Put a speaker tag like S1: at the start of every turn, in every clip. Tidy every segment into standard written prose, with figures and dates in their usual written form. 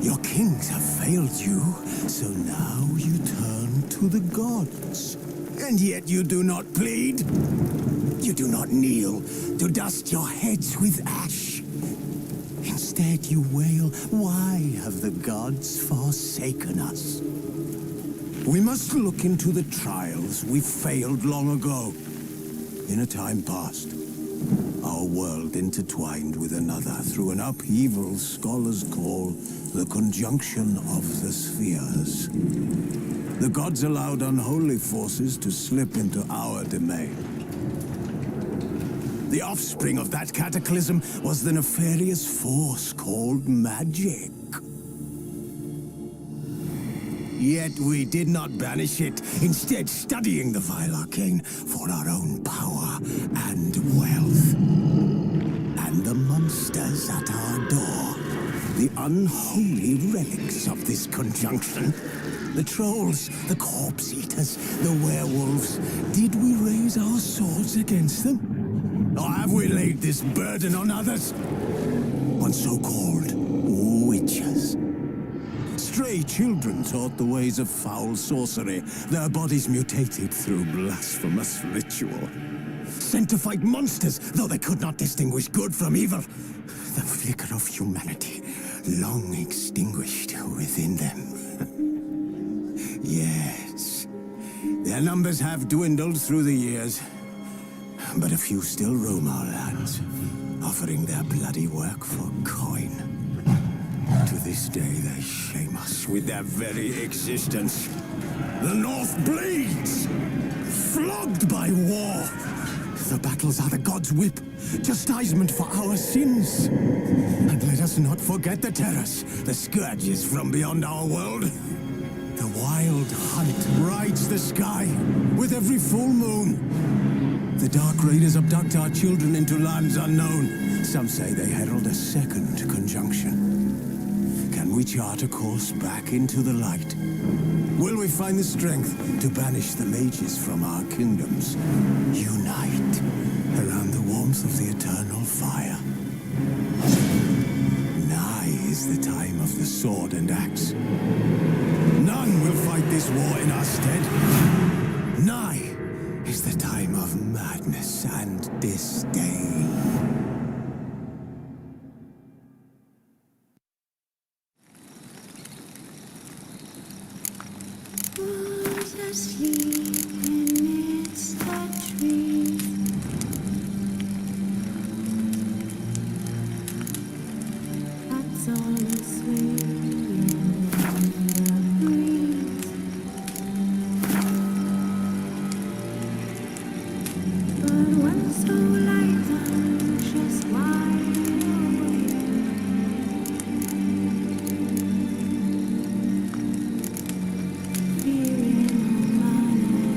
S1: Your kings have failed you, so now you turn to the gods. And yet you do not plead. You do not kneel to dust your heads with ash. Instead you wail, why have the gods forsaken us? We must look into the trials we failed long ago. In a time past, our world intertwined with another through an upheaval scholars call the conjunction of the spheres. The gods allowed unholy forces to slip into our domain. The offspring of that cataclysm was the nefarious force called magic. Yet we did not banish it, instead studying the vile arcane for our own power and wealth. And the monsters at our door, the unholy relics of this conjunction. The trolls, the corpse eaters, the werewolves. Did we raise our swords against them? Or have we laid this burden on others? On so-called witches. Stray children taught the ways of foul sorcery, their bodies mutated through blasphemous ritual. Sent to fight monsters, though they could not distinguish good from evil. The flicker of humanity, long extinguished within them. Yes, their numbers have dwindled through the years, but a few still roam our lands, offering their bloody work for coin. To this day, they shame us with their very existence. The North bleeds, flogged by war. The battles are the gods' whip, chastisement for our sins. And let us not forget the terrors, the scourges from beyond our world. The wild hunt rides the sky with every full moon. The dark raiders abduct our children into lands unknown. Some say they herald a second conjunction. Can we chart a course back into the light? Will we find the strength to banish the mages from our kingdoms? Unite around the warmth of the eternal fire. Nigh is the time of the sword and axe. None will fight this war in our stead. Nigh is the time of madness and disdain.
S2: Who's asleep amidst the trees? That's all is swaying in the breeze. But when so light and just wide awake, fearing humanity.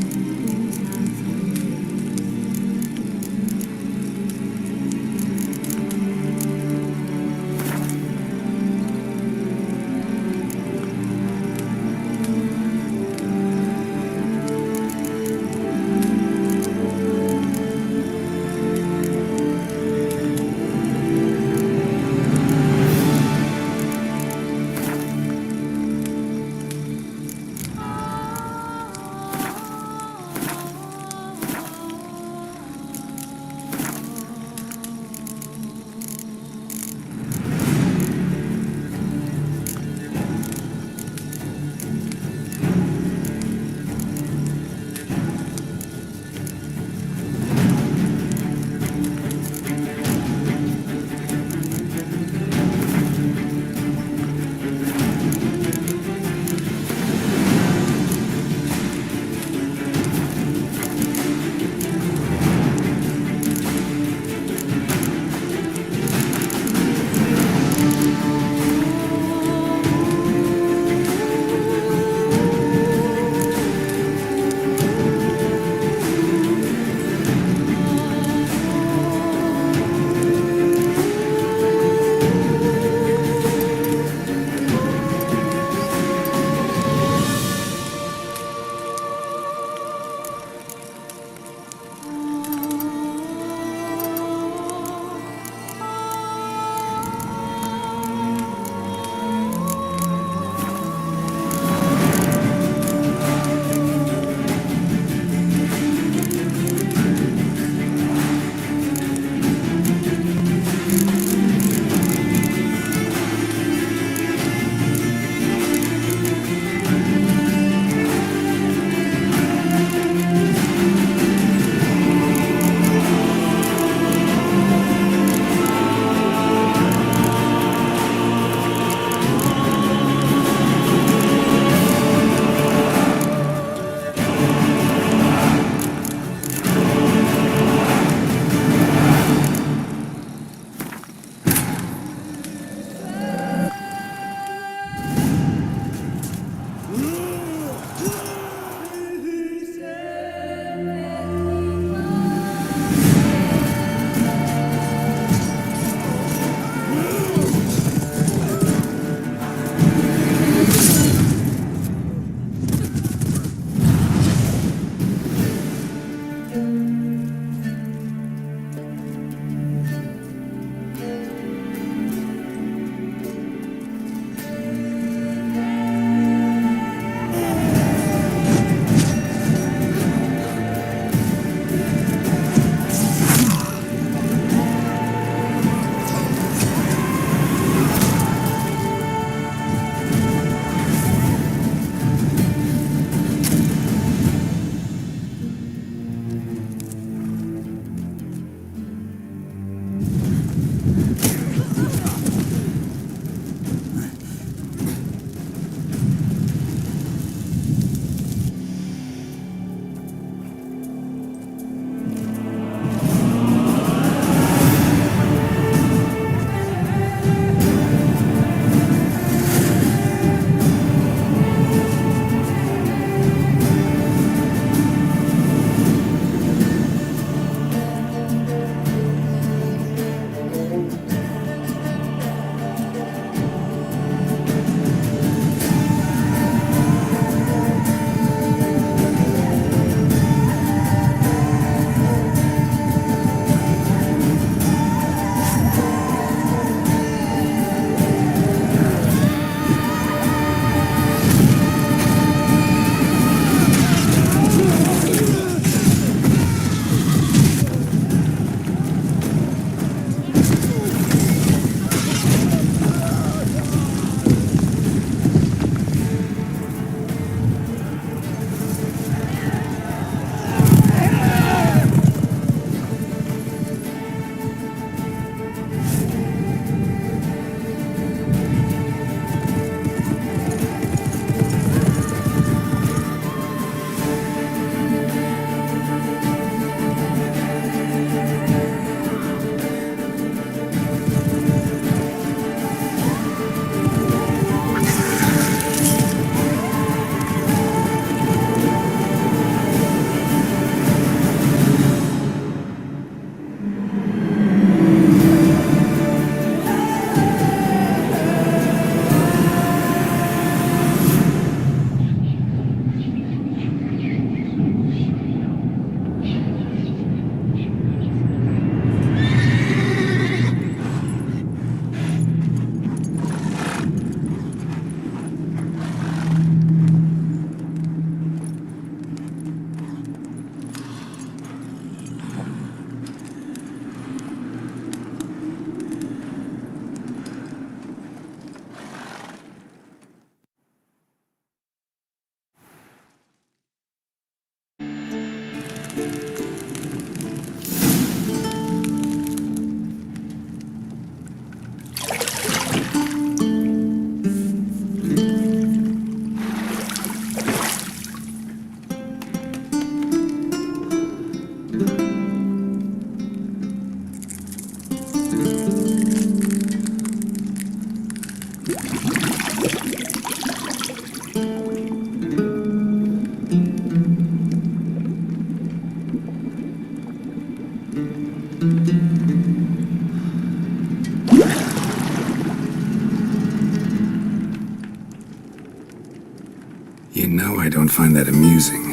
S3: You know I don't find that amusing.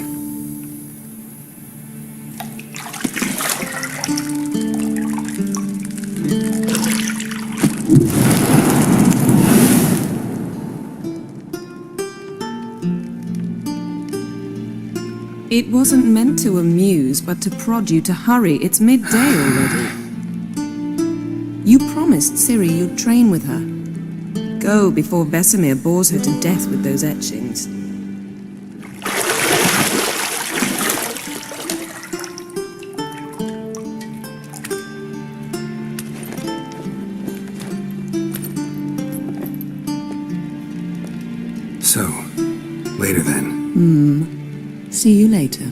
S4: It wasn't meant to amuse, but to prod you to hurry. It's midday already. You promised Ciri you'd train with her. Go before Vesemir bores her to death with those etchings.
S3: So, later then.
S4: See you later.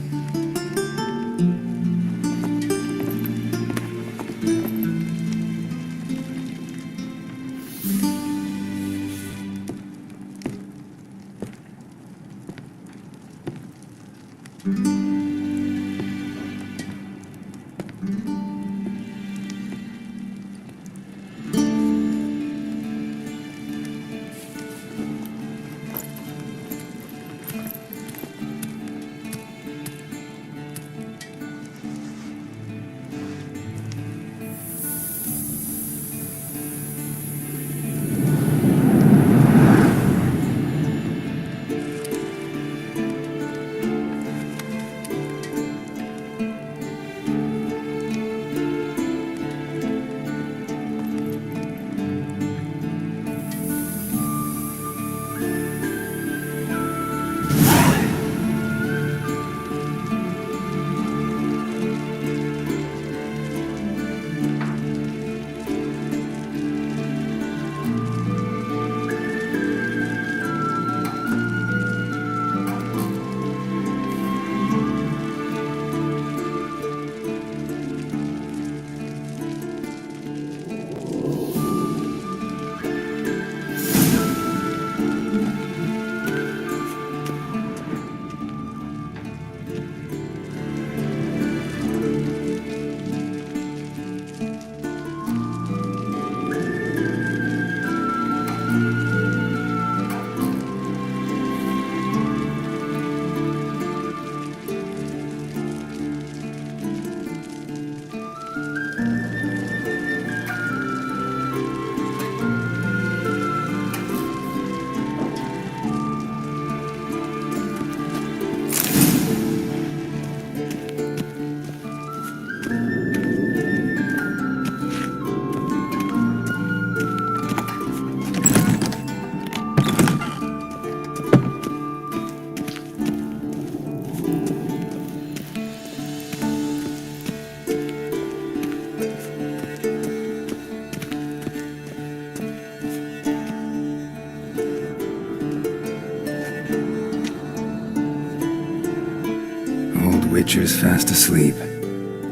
S3: Witcher's fast asleep.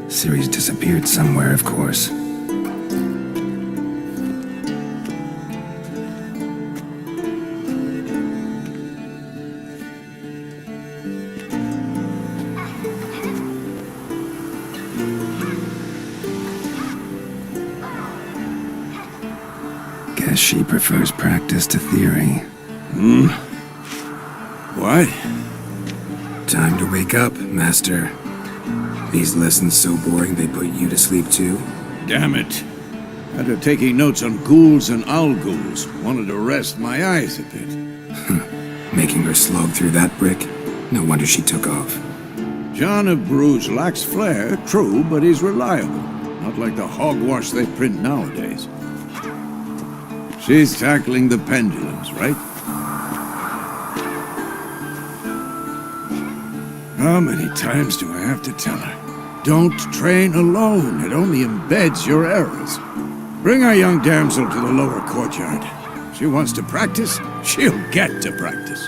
S3: Ciri's disappeared somewhere, of course. Guess she prefers practice to theory.
S1: What?
S3: Time to wake up, Master. These lessons so boring they put you to sleep too?
S1: Damn it. After taking notes on ghouls and owl ghouls, wanted to rest my eyes a bit.
S3: Making her slog through that brick? No wonder she took off.
S1: John of Bruges lacks flair, true, but he's reliable. Not like the hogwash they print nowadays. She's tackling the pendulums, right? How many times do I have to tell her? Don't train alone. It only embeds your errors. Bring our young damsel to the lower courtyard. She wants to practice, she'll get to practice.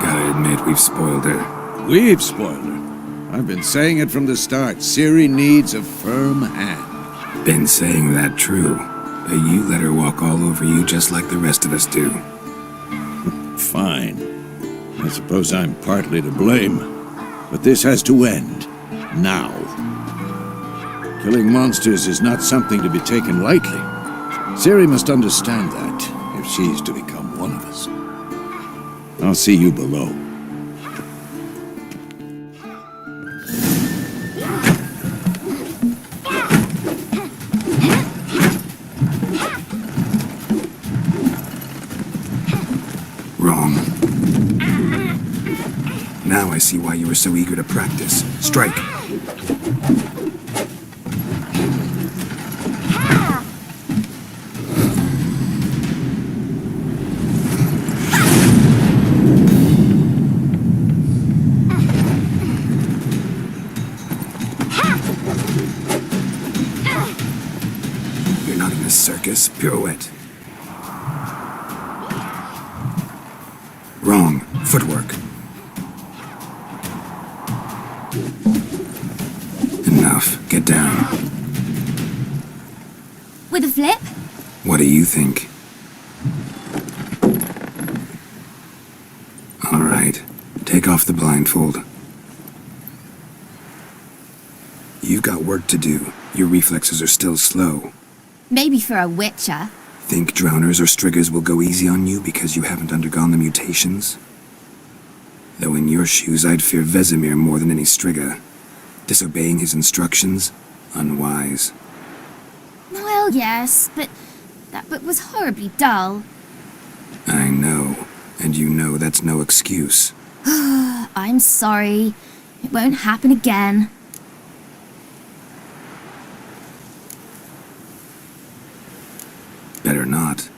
S3: Gotta admit, we've spoiled her.
S1: We've spoiled her. I've been saying it from the start. Ciri needs a firm hand.
S3: Been saying that true. But you let her walk all over you just like the rest of us do.
S5: Fine. I suppose I'm partly to blame. But this has to end. Now. Killing monsters is not something to be taken lightly. Ciri must understand that, if she's to become one of us. I'll see you below.
S3: Wrong. Now I see why you were so eager to practice. Strike. You're not in a circus. Pirouette. Wrong. Footwork. Enough. Get down.
S2: With a flip?
S3: What do you think? All right. Take off the blindfold. You've got work to do. Your reflexes are still slow.
S2: Maybe for a witcher.
S3: Think drowners or striggers will go easy on you because you haven't undergone the mutations? Though in your shoes, I'd fear Vesemir more than any strigger. Disobeying his instructions? Unwise.
S2: Well, yes, but that book was horribly dull.
S3: I know. And you know that's no excuse.
S2: I'm sorry. It won't happen again.
S3: Better not.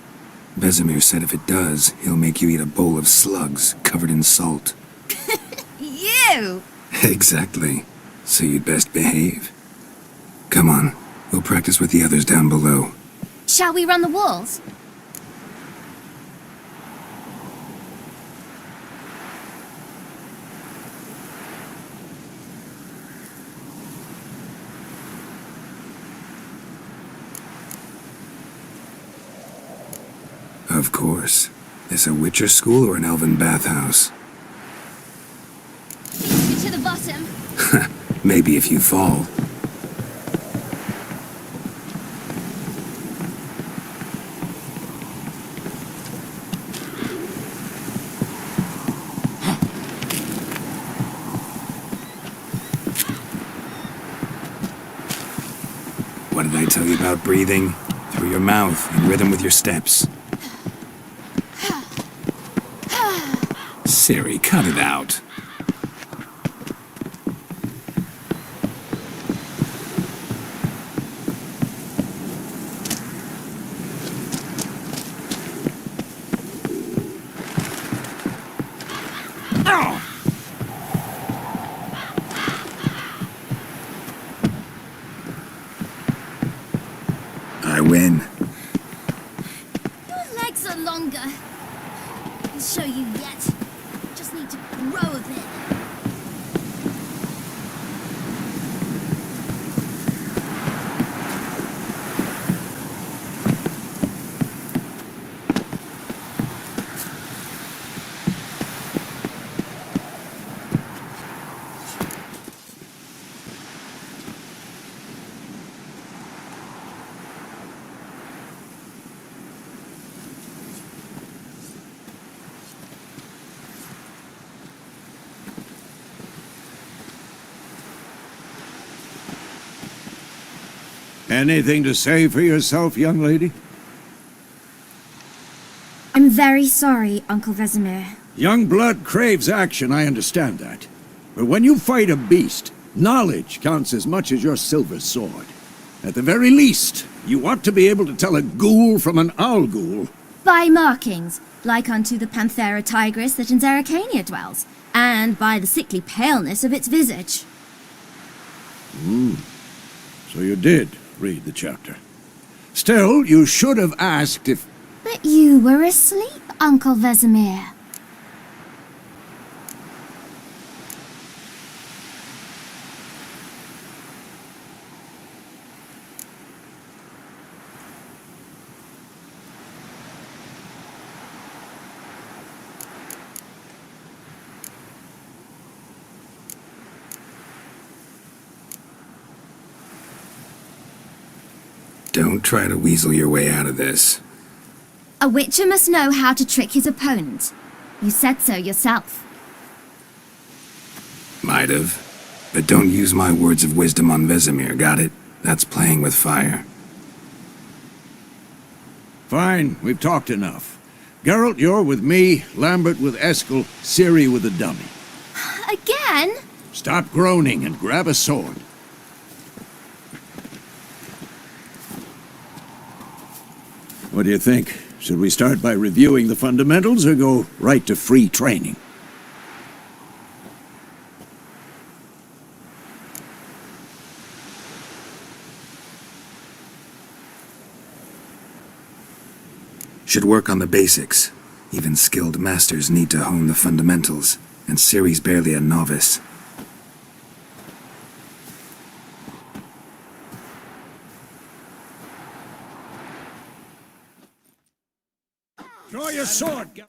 S3: Vesemir said if it does, he'll make you eat a bowl of slugs covered in salt.
S2: You!
S3: Exactly. So you'd best behave. Come on. We'll practice with the others down below.
S2: Shall we run the walls?
S3: Of course. This a Witcher school or an elven bathhouse?
S2: To the bottom.
S3: Maybe if you fall. What did I tell you about breathing? Through your mouth, in rhythm with your steps. Ciri, cut it out. I win.
S2: Your legs are longer. I'll show you yet. Just need to grow a bit.
S5: Anything to say for yourself, young lady?
S2: I'm very sorry, Uncle Vesemir.
S5: Young blood craves action, I understand that. But when you fight a beast, knowledge counts as much as your silver sword. At the very least, you ought to be able to tell a ghoul from an owl ghoul.
S2: By markings, like unto the Panthera tigris that in Zeracania dwells, and by the sickly paleness of its visage.
S5: So you did read the chapter. Still, you should have asked if...
S2: But you were asleep, Uncle Vesemir.
S3: Don't try to weasel your way out of this.
S2: A witcher must know how to trick his opponent. You said so yourself.
S3: Might have. But don't use my words of wisdom on Vesemir, got it? That's playing with fire.
S5: Fine, we've talked enough. Geralt, you're with me, Lambert with Eskel, Ciri with the dummy.
S2: Again?
S5: Stop groaning and grab a sword. What do you think? Should we start by reviewing the fundamentals or go right to free training?
S3: Should work on the basics. Even skilled masters need to hone the fundamentals, and Ciri's barely a novice.
S5: Draw your sword!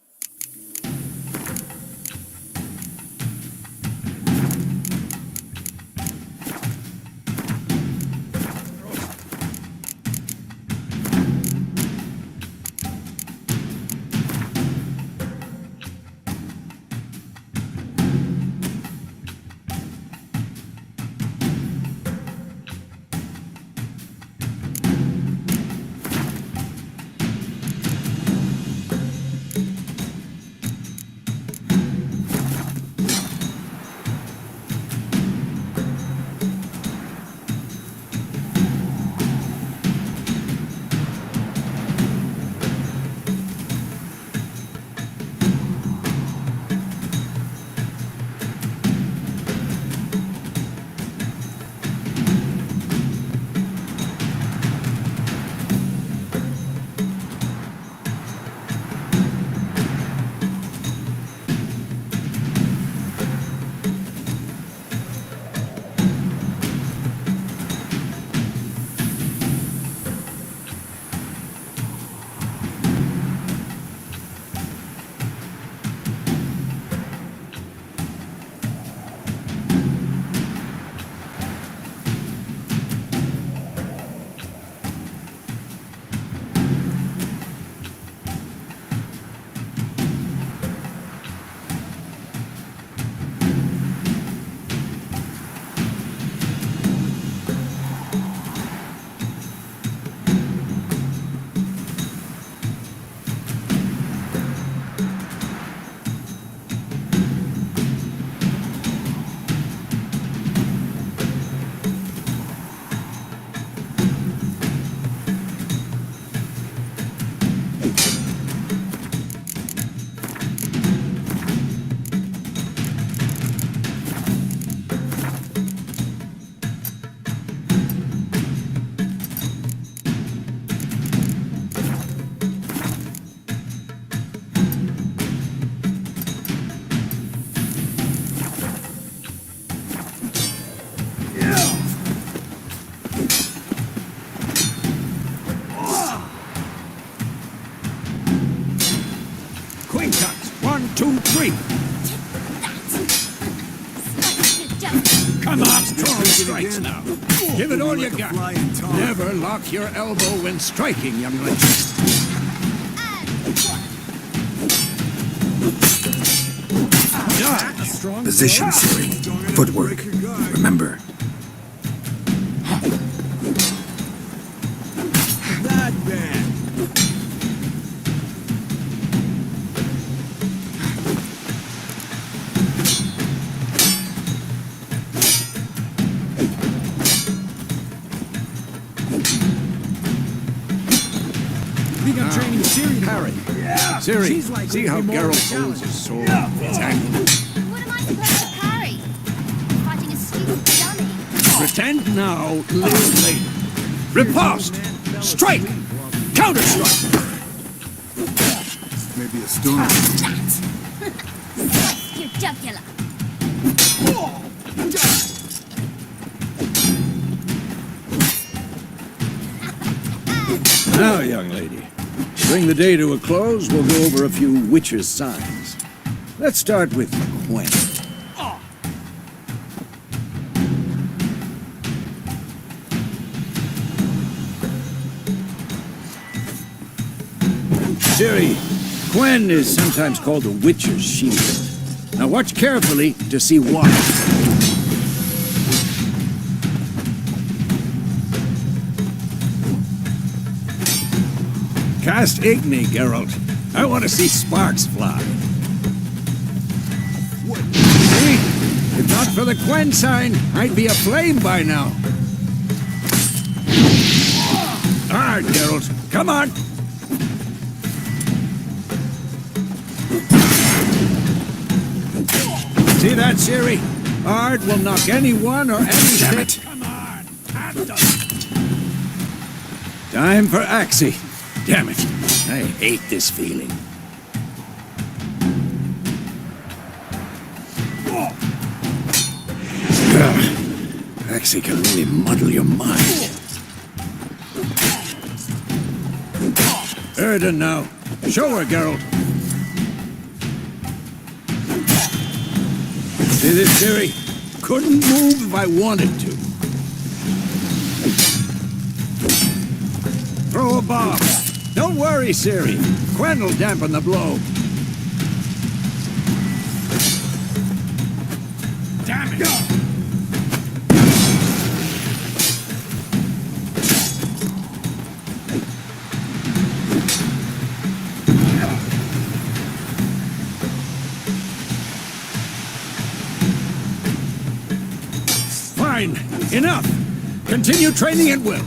S5: Quick cuts. 1, 2, 3. Come on, strong strikes now. Give it all you got. Never lock your elbow when striking, young lady.
S3: Position, Ciri. Footwork. Remember.
S1: Not bad.
S5: Think I'm training Ciri to parry. Yeah. Ciri, like see how Geralt holds his sword? It's angled.
S2: What am I supposed to parry? I'm fighting a stupid dummy.
S5: Pretend now, live later. Riposte! Strike! Counter-strike!
S1: Maybe a storm.
S2: Slice your jugular.
S5: Now, young lady, to bring the day to a close, we'll go over a few witcher's signs. Let's start with Quen. Siri, Gwen is sometimes called the Witcher's Shield. Now watch carefully to see why. Cast Igni, Geralt. I want to see sparks fly. See? If not for the Gwen sign, I'd be aflame by now. All right, Geralt, come on. See that, Siri? Ard will knock anyone or anything.
S3: Damn it.
S5: Come on, time for Axie. Damn it, I hate this feeling. Axie can really muddle your mind. Erden now. Show her, Geralt. See this, Siri? Couldn't move if I wanted to. Throw a bomb. Don't worry, Siri. Gwen will dampen the blow. Damn it! Fine. Enough. Continue training at will.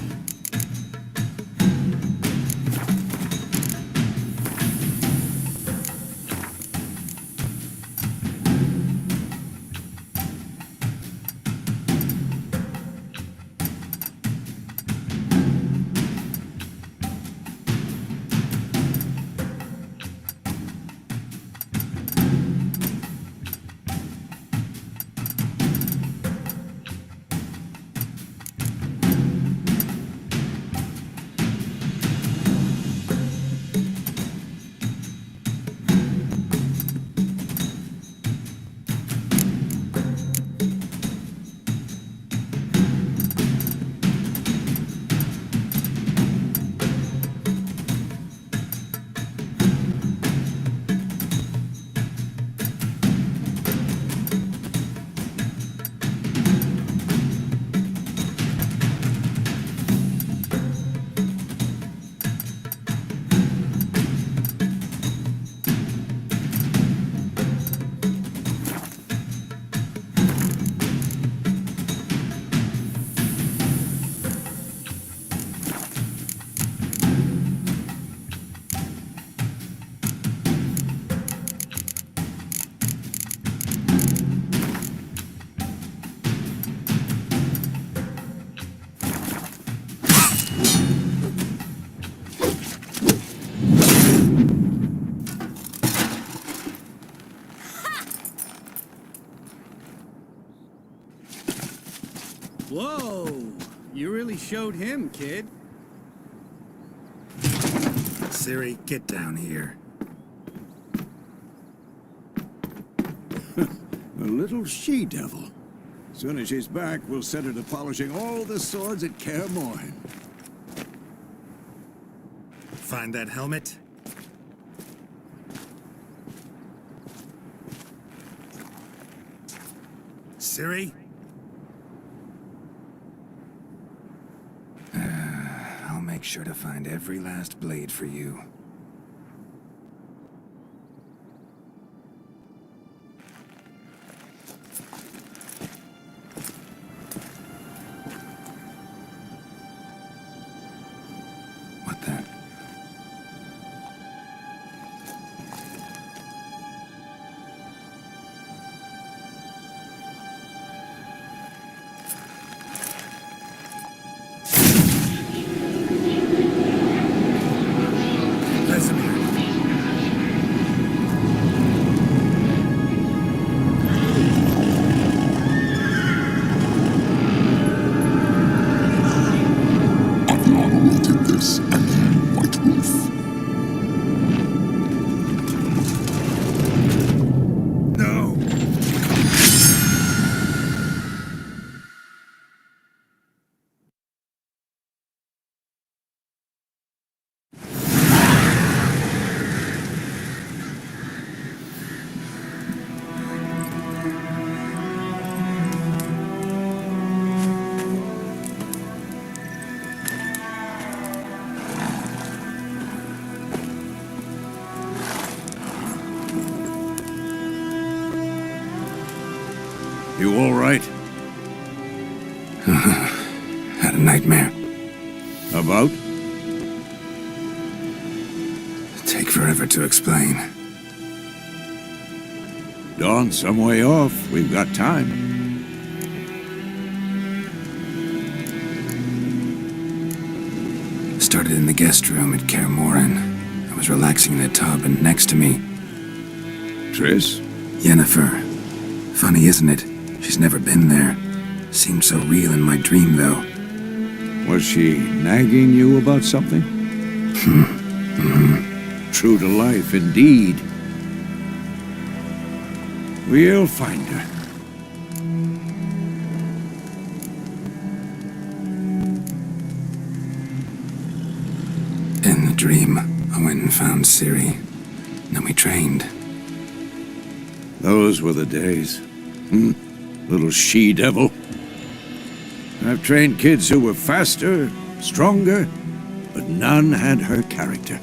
S6: Whoa! You really showed him, kid.
S3: Siri, get down here.
S5: A little she-devil. Soon as she's back, we'll set her to polishing all the swords at Kaer Morhen.
S3: Find that helmet? Siri? I'll make sure to find every last blade for you. What the?
S5: You all right?
S3: Had a nightmare.
S5: About?
S3: Take forever to explain.
S5: Dawn's some way off. We've got time.
S3: Started in the guest room at Kaer Morhen. I was relaxing in the tub, and next to me,
S5: Triss?
S3: Yennefer. Funny, isn't it? She's never been there. Seemed so real in my dream, though.
S5: Was she nagging you about something? True to life, indeed. We'll find her.
S3: In the dream, I went and found Ciri. Then we trained.
S5: Those were the days. Little she-devil. I've trained kids who were faster, stronger, but none had her character.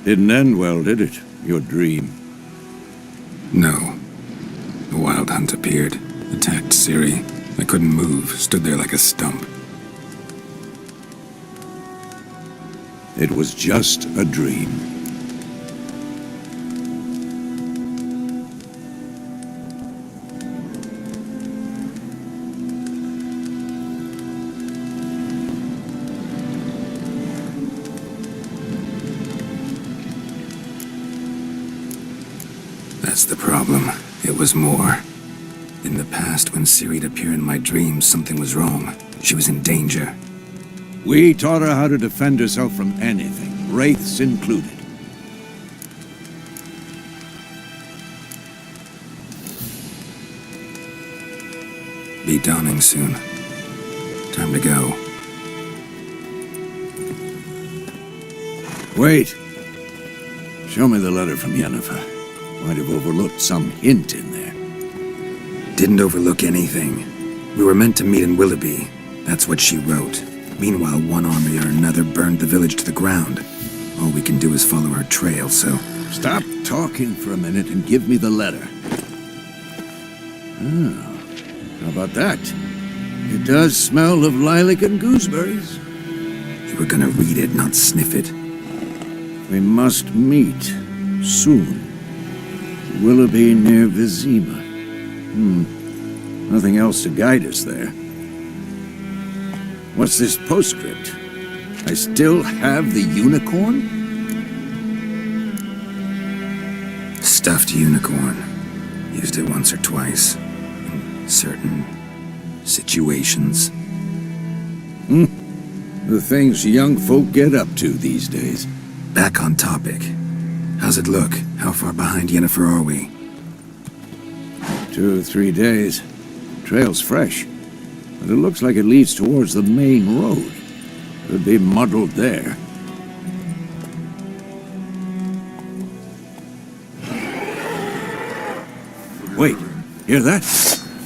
S5: Didn't end well, did it? Your dream?
S3: No. The Wild Hunt appeared, attacked Ciri. I couldn't move, stood there like a stump.
S5: It was just a dream.
S3: That's the problem. It was more. In the past, when Ciri'd appear in my dreams, something was wrong. She was in danger.
S5: We taught her how to defend herself from anything, wraiths included.
S3: Be dawning soon. Time to go.
S5: Wait. Show me the letter from Yennefer. Might have overlooked some hint in there.
S3: Didn't overlook anything. We were meant to meet in Willoughby. That's what she wrote. Meanwhile, one army or another burned the village to the ground. All we can do is follow her trail, so...
S5: Stop talking for a minute and give me the letter. Oh, how about that? It does smell of lilac and gooseberries.
S3: You were gonna read it, not sniff it.
S5: We must meet soon. Willoughby near Vizima. Nothing else to guide us there. What's this postscript? I still have the unicorn?
S3: Stuffed unicorn. Used it once or twice. In certain situations.
S5: The things young folk get up to these days.
S3: Back on topic. How's it look? How far behind Yennefer are we?
S5: 2 or 3 days. Trail's fresh. But it looks like it leads towards the main road. Could be muddled there. Wait, hear that?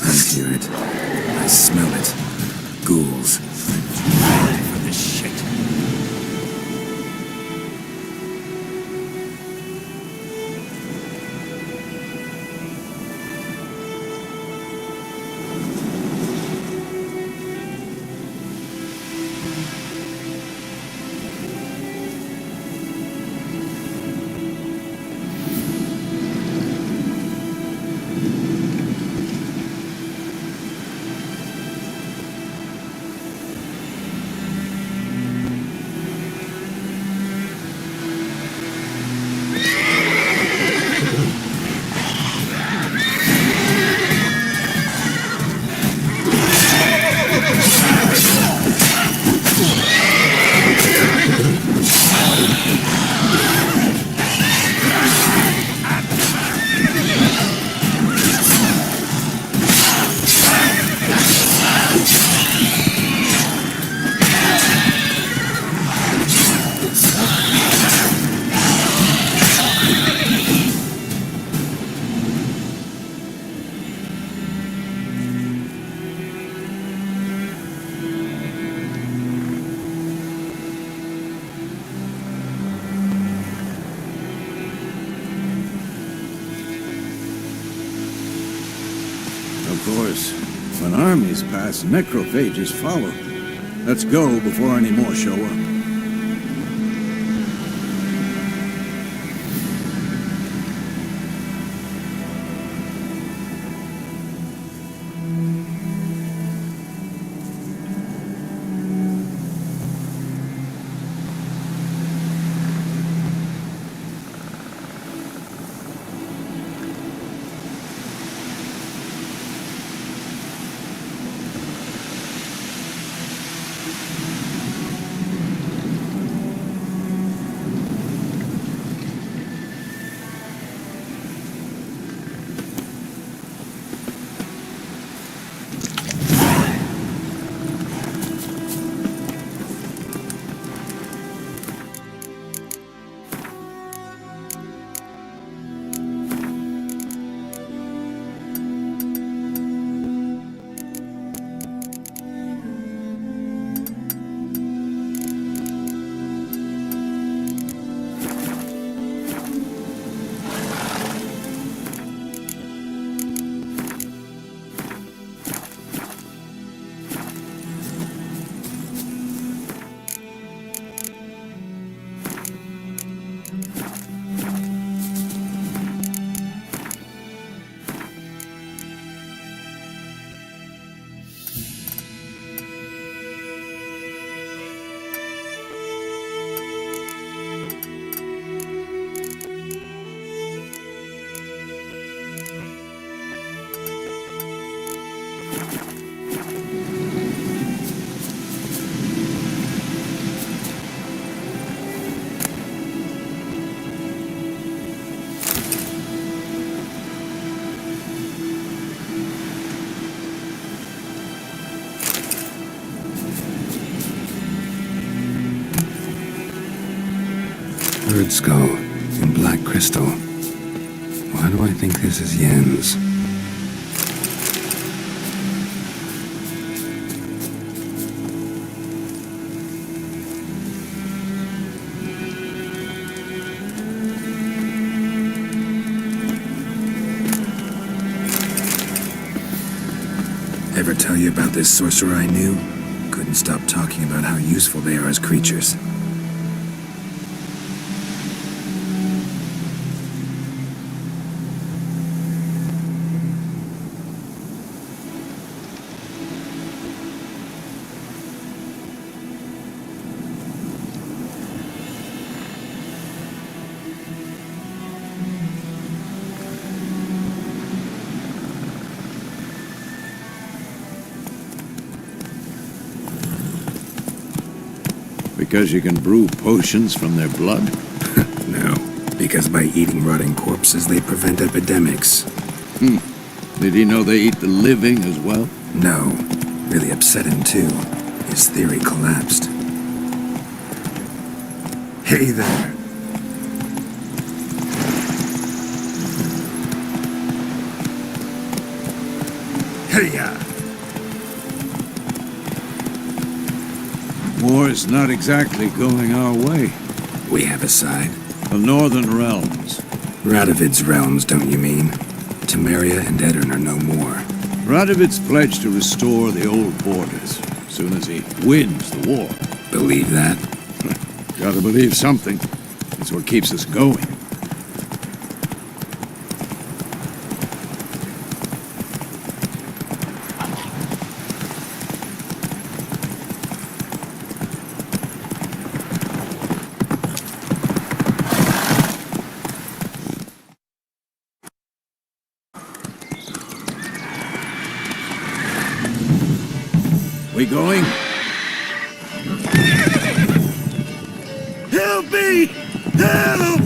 S3: I hear it. I smell it. Ghouls.
S5: For this shit. course, when armies pass, necrophages follow. Let's go before any more show up.
S3: Bird skull in black crystal. Why do I think this is Yen's? Ever tell you about this sorcerer I knew? Couldn't stop talking about how useful they are as creatures.
S5: Because you can brew potions from their blood?
S3: No, because by eating rotting corpses, they prevent epidemics.
S5: Did he know they eat the living as well?
S3: No, really upset him too. His theory collapsed. Hey there. Hey-ya!
S5: War's not exactly going our way.
S3: We have a side.
S5: The Northern Realms.
S3: Radovid's realms, don't you mean? Memoria and Edirn are no more.
S5: Radovid's pledged to restore the old borders as soon as he wins the war.
S3: Believe that?
S5: Gotta believe something. It's what keeps us going. We going? Help me! Help!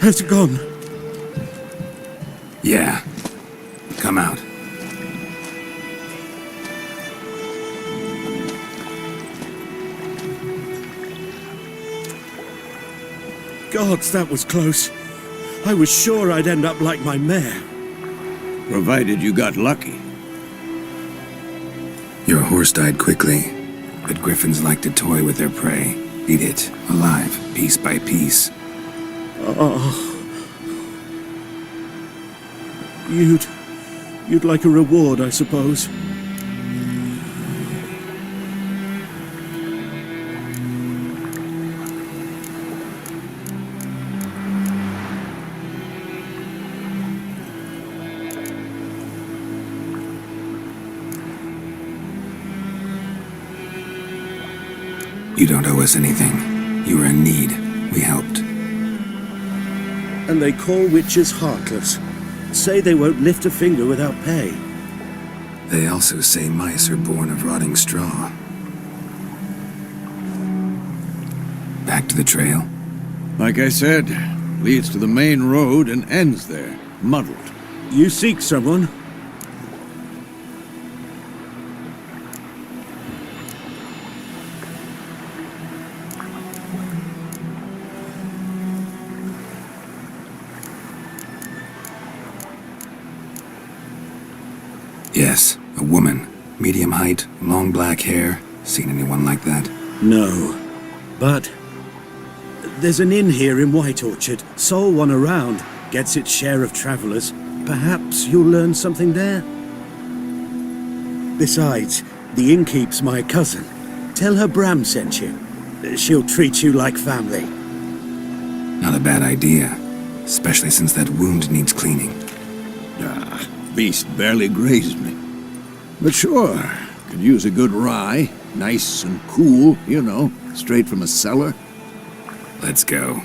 S7: Has it gone?
S3: Yeah. Come out.
S7: Gods, that was close. I was sure I'd end up like my mare.
S5: Provided you got lucky.
S3: Your horse died quickly, but griffins like to toy with their prey. Eat it, alive, piece by piece.
S7: Oh. You'd like a reward, I suppose.
S3: You don't owe us anything. You were in need. We helped.
S7: And they call witches heartless. Say they won't lift a finger without pay.
S3: They also say mice are born of rotting straw. Back to the trail?
S5: Like I said, leads to the main road and ends there, muddled.
S7: You seek someone?
S3: Yes, a woman. Medium height, long black hair. Seen anyone like that?
S7: No. But there's an inn here in White Orchard. Sole one around. Gets its share of travelers. Perhaps you'll learn something there? Besides, the innkeep's my cousin. Tell her Bram sent you. She'll treat you like family.
S3: Not a bad idea. Especially since that wound needs cleaning.
S5: Ah, beast barely grazed me. But sure, could use a good rye. Nice and cool, you know, straight from a cellar.
S3: Let's go.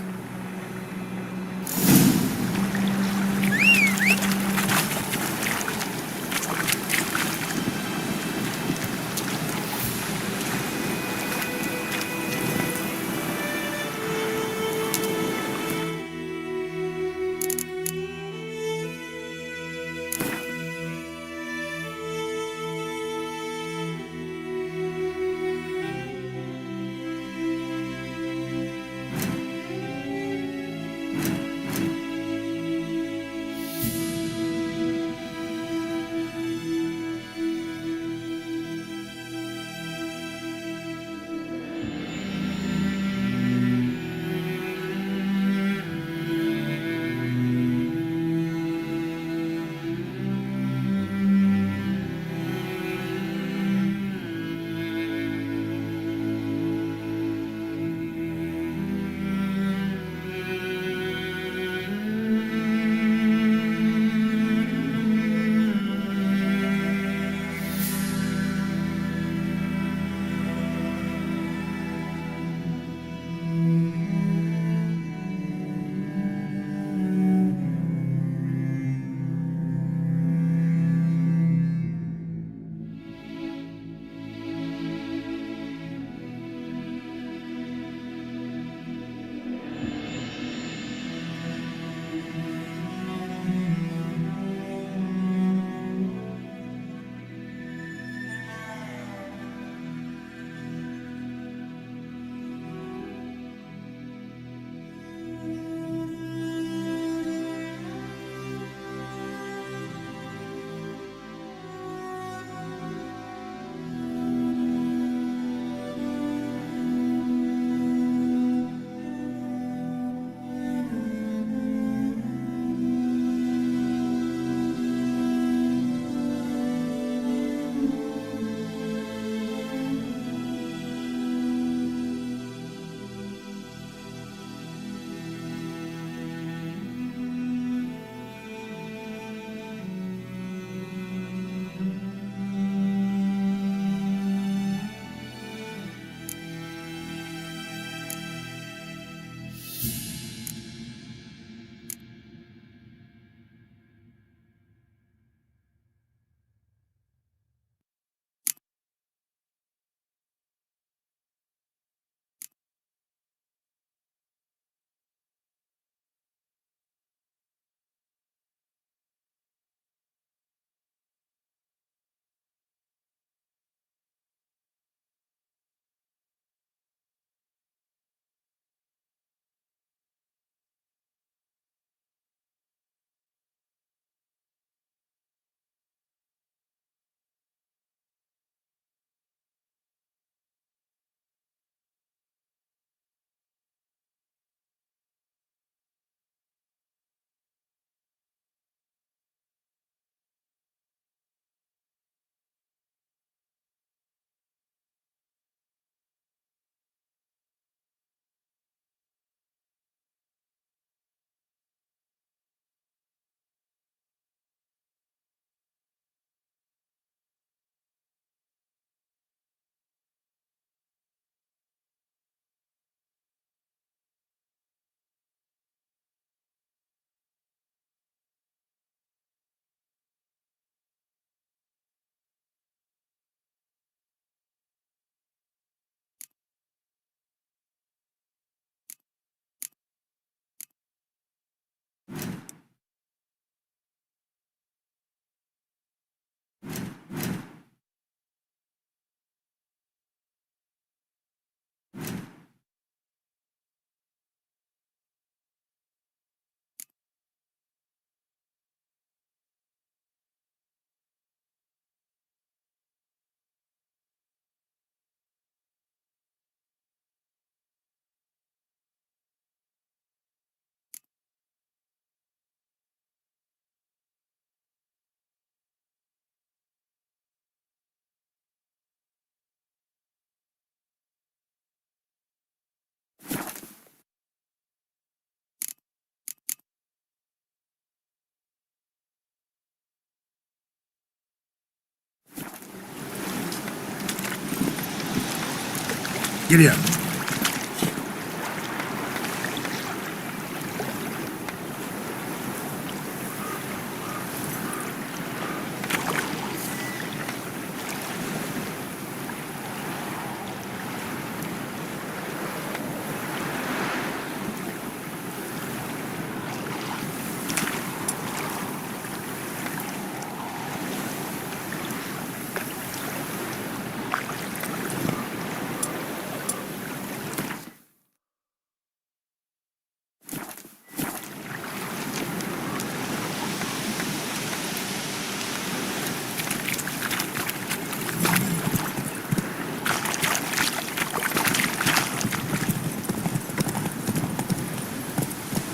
S5: Giddy up.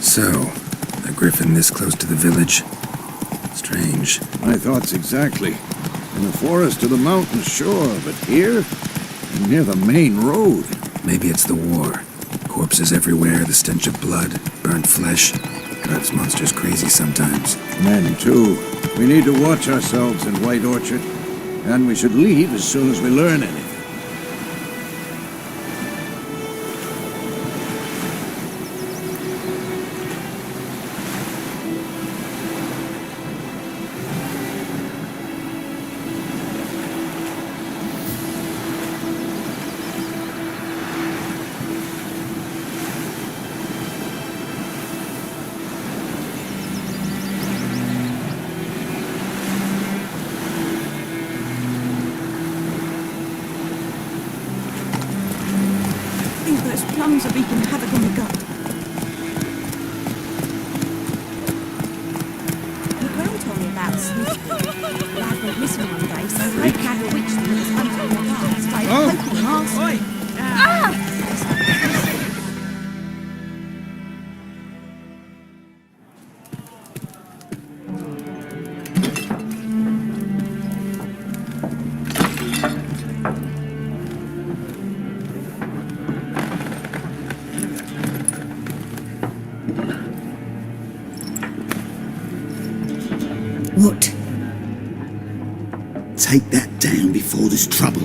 S3: So, a griffin this close to the village? Strange.
S5: My thoughts exactly. In the forest to the mountain, sure, but here? Near the main road.
S3: Maybe it's the war. Corpses everywhere, the stench of blood, burnt flesh. Drives monsters crazy sometimes.
S5: Men, too. We need to watch ourselves in White Orchard. And we should leave as soon as we learn anything.
S8: Those plums are wreaking havoc on the gut.
S2: The girl told me about Sniffy. Lad went missing one day, so Red Cat witched him and was hunting the cars. I hope he asked.
S9: What? Take that down before there's trouble.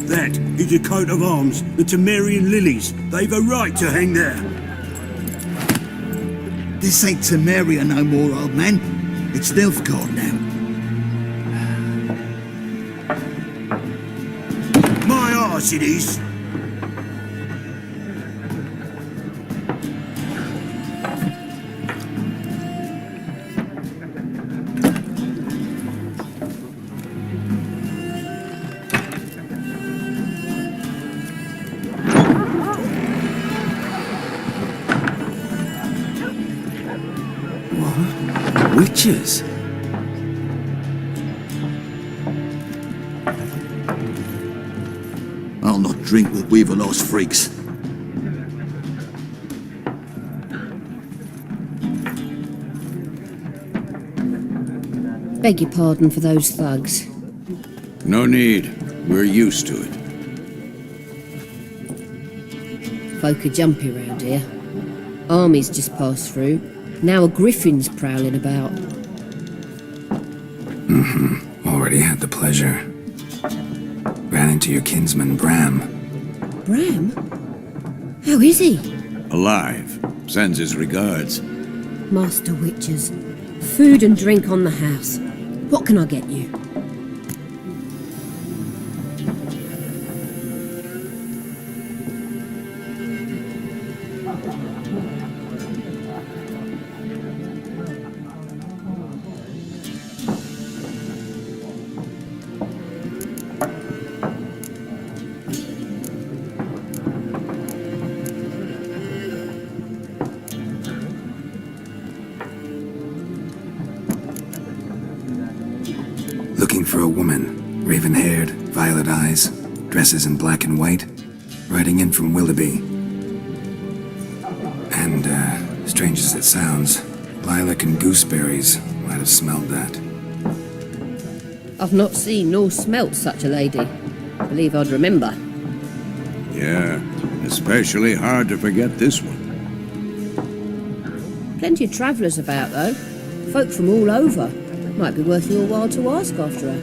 S7: That is a coat of arms, the Temerian lilies. They've a right to hang there.
S9: This ain't Temeria no more, old man. It's Nilfgaard now.
S7: My arse it is.
S3: Witches?
S9: I'll not drink with Weaverlost freaks.
S10: Beg your pardon for those thugs.
S5: No need. We're used to it.
S10: Folk are jumpy round here. Armies just passed through. Now a griffin's prowling about.
S3: Already had the pleasure. Ran into your kinsman, Bram.
S10: Bram? How is he?
S5: Alive. Sends his regards.
S10: Master Witchers. Food and drink on the house. What can I get you?
S3: Looking for a woman, raven-haired, violet eyes, dresses in black and white, riding in from Willoughby. And, strange as it sounds, lilac and gooseberries might have smelled that.
S10: I've not seen nor smelt such a lady. Believe I'd remember.
S5: Yeah, especially hard to forget this one.
S10: Plenty of travellers about, though. Folk from all over. Might be worth your while to ask after her.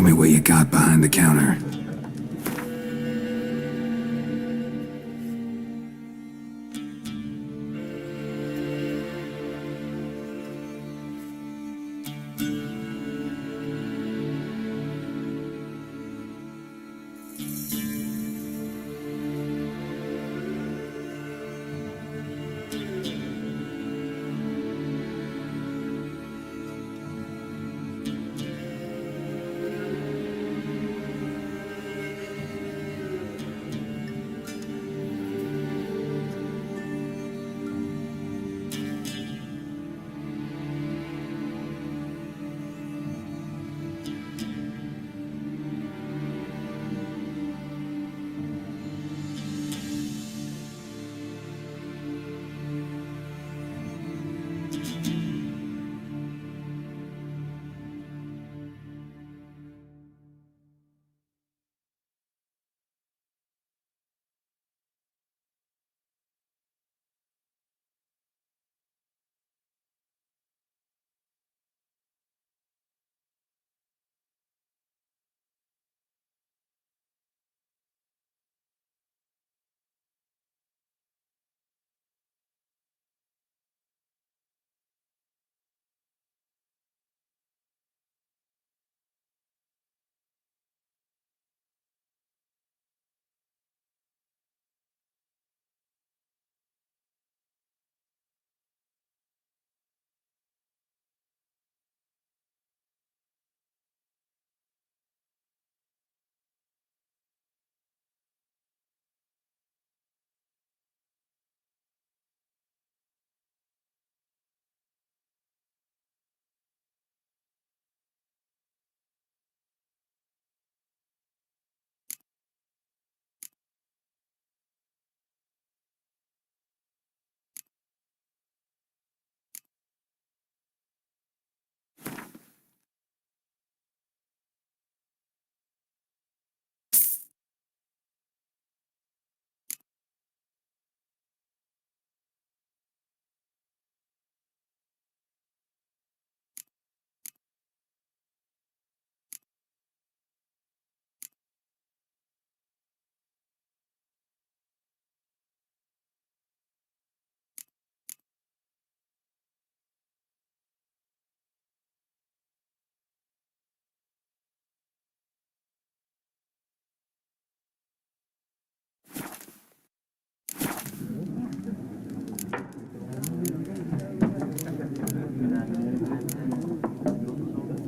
S3: me what you got behind the counter.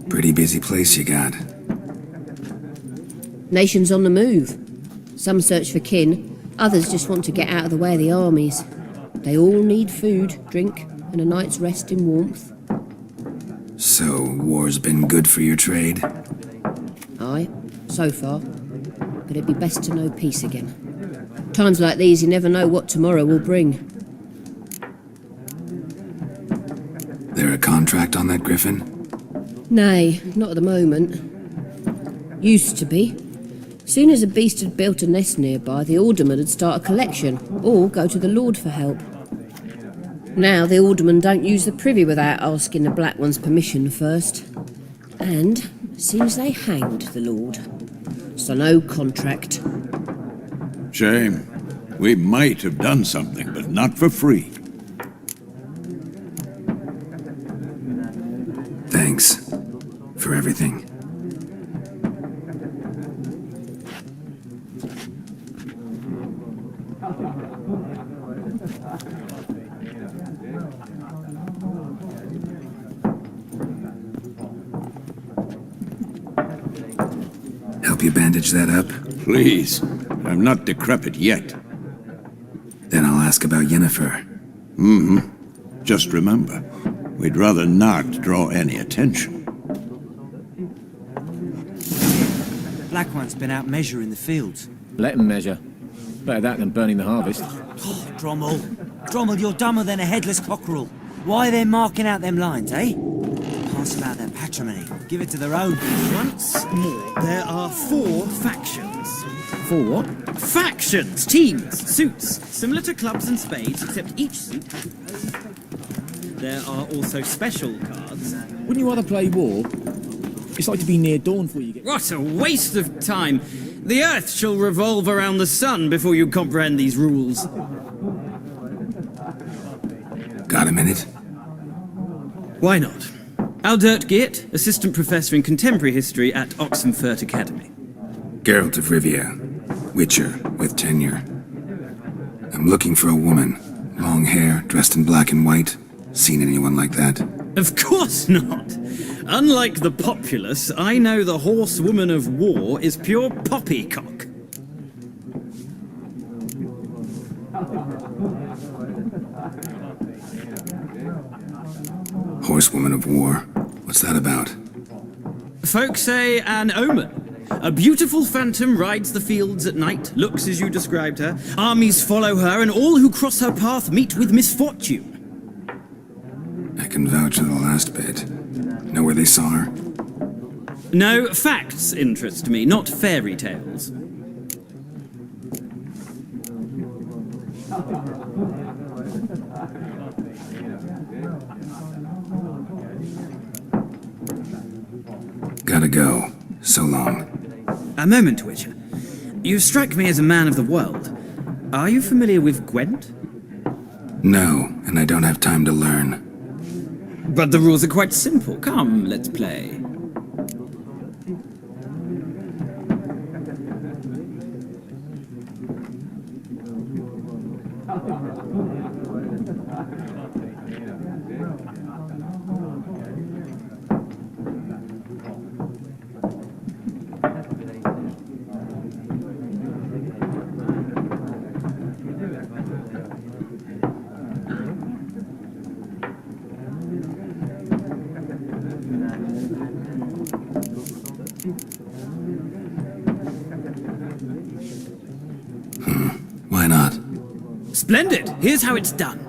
S3: Pretty busy place you got.
S10: Nations on the move. Some search for kin, others just want to get out of the way of the armies. They all need food, drink, and a night's rest in warmth.
S3: So, war's been good for your trade?
S10: Aye, so far. But it'd be best to know peace again. Times like these, you never know what tomorrow will bring.
S3: There a contract on that Griffin?
S10: Nay, not at the moment. Used to be. Soon as a beast had built a nest nearby, the alderman would start a collection, or go to the Lord for help. Now the alderman don't use the privy without asking the Black One's permission first. And seems they hanged the Lord. So no contract.
S5: Shame. We might have done something, but not for free.
S3: Thanks for everything. Help you bandage that up?
S5: Please. I'm not decrepit yet.
S3: Then I'll ask about Yennefer.
S5: Mm-hmm. Just remember, we'd rather not draw any attention.
S11: Black One's been out measuring the fields.
S12: Let him measure. Better that than burning the harvest.
S11: Oh, Drommel, you're dumber than a headless cockerel. Why they're marking out them lines, eh? Pass them out their patrimony. Give it to their own.
S6: Once more, there are 4 factions.
S12: 4 what?
S6: Factions! Teams! Suits! Similar to clubs and spades, except each suit... There are also special cards.
S12: Wouldn't you rather play war? It's like to be near dawn before you get...
S6: What a waste of time! The Earth shall revolve around the sun before you comprehend these rules.
S3: Got a minute?
S6: Why not? Aldert Geert, Assistant Professor in Contemporary History at Oxenfurt Academy.
S3: Geralt of Rivia, Witcher with tenure. I'm looking for a woman. Long hair, dressed in black and white. Seen anyone like that?
S6: Of course not! Unlike the populace, I know the horsewoman of war is pure poppycock.
S3: Horsewoman of war. What's that about?
S6: Folk say an omen. A beautiful phantom rides the fields at night, looks as you described her. Armies follow her, and all who cross her path meet with misfortune.
S3: I can vouch for the last bit. Know where they saw her?
S6: No, facts interest me, not fairy tales.
S3: Gotta go. So long.
S6: A moment, Witcher. You strike me as a man of the world. Are you familiar with Gwent?
S3: No, and I don't have time to learn.
S6: But the rules are quite simple. Come, let's play.
S3: Why not?
S6: Splendid! Here's how it's done.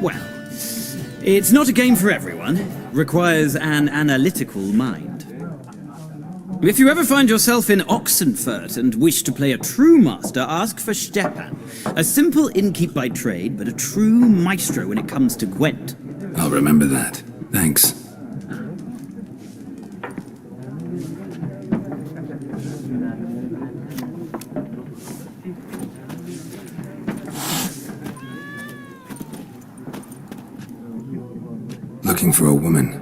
S6: Well, it's not a game for everyone. Requires an analytical mind. If you ever find yourself in Oxenfurt and wish to play a true master, ask for Stepan. A simple innkeep by trade, but a true maestro when it comes to Gwent.
S3: I'll remember that. Thanks. Looking for a woman.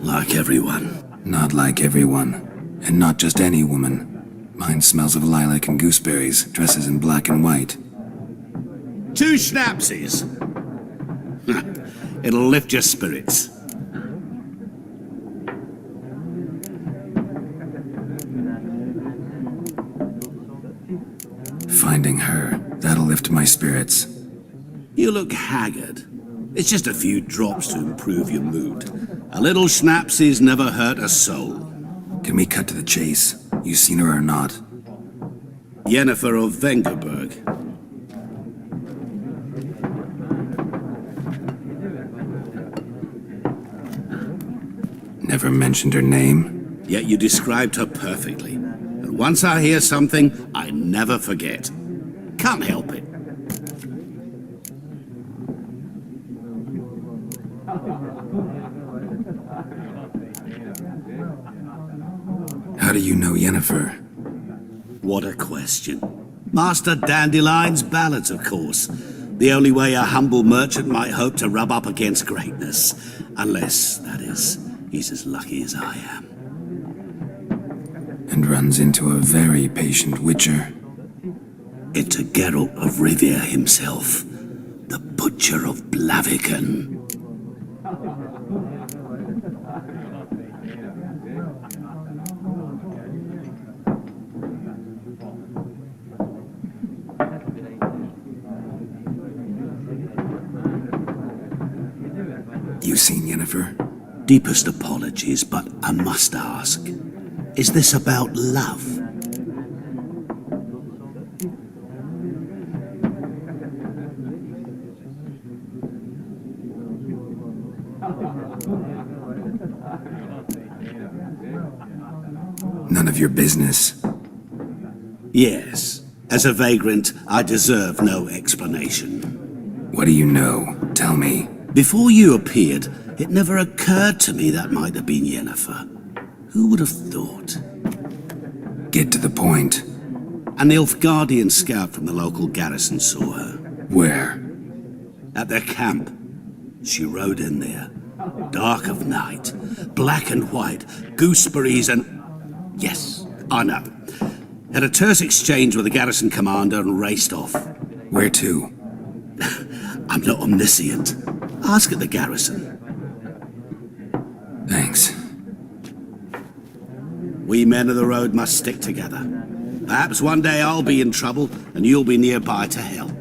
S7: Like everyone.
S3: Not like everyone. And not just any woman. Mine smells of lilac and gooseberries, dresses in black and white.
S9: 2 schnapsies. It'll lift your spirits.
S3: Finding her, that'll lift my spirits.
S9: You look haggard. It's just a few drops to improve your mood. A little schnapsies never hurt a soul.
S3: Can we cut to the chase? You seen her or not?
S9: Yennefer of Vengerberg.
S3: Never mentioned her name?
S9: Yet you described her perfectly. And once I hear something, I never forget. Can't help it.
S3: How do you know Yennefer?
S9: What a question. Master Dandelion's ballads, of course. The only way a humble merchant might hope to rub up against greatness. Unless, that is, he's as lucky as I am.
S3: And runs into a very patient witcher.
S9: Into Geralt of Rivia himself. The Butcher of Blaviken.
S3: You seen Yennefer?
S9: Deepest apologies, but I must ask. Is this about love?
S3: None of your business.
S9: Yes. As a vagrant, I deserve no explanation.
S3: What do you know? Tell me.
S9: Before you appeared, it never occurred to me that might have been Yennefer. Who would have thought?
S3: Get to the point.
S9: An Nilfgaardian scout from the local garrison saw her.
S3: Where?
S9: At their camp. She rode in there. Dark of night. Black and white. Gooseberries and... Yes, I know. Had a terse exchange with the garrison commander and raced off.
S3: Where to?
S9: I'm not omniscient. Ask at the garrison.
S3: Thanks.
S9: We men of the road must stick together. Perhaps one day I'll be in trouble and you'll be nearby to help.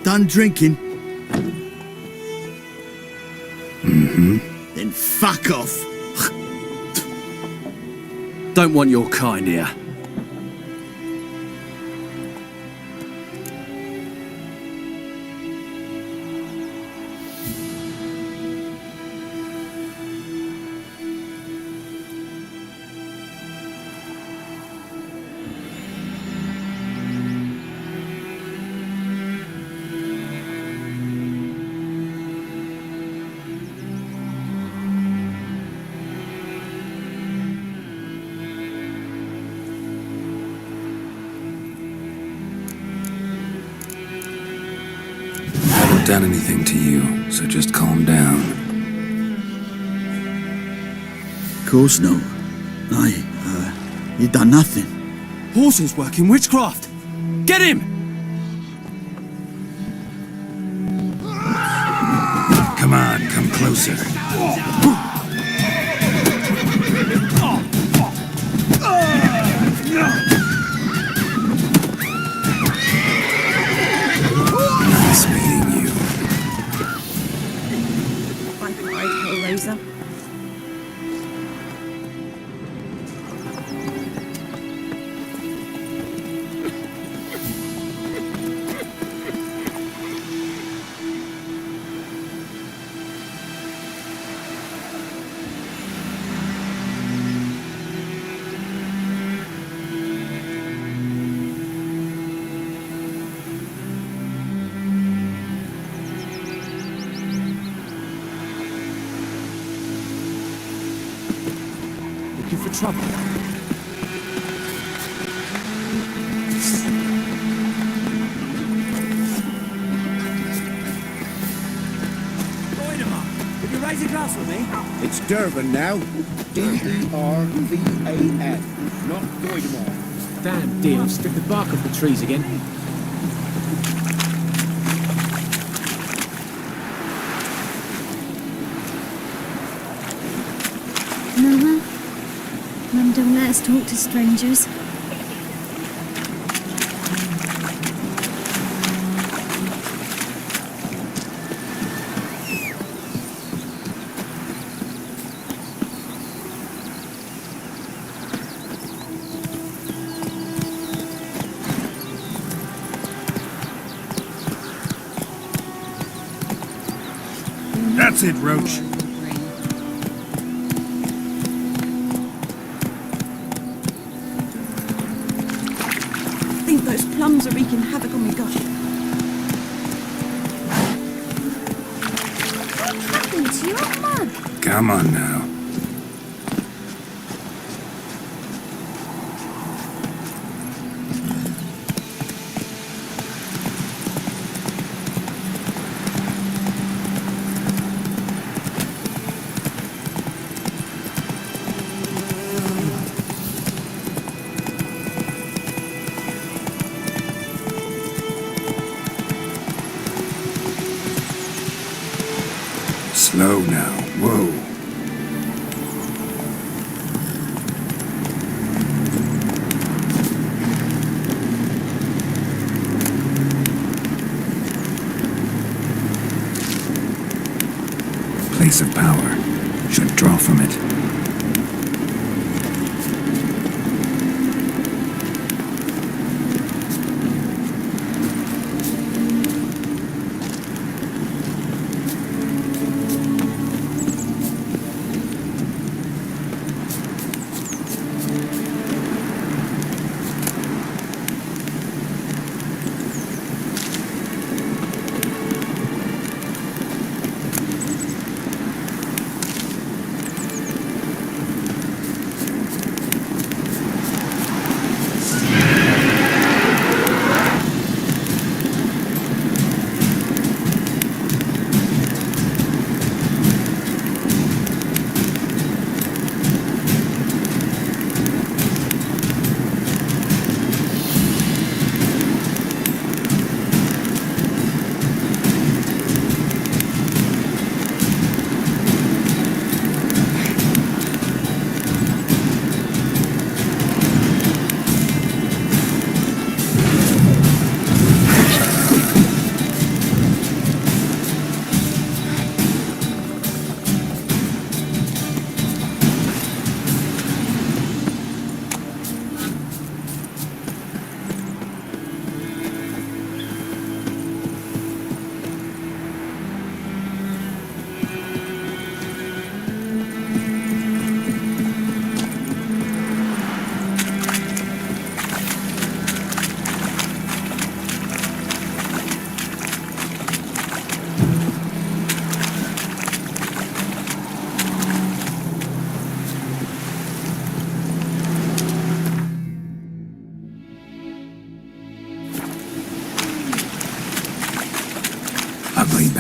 S9: Done drinking?
S3: Mm-hmm.
S9: Then fuck off.
S13: Don't want your kind here.
S3: haven't done anything to you, so just calm down.
S14: Of course no. He done nothing.
S13: Horses working witchcraft! Get him!
S3: Come on, come closer. Nice meeting you.
S2: Bye-bye, Hellraiser.
S13: Looking for trouble.
S11: Could you raise a glass with me?
S7: It's Durban now. D-E-R-V-A-N, not Goidemar.
S12: Damn deal, strip the bark off the trees again.
S2: Mama? Mum don't let us talk to strangers.
S3: That's it, Roach.
S8: I think those plums are wreaking havoc on my gut.
S2: What happened to your mug?
S3: Come on now. Slow now. Whoa. Place of power. Should draw from it.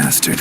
S3: bastard.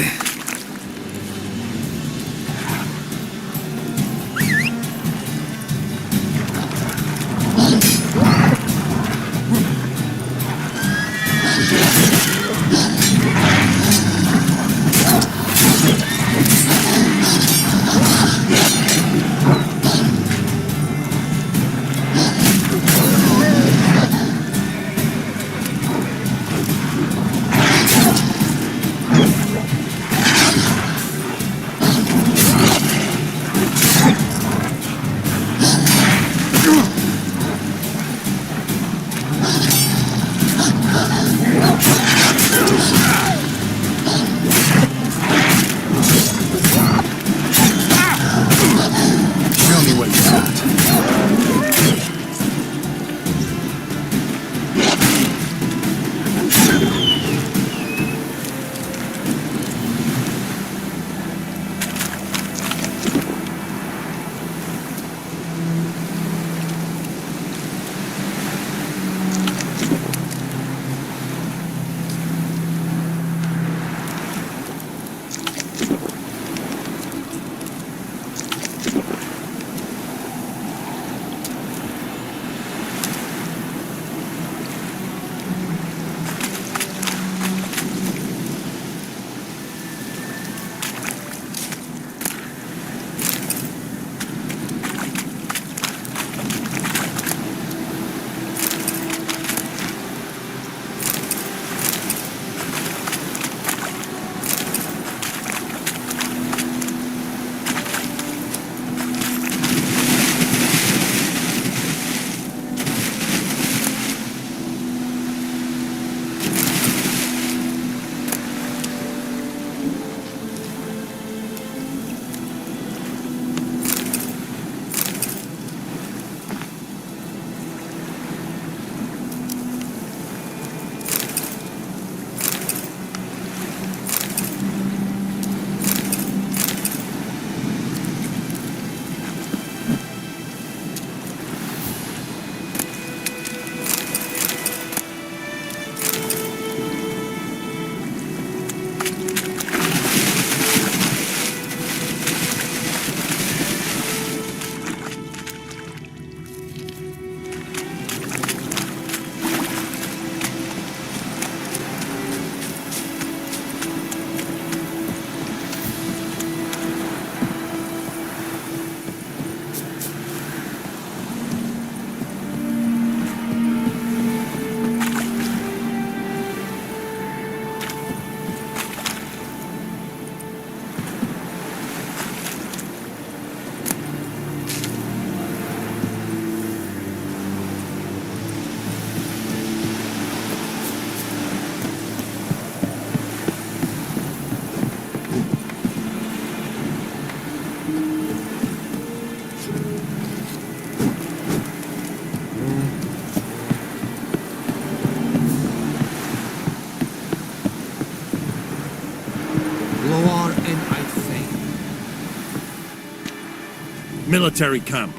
S15: Military camp.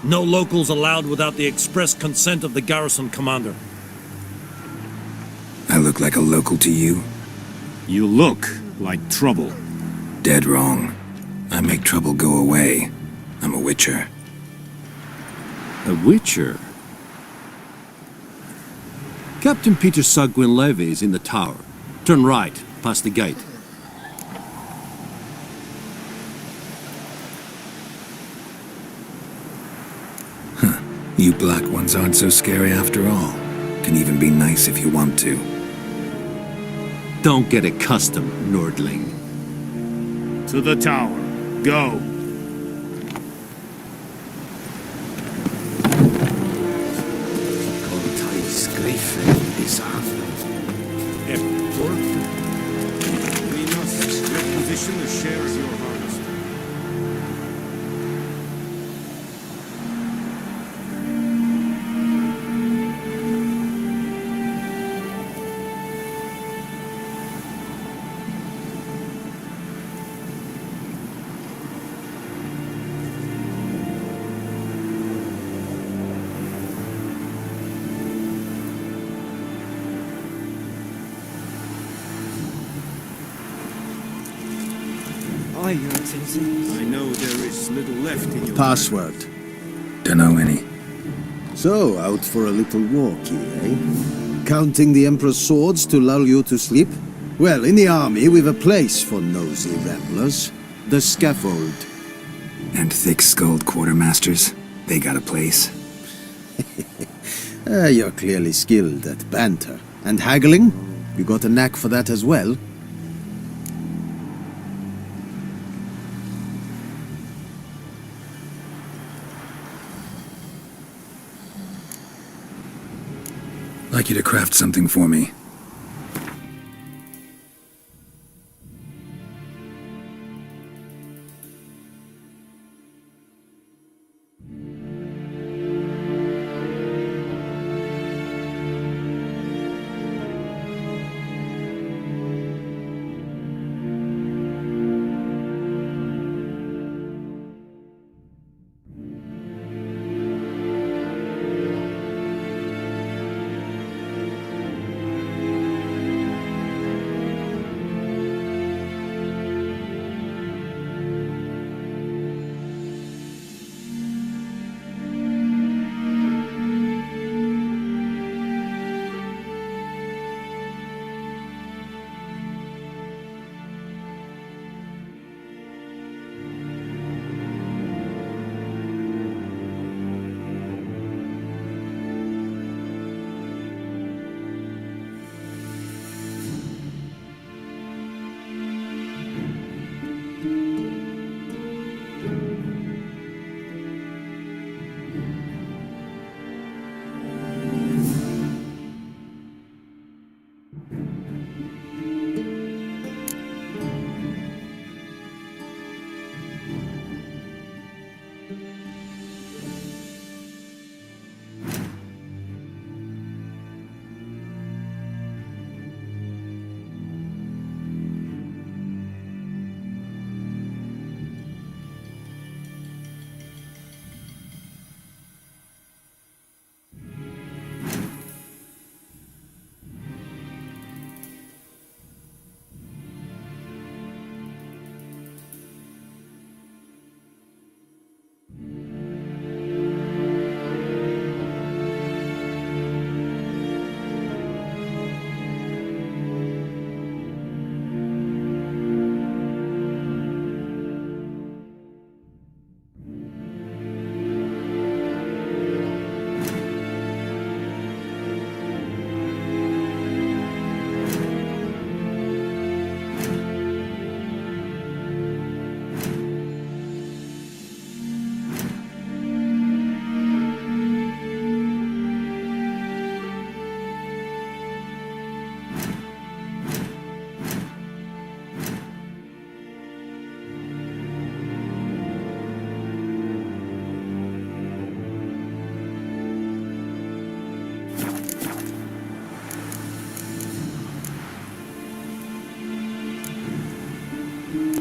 S15: No locals allowed without the express consent of the garrison commander.
S3: I look like a local to you?
S5: You look like trouble.
S3: Dead wrong. I make trouble go away. I'm a witcher.
S5: A witcher?
S15: Captain Peter Sagwin Levy is in the tower. Turn right, past the gate.
S3: You black ones aren't so scary after all. Can even be nice if you want to.
S15: Don't get accustomed, Nordling.
S5: To the tower. Go.
S13: We must requisition a share of your harvest.
S11: way, Your Excellency.
S13: I know there is little left in your
S1: Password.
S3: Dunno any.
S1: So, out for a little walkie, eh? Counting the Emperor's swords to lull you to sleep? Well, in the army, we've a place for nosy ramblers. The scaffold.
S3: And thick-skulled quartermasters, they got a place.
S1: You're clearly skilled at banter. And haggling? You got a knack for that as well?
S3: Like you to craft something for me.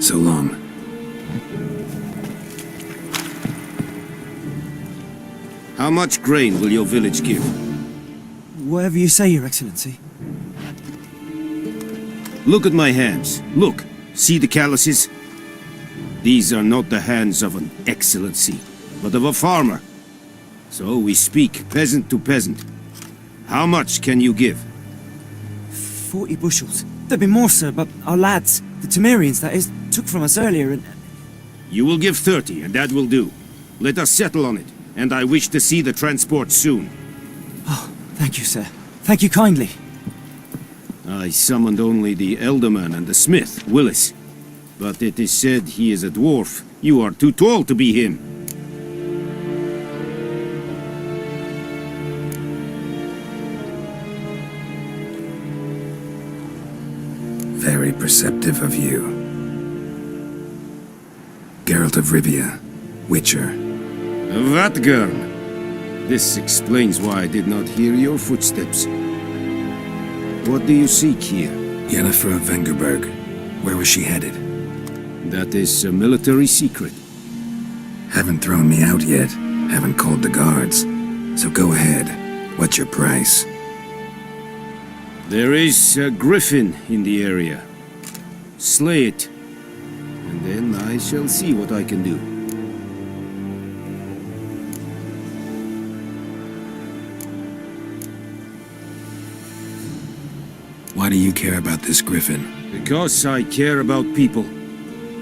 S3: So long.
S13: How much grain will your village give?
S11: Whatever you say, Your Excellency.
S13: Look at my hands. Look. See the calluses? These are not the hands of an excellency, but of a farmer. So we speak peasant to peasant. How much can you give?
S11: 40 bushels. There'd be more, sir, but our lads, the Temerians, that is, took from us earlier and...
S13: You will give 30, and that will do. Let us settle on it, and I wish to see the transport soon.
S11: Oh, thank you, sir. Thank you kindly.
S13: I summoned only the Elderman and the smith, Willis. But it is said he is a dwarf. You are too tall to be him.
S3: Very perceptive of you. Geralt of Rivia, Witcher.
S13: Vatgern! This explains why I did not hear your footsteps. What do you seek here?
S3: Yennefer of Vengerberg. Where was she headed?
S13: That is a military secret.
S3: Haven't thrown me out yet. Haven't called the guards. So go ahead. What's your price?
S13: There is a griffin in the area. Slay it, and Then I shall see what I can do.
S3: Why do you care about this griffin?
S13: Because I care about people.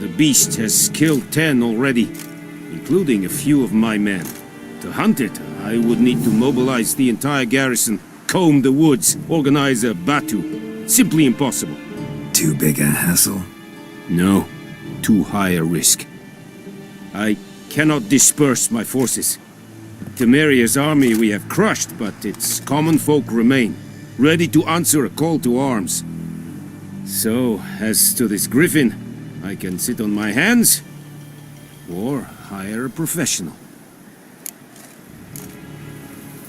S13: The beast has killed 10 already, including a few of my men. To hunt it, I would need to mobilize the entire garrison, comb the woods, organize a batu. Simply impossible.
S3: Too big a hassle?
S13: No, too high a risk. I cannot disperse my forces. Temeria's army we have crushed, but its common folk remain, ready to answer a call to arms. So, as to this griffin, I can sit on my hands, or hire a professional.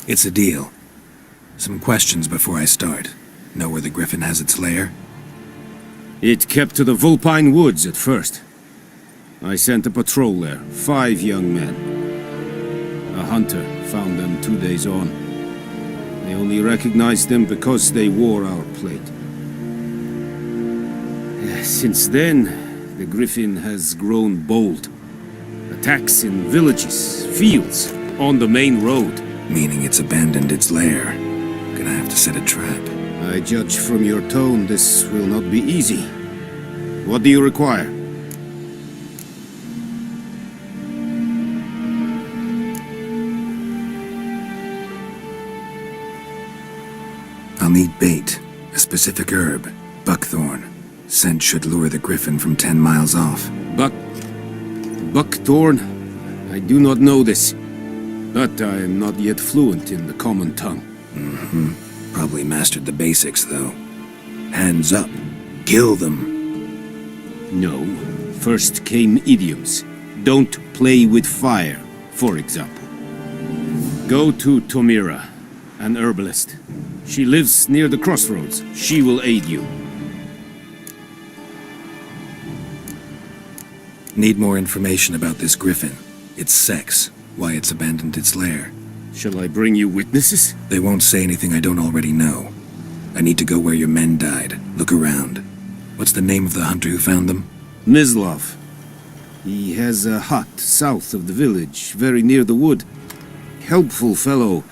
S3: It's a deal. Some questions before I start. Know where the griffin has its lair?
S13: It kept to the Vulpine Woods at first. I sent a patrol there, 5 young men. A hunter found them 2 days on. They only recognized them because they wore our plate. Since then, the griffin has grown bold. Attacks in villages, fields, on the main road.
S3: Meaning it's abandoned its lair. Gonna have to set a trap.
S13: I judge from your tone this will not be easy. What do you require?
S3: I'll need bait, a specific herb, buckthorn. Scent should lure the griffin from 10 miles off.
S13: Buckthorn? I do not know this, but I am not yet fluent in the common tongue.
S3: Probably mastered the basics, though. Hands up. Kill them.
S13: No. First came idioms. Don't play with fire, for example. Go to Tomira, an herbalist. She lives near the crossroads. She will aid you.
S3: Need more information about this griffin. Its sex, why it's abandoned its lair.
S13: Shall I bring you witnesses?
S3: They won't say anything I don't already know. I need to go where your men died. Look around. What's the name of the hunter who found them?
S13: Mislav. He has a hut south of the village, very near the wood. Helpful fellow.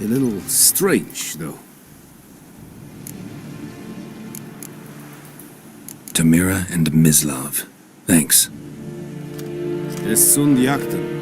S13: A little strange, though.
S3: Tomira and Mislav. Thanks.
S13: Es sunt jakten.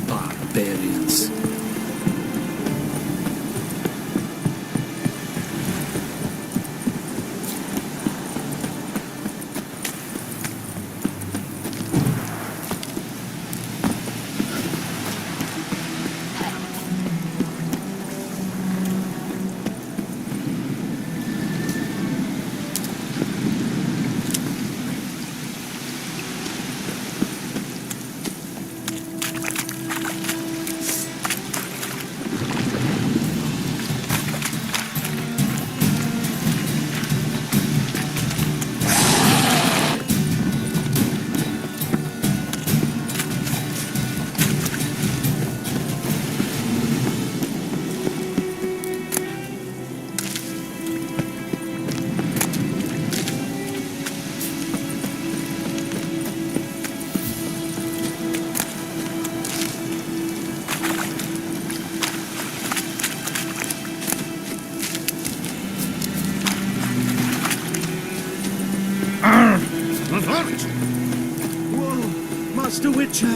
S3: Barbarians.
S7: Witcher!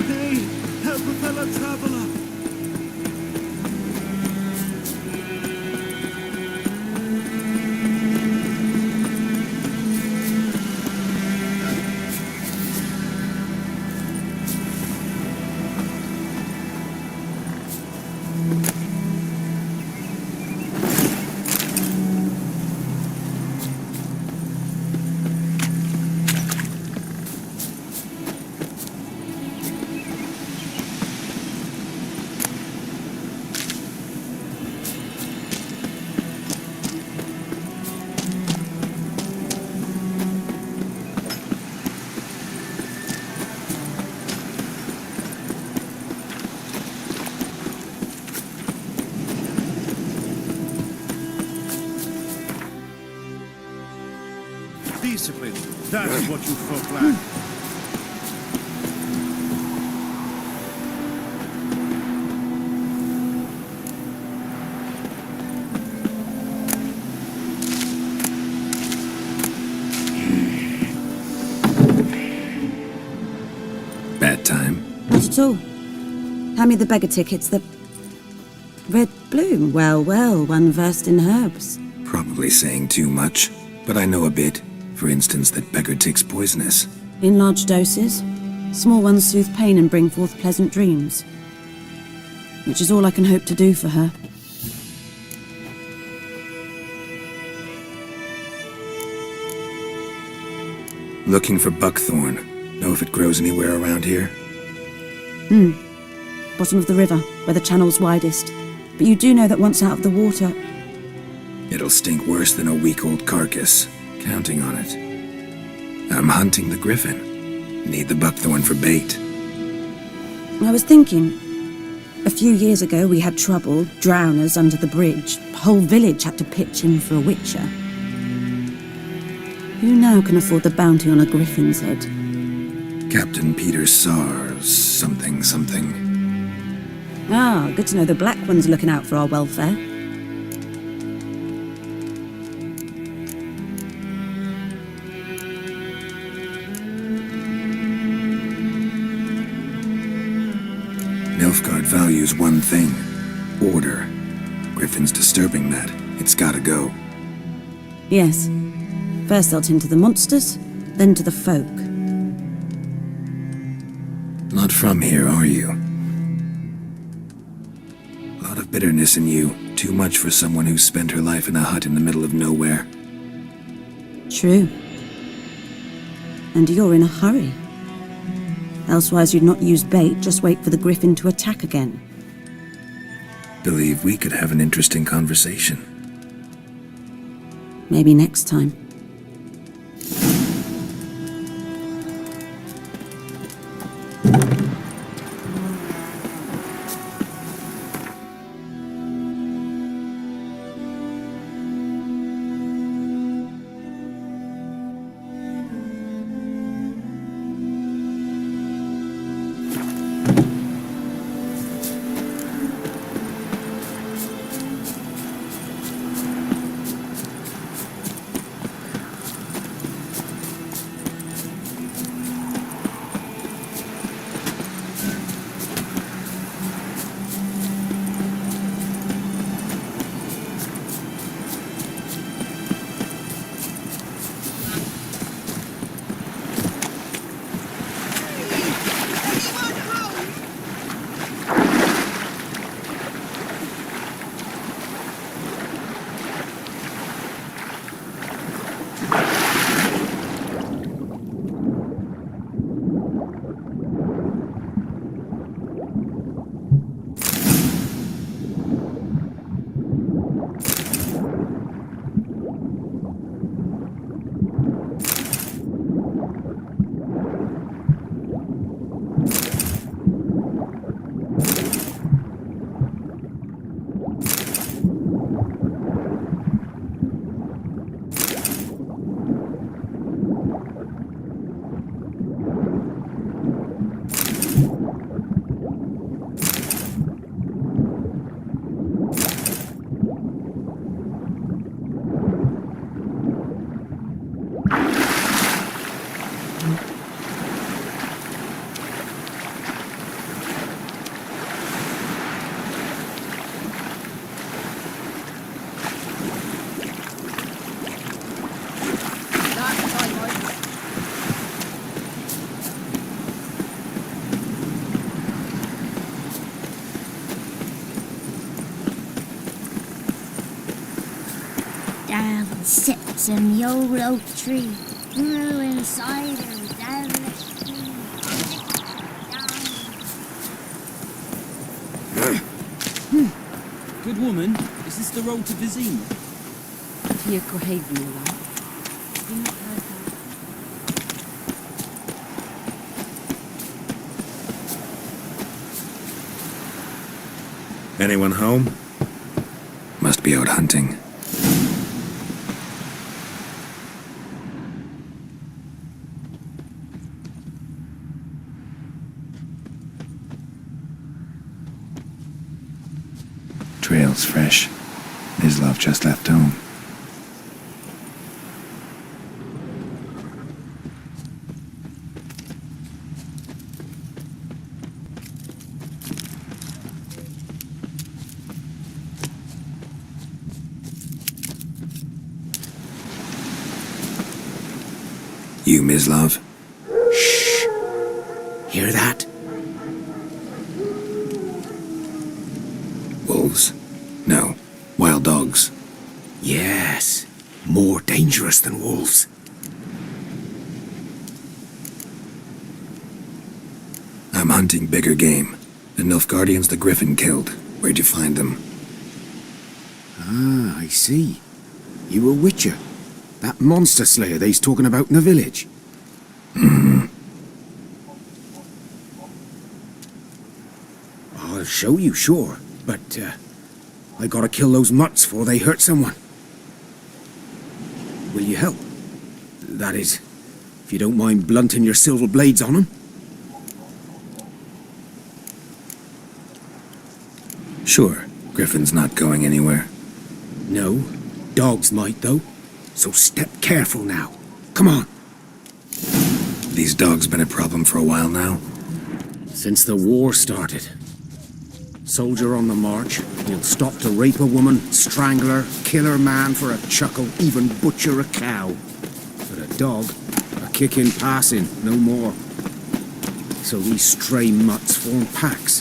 S7: Hey, help a fellow traveler!
S13: Discipline. That's what you folk lack.
S3: Bad time.
S2: Not at all. Hand me the beggar tickets, the red bloom. Well, well, one versed in herbs.
S3: Probably saying too much, but I know a bit. For instance, that beggar tick's poisonous.
S2: In large doses. Small ones soothe pain and bring forth pleasant dreams. Which is all I can hope to do for her.
S3: Looking for buckthorn. Know if it grows anywhere around here?
S2: Bottom of the river, where the channel's widest. But you do know that once out of the water...
S3: It'll stink worse than a week-old carcass. Counting on it. I'm hunting the griffin. Need the buckthorn for bait.
S2: I was thinking... A few years ago we had trouble, drowners under the bridge. The whole village had to pitch in for a witcher. Who now can afford the bounty on a griffin's head?
S3: Captain Peter Sars, something.
S2: Ah, good to know the Black One's looking out for our welfare.
S3: Nilfgaard values one thing. Order. Griffin's disturbing that. It's gotta go.
S2: Yes. First they'll tend to the monsters, then to the folk.
S3: Not from here, are you? A lot of bitterness in you. Too much for someone who spent her life in a hut in the middle of nowhere.
S2: True. And you're in a hurry. Elsewise you'd not use bait, just wait for the griffin to attack again.
S3: Believe we could have an interesting conversation.
S2: Maybe next time.
S16: Down sits in the old oak tree, grew inside her down the street.
S6: Good woman, is this the road to Vizima?
S10: Here, Cohaven,
S3: Anyone home? Must be out hunting. Trail's fresh. Islov just left home. You, Mislov? Shh. Hear that? Wolves? No. Wild dogs. Yes. More dangerous than wolves. I'm hunting bigger game. The Nilfgaardians the Griffin killed. Where'd you find them?
S17: Ah, I see. You a witcher. That monster slayer they's talking about in the village. I'll show you, sure. But, I gotta kill those mutts before they hurt someone. Will you help? That is, if you don't mind blunting your silver blades on them.
S3: Sure. Griffin's not going anywhere.
S17: No. Dogs might, though. So step careful now. Come on.
S3: These dogs been a problem for a while now?
S17: Since the war started. Soldier on the march, he'll stop to rape a woman, strangle her, kill her man for a chuckle, even butcher a cow. But a dog, a kick in passing, no more. So these stray mutts form packs.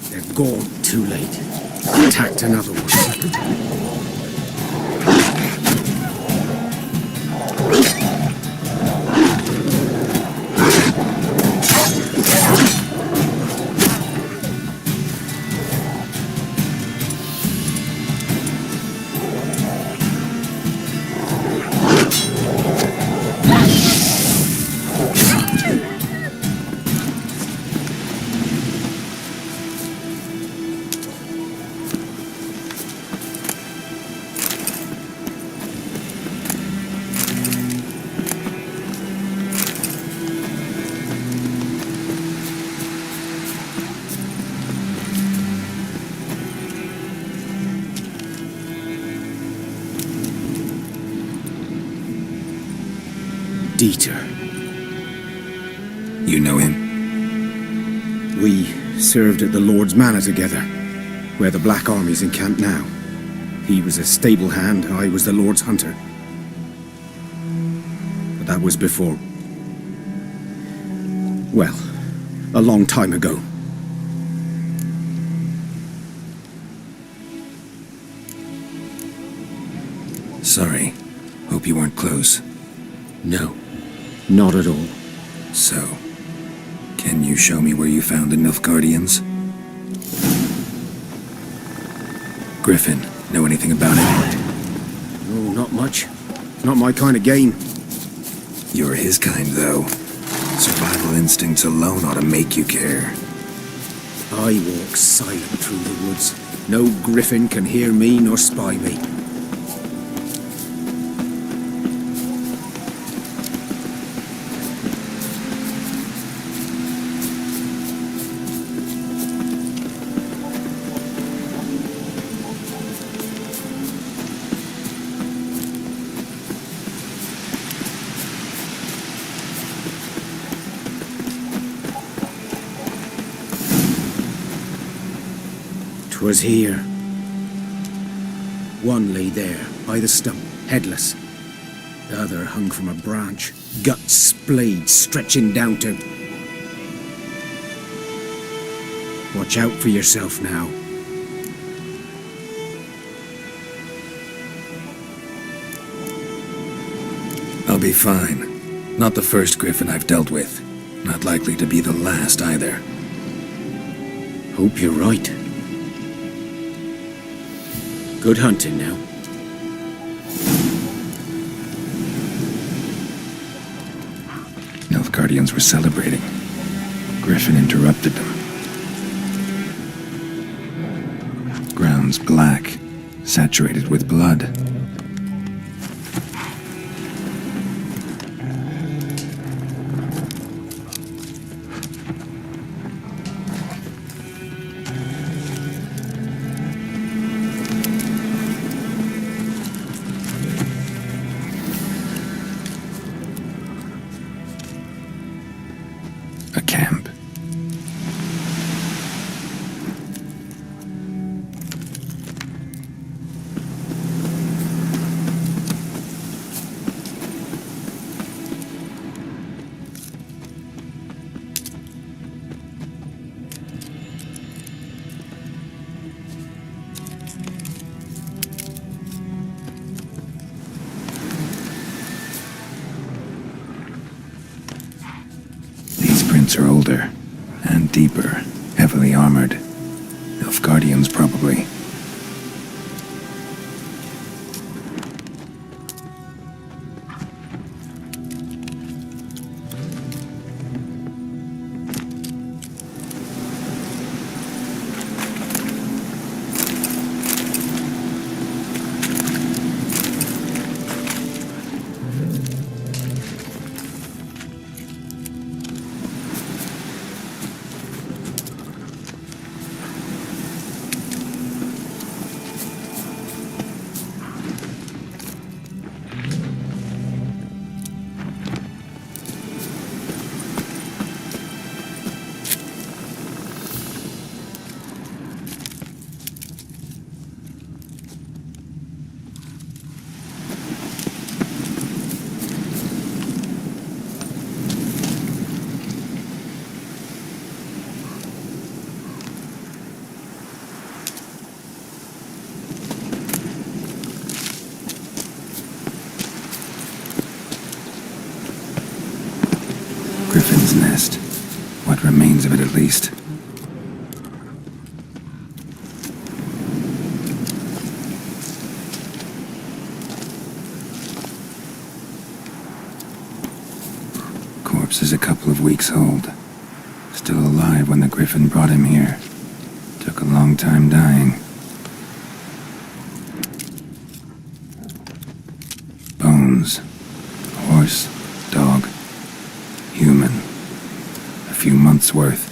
S17: They're gone too late. Attacked another one. Dieter.
S3: You know him?
S17: We served at the Lord's Manor together, where the Black Army's encamped now. He was a stable hand, I was the Lord's hunter. But that was before... well, a long time ago.
S3: Sorry. Hope you weren't close.
S17: No. Not at all.
S3: So, can you show me where you found the Nilfgaardians? Griffin, know anything about it?
S17: No, not much. It's not my kind of game.
S3: You're his kind, though. Survival instincts alone ought to make you care.
S17: I walk silent through the woods. No griffin can hear me nor spy me. 'Twas here. One lay there, by the stump, headless. The other hung from a branch, guts splayed, stretching down to... Watch out for yourself now.
S3: I'll be fine. Not the first griffin I've dealt with. Not likely to be the last either.
S17: Hope you're right. Good hunting now.
S3: Nilfgaardians were celebrating. Griffin interrupted them. Ground's black, saturated with blood. A camp. Are older and deeper, heavily armored. Nilfgaardians, probably. Griffin's nest. What remains of it, at least. Corpse is a couple of weeks old. Still alive when the griffin brought him here. Took a long time dying. Bones. Horse. Dog. Human. A few months' worth.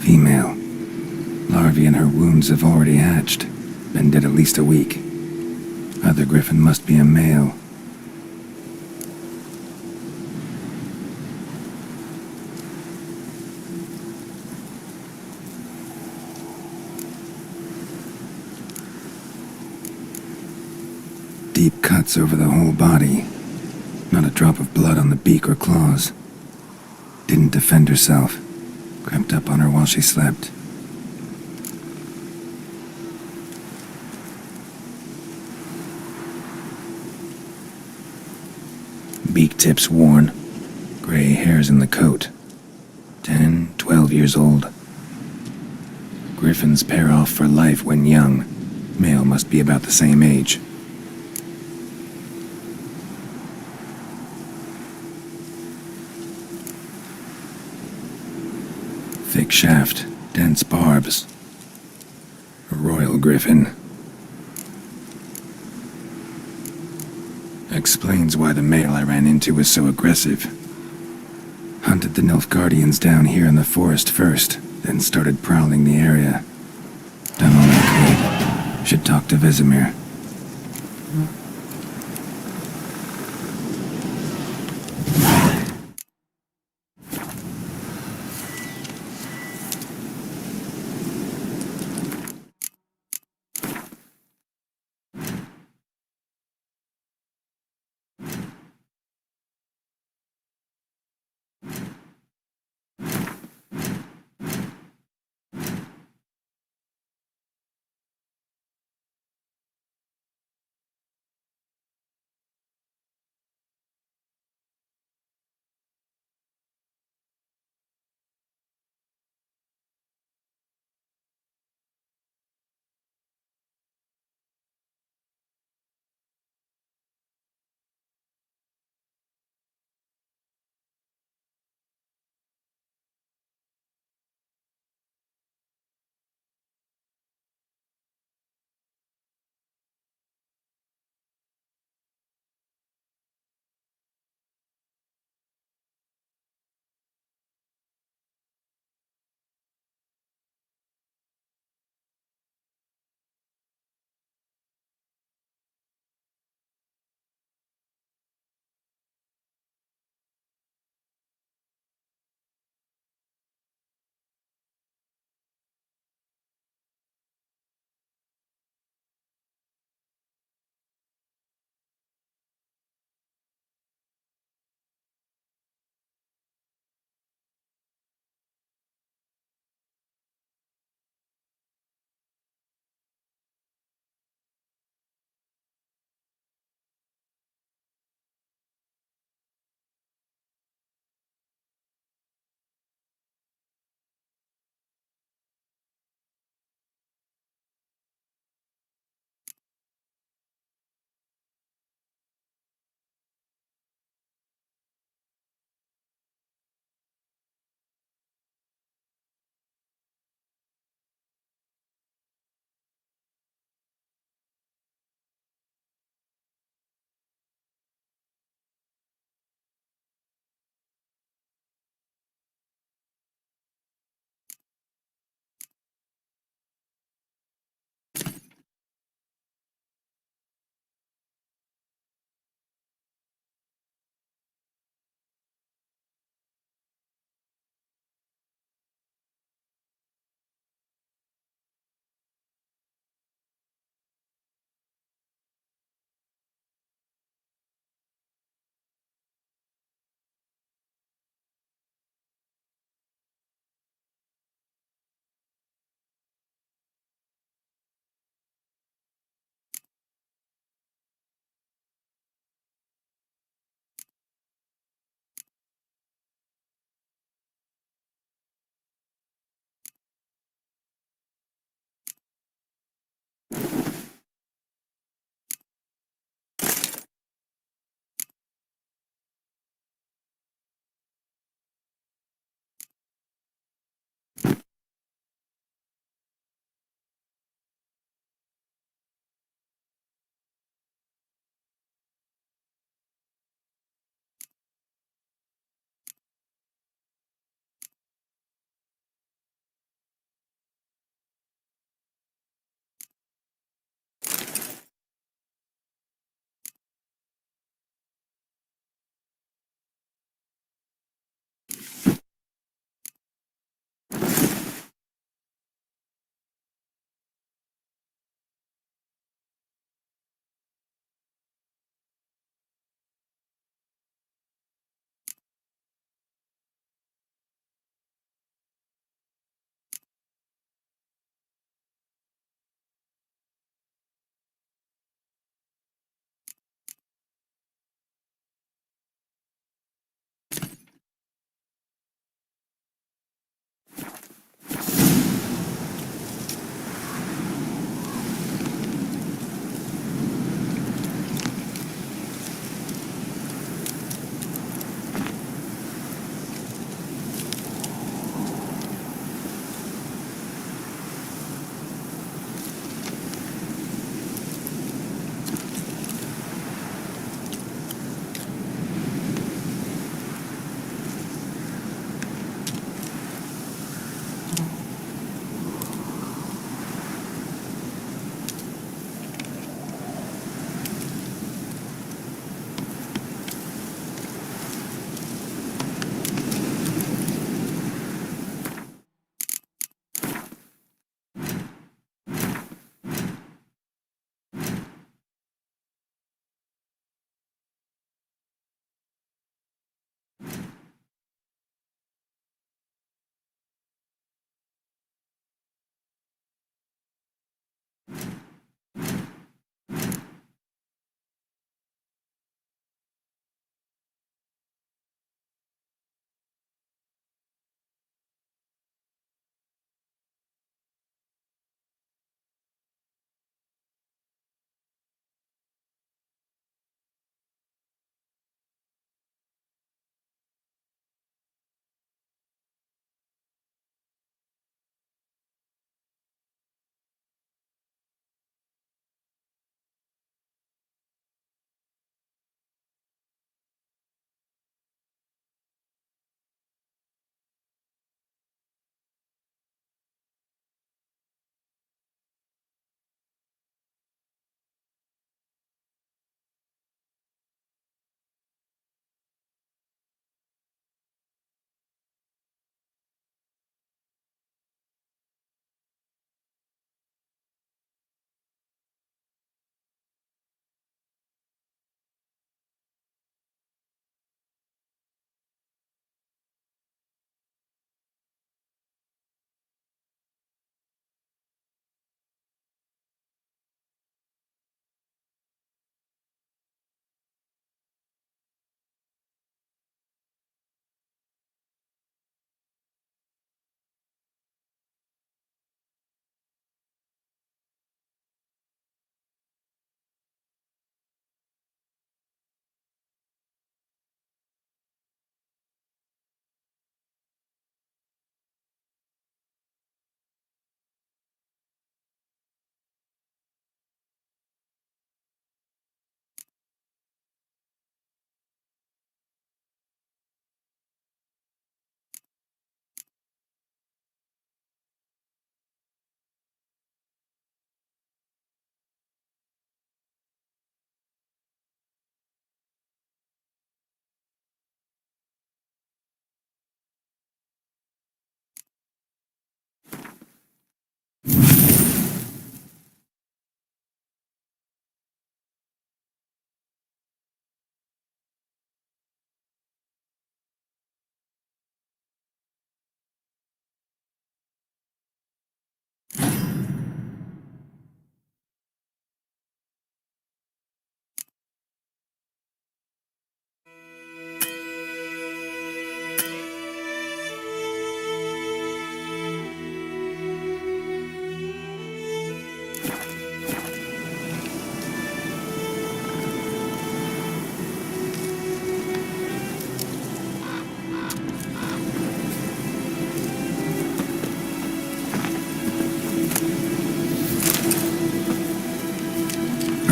S3: Female. Larvae in her wounds have already hatched. Been dead at least a week. Other griffin must be a male. Deep cuts over the whole body. Not a drop of blood on the beak or claws. Didn't defend herself. Crept up on her while she slept. Beak tips worn. Gray hairs in the coat. 10, 12 years old. Griffins pair off for life when young. Male must be about the same age. Thick shaft, dense barbs. A royal griffin. Explains why the male I ran into was so aggressive. Hunted the Nilfgaardians down here in the forest first, then started prowling the area. Done all I could. Should talk to Vesemir.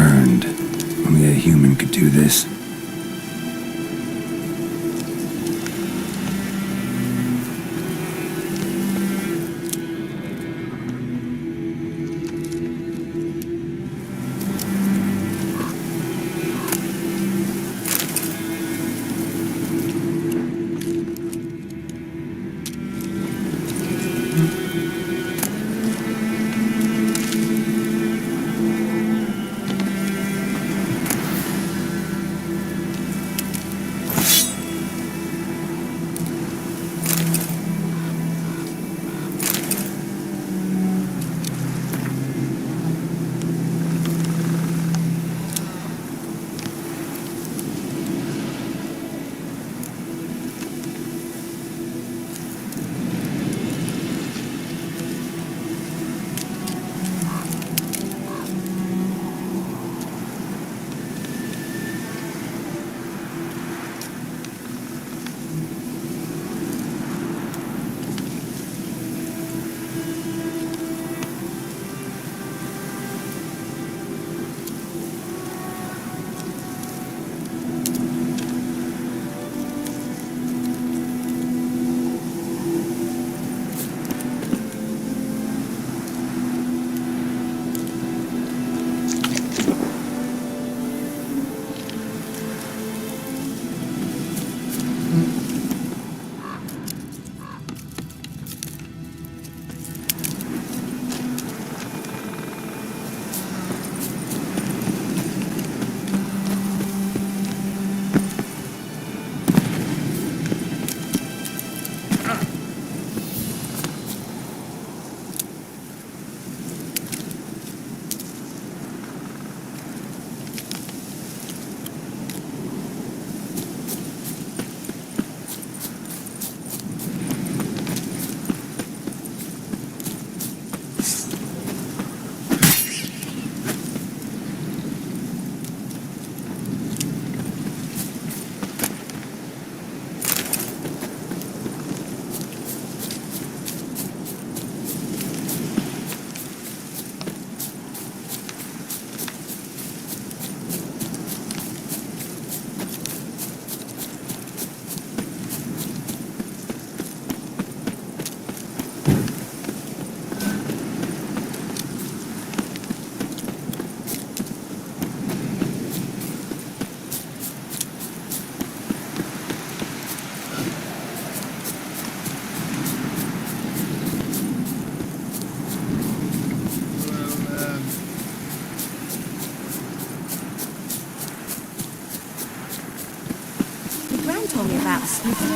S3: burned. Only a human could do this.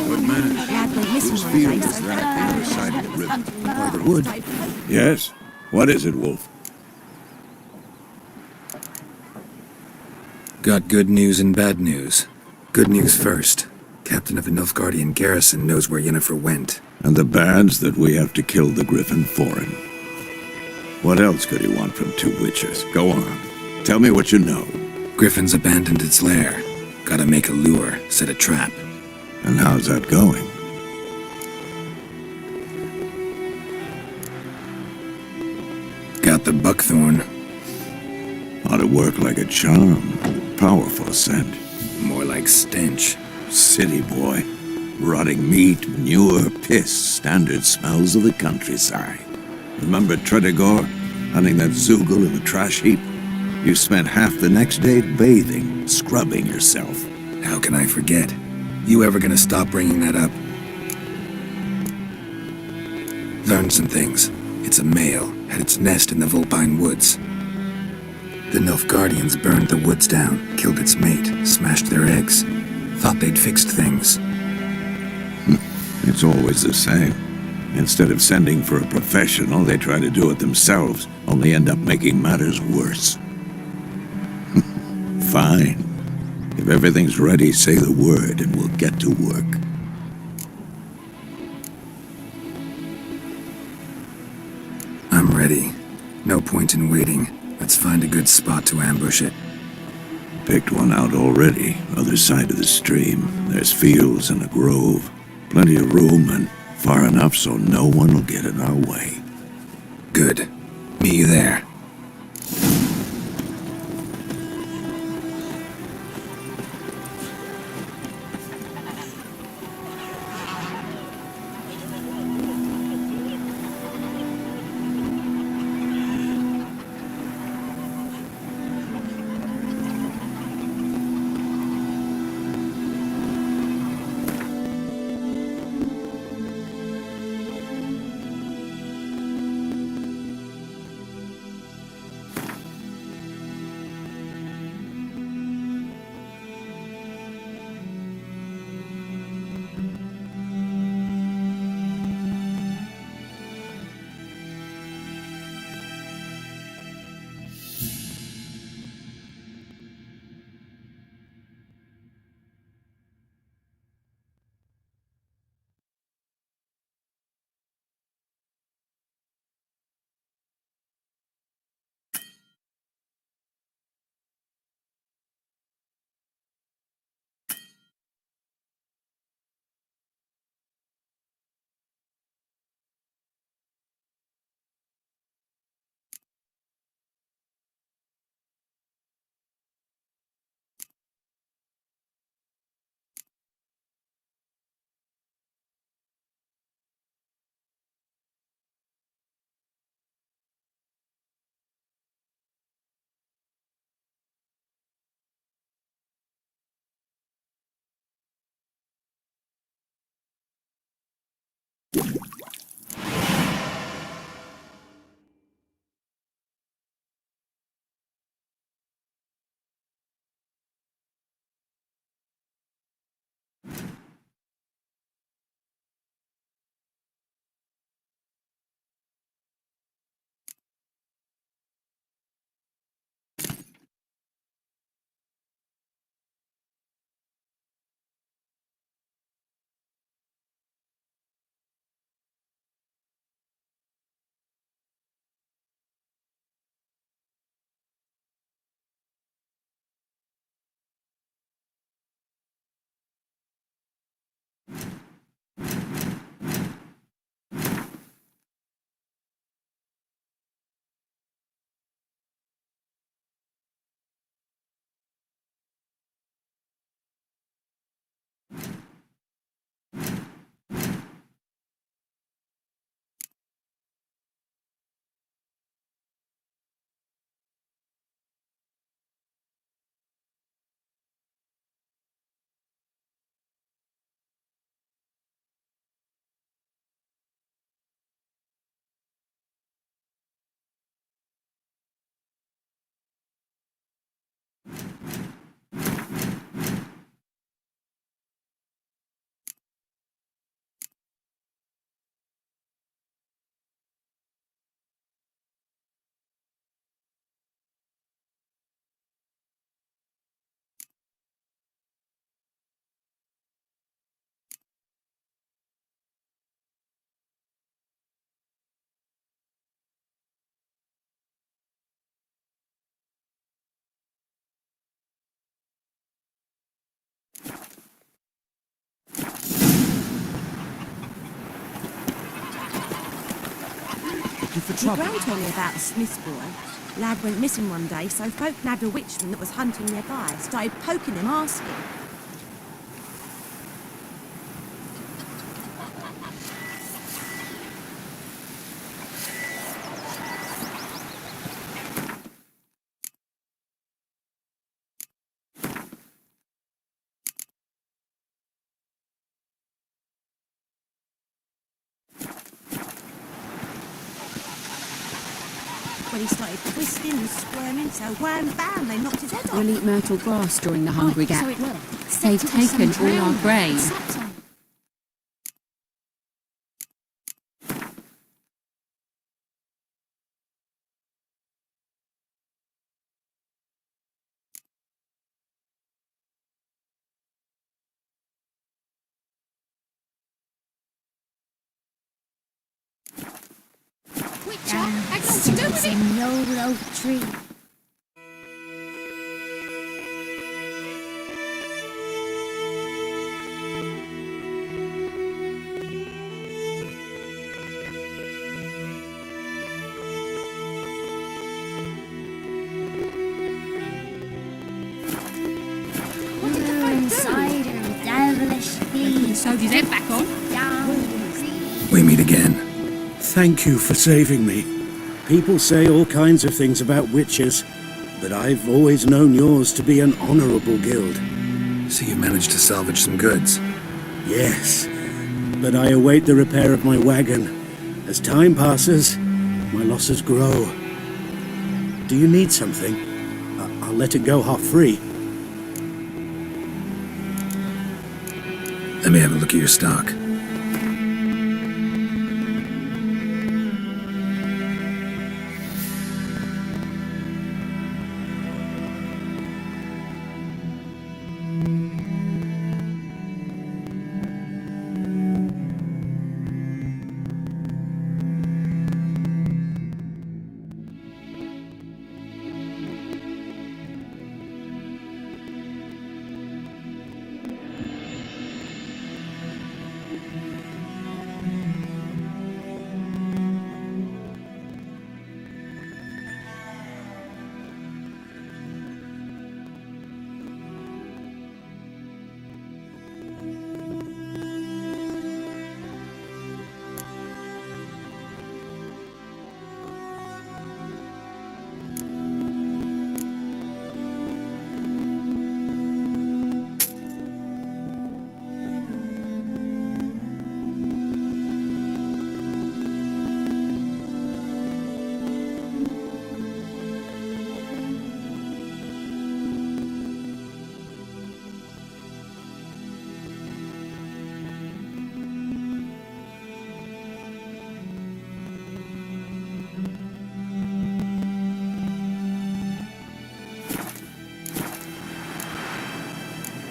S5: What man? Whose field is that the other side of the river? By the wood? Yes. What is it, Wolf?
S3: Got good news and bad news. Good news first. Captain of the Nilfgaardian garrison knows where Yennefer went.
S5: And the bad's that we have to kill the Griffin for him. What else could he want from two witches? Go on. Tell me what you know.
S3: Griffin's abandoned its lair. Gotta make a lure, set a trap.
S5: And how's that going?
S3: Got the buckthorn.
S5: Ought to work like a charm. Powerful scent.
S3: More like stench.
S5: City boy. Rotting meat, manure, piss. Standard smells of the countryside. Remember Tredegor? Hunting that Zoogle in the trash heap? You spent half the next day bathing, scrubbing yourself.
S3: How can I forget? You ever gonna stop bringing that up? Learned some things. It's a male, had its nest in the Vulpine Woods. The Nilfgaardians burned the woods down, killed its mate, smashed their eggs. Thought they'd fixed things.
S5: It's always the same. Instead of sending for a professional, they try to do it themselves, only end up making matters worse. Fine. If everything's ready, say the word and we'll get to work.
S3: I'm ready. No point in waiting. Let's find a good spot to ambush it.
S5: Picked one out already, other side of the stream. There's fields and a grove. Plenty of room and far enough so no one will get in our way.
S3: Good. Meet you there.
S8: My gran told me about a Smith's boy. Lad went missing one day, so folk nabbed a witchman that was hunting nearby. Started poking him, asking. When he started twisting and squirming, so wham bam, they knocked his head off.
S18: We'll eat myrtle grass during the hungry gap.
S8: So it will.
S18: They've taken all our grain.
S16: Sits in the old oak tree. Cider, devilish bees.
S18: Sewed his head back on.
S3: We meet again.
S7: Thank you for saving me. People say all kinds of things about witches, but I've always known yours to be an honorable guild.
S3: So you managed to salvage some goods?
S7: Yes, but I await the repair of my wagon. As time passes, my losses grow. Do you need something? I'll let it go half-free.
S3: Let me have a look at your stock.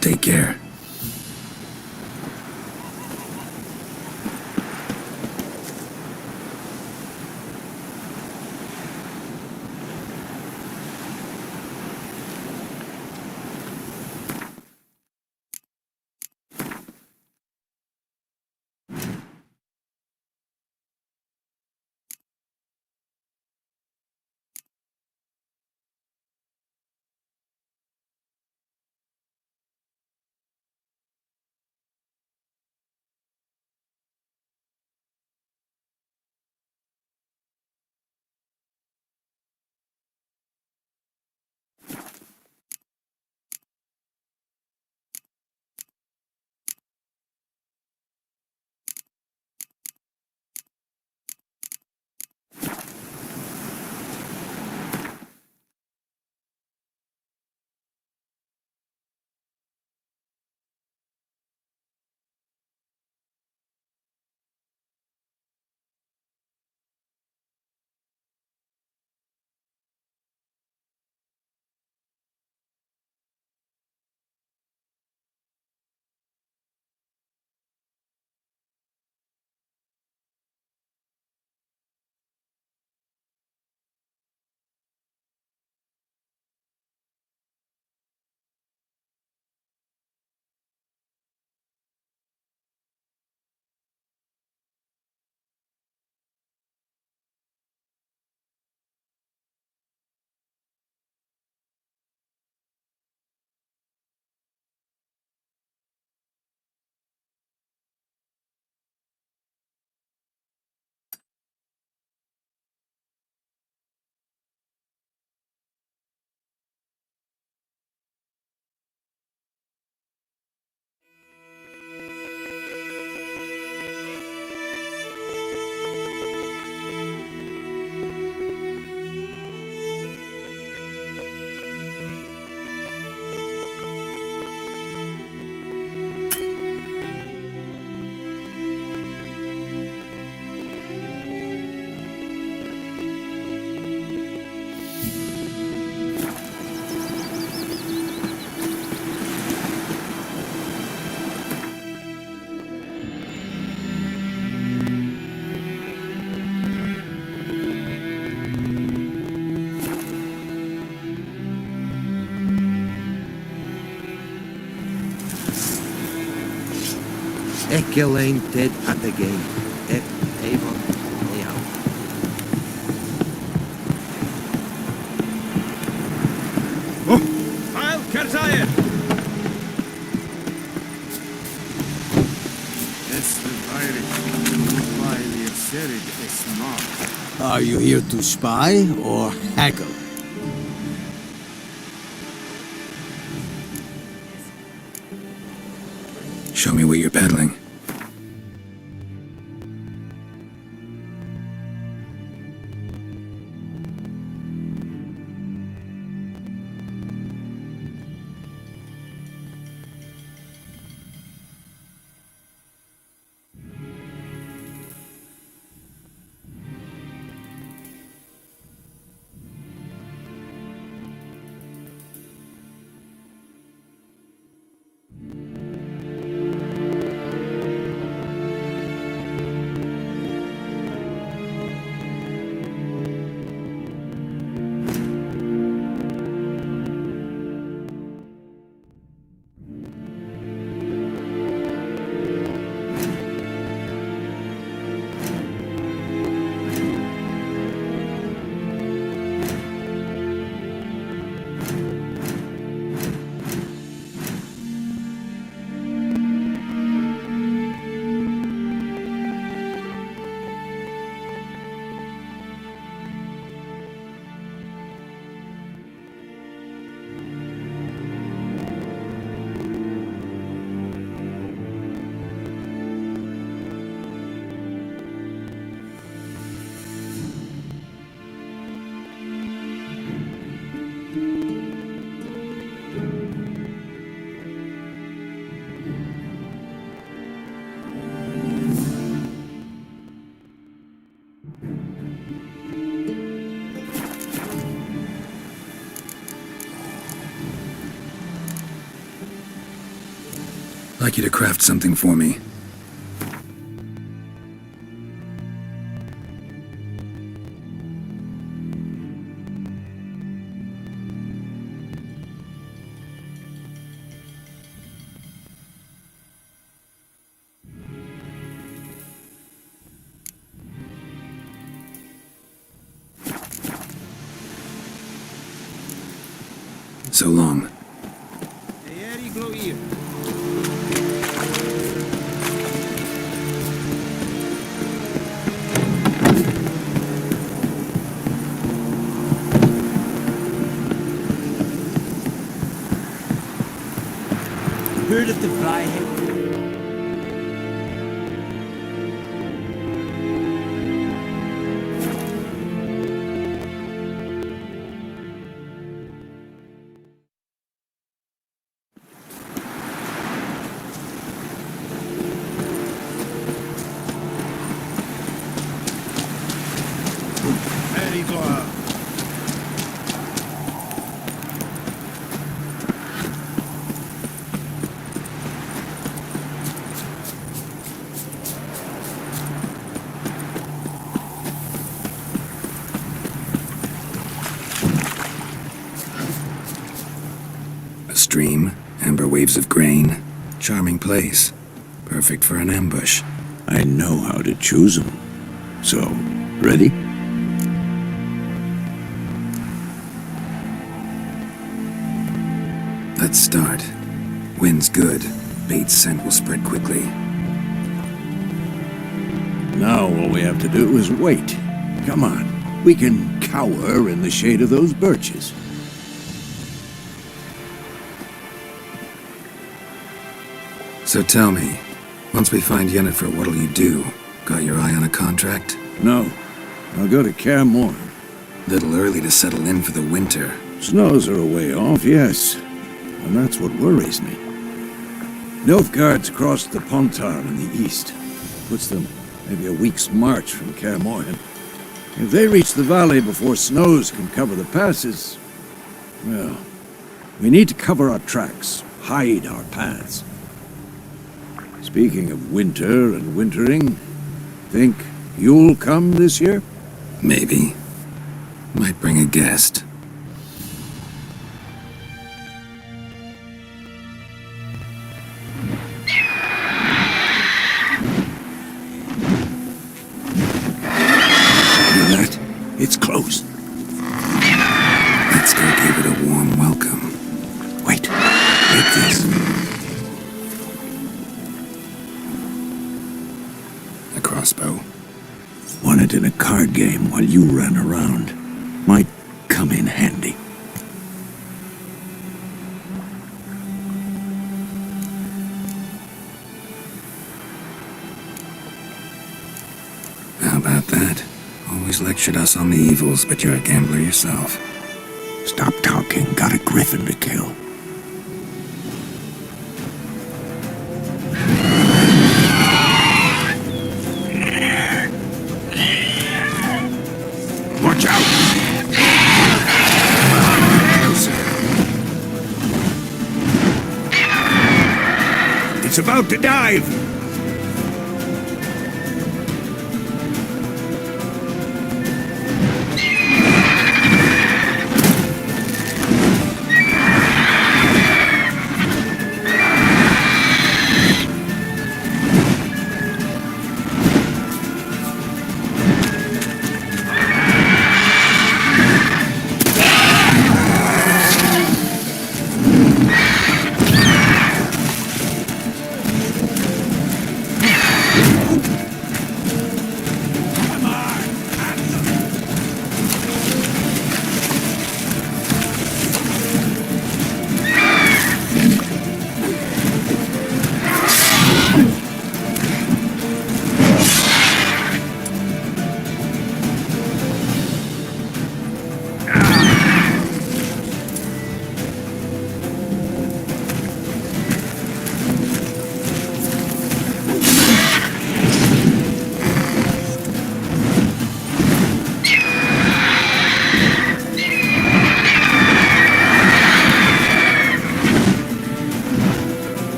S3: Take care.
S13: Ekelain Ted at the game. Avon Layout.
S5: I'll Kertaye!
S1: Are you here to spy or haggle?
S3: Show me what you're peddling. I'd like you to craft something for me. So long.
S11: Heard of the Vrijheid?
S3: A stream, amber waves of grain. Charming place. Perfect for an ambush.
S5: I know how to choose them. So, ready?
S3: Let's start. Wind's good. Bait's scent will spread quickly.
S5: Now all we have to do is wait. Come on. We can cower in the shade of those birches.
S3: So tell me, once we find Yennefer, what'll you do? Got your eye on a contract?
S5: No. I'll go to Kaer Morhen.
S3: Little early to settle in for the winter.
S5: Snows are a way off, yes. And that's what worries me. Nilfgaard's crossed the Pontar in the east. Puts them maybe a week's march from Kaer Morhen. If they reach the valley before snows can cover the passes, well, we need to cover our tracks, hide our paths. Speaking of winter and wintering, think you'll come this year?
S3: Maybe. Might bring a guest.
S5: It's close.
S3: Let's go give it a warm welcome.
S5: Wait. Take this.
S3: A crossbow.
S5: Won it in a card game while you ran around. Might come in handy.
S3: How about that? Always lectured us on the evils, but you're a gambler yourself.
S5: Stop talking. Got a griffin to kill. Watch out! It's about to dive!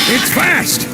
S5: It's fast!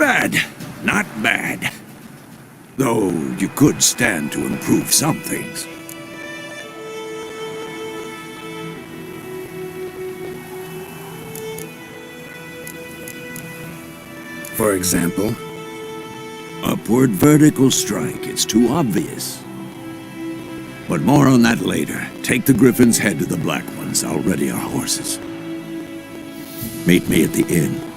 S5: bad. Not bad. Though you could stand to improve some things.
S3: For example?
S5: Upward vertical strike. It's too obvious. But more on that later. Take the Griffin's head to the Black Ones. I'll ready our horses. Meet me at the inn.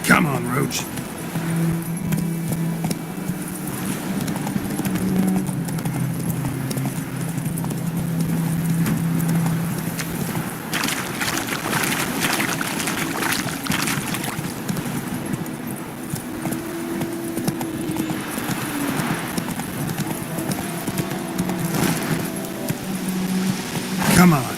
S13: Come on, Roach. Come on.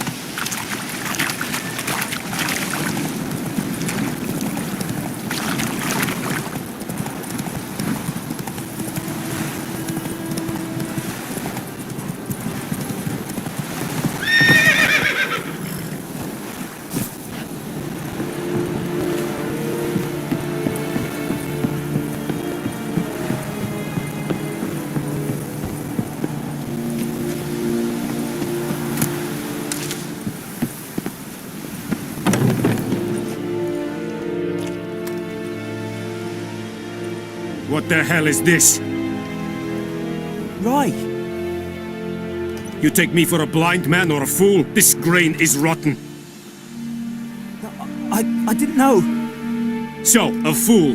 S13: What the hell is this?
S11: Right.
S13: You take me for a blind man or a fool? This grain is rotten.
S11: I didn't know.
S13: So, a fool.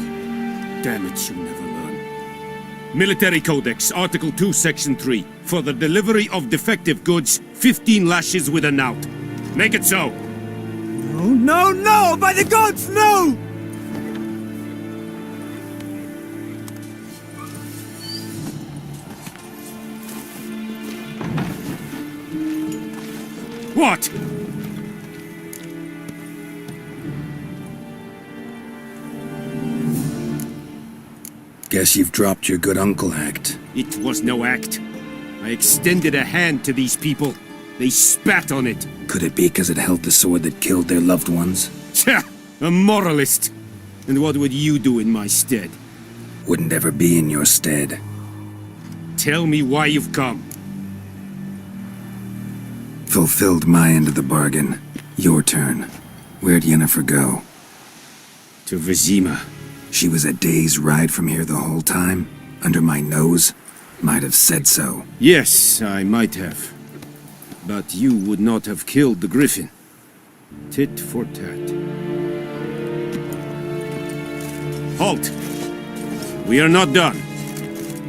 S13: Damn it, you never learn. Military Codex, Article 2, Section 3. For the delivery of defective goods, 15 lashes with a knout. Make it so.
S11: No, no, no! By the gods, no!
S13: What?
S3: Guess you've dropped your good uncle act.
S13: It was no act. I extended a hand to these people. They spat on it.
S3: Could it be because it held the sword that killed their loved ones?
S13: Tja! A moralist! And what would you do in my stead?
S3: Wouldn't ever be in your stead.
S13: Tell me why you've come.
S3: Fulfilled my end of the bargain. Your turn. Where'd Yennefer go?
S13: To Vizima.
S3: She was a day's ride from here the whole time? Under my nose? Might have said so.
S13: Yes, I might have. But you would not have killed the Griffin. Tit for tat. Halt! We are not done.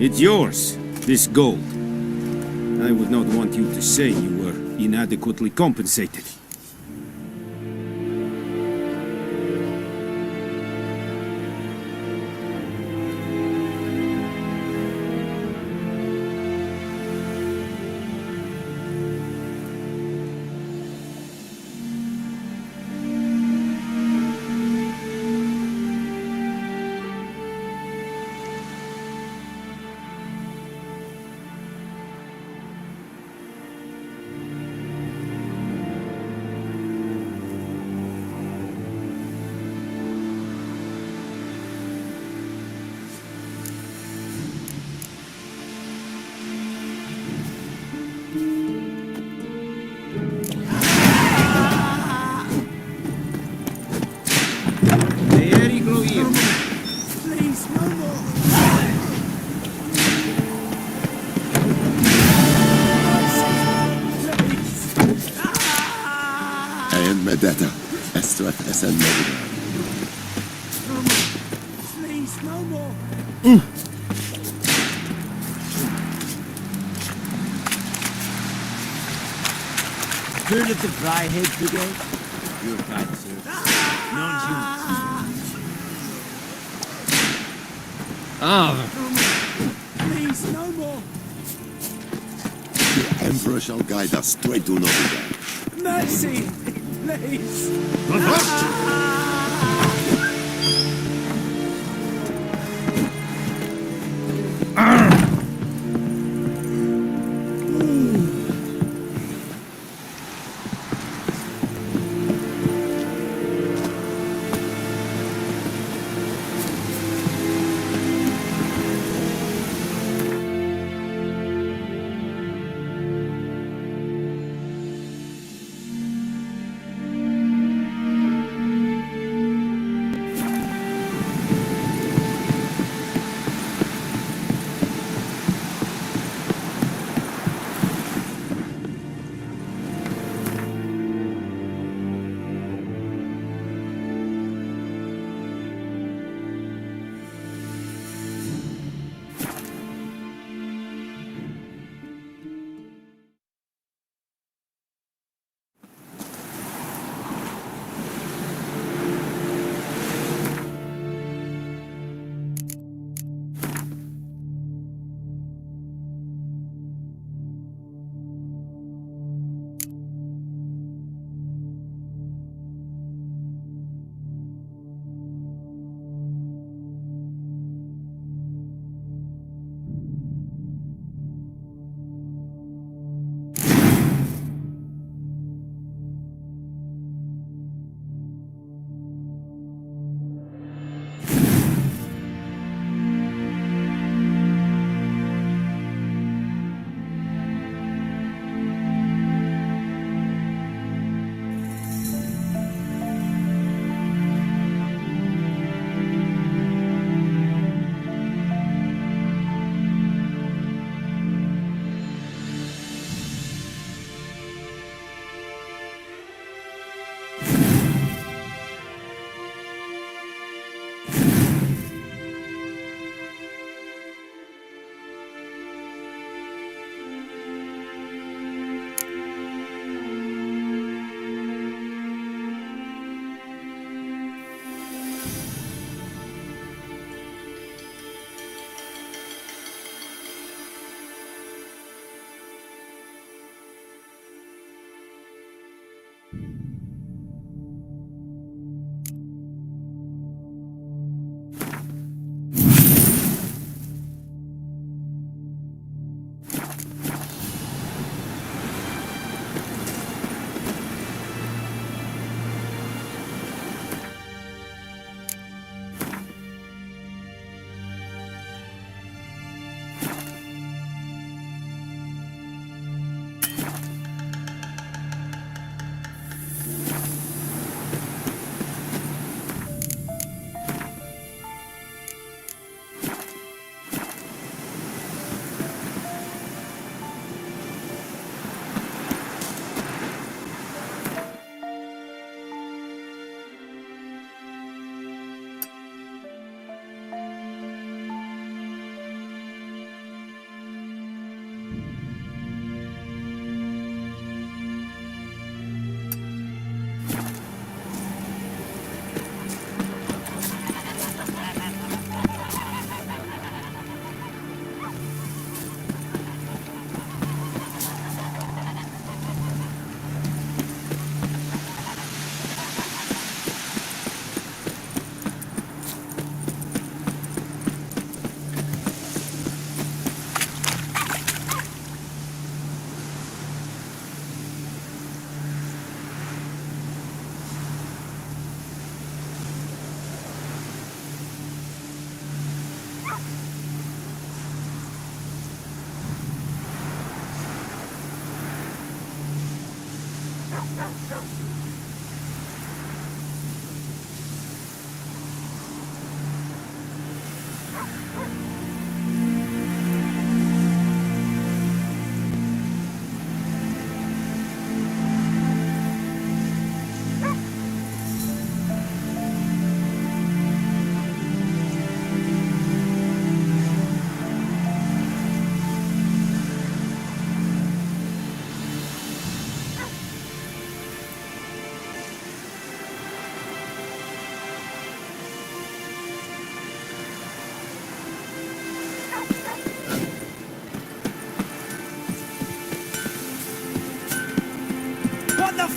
S13: It's yours, this gold. I would not want you to say you were inadequately compensated.
S19: Medetta, Estreth Esen Medetta.
S11: Please, no more. Heard of the Dryhead Brigade? You're right, sir. Please, no more.
S19: The Emperor shall guide us straight to Novida.
S11: Mercy, please.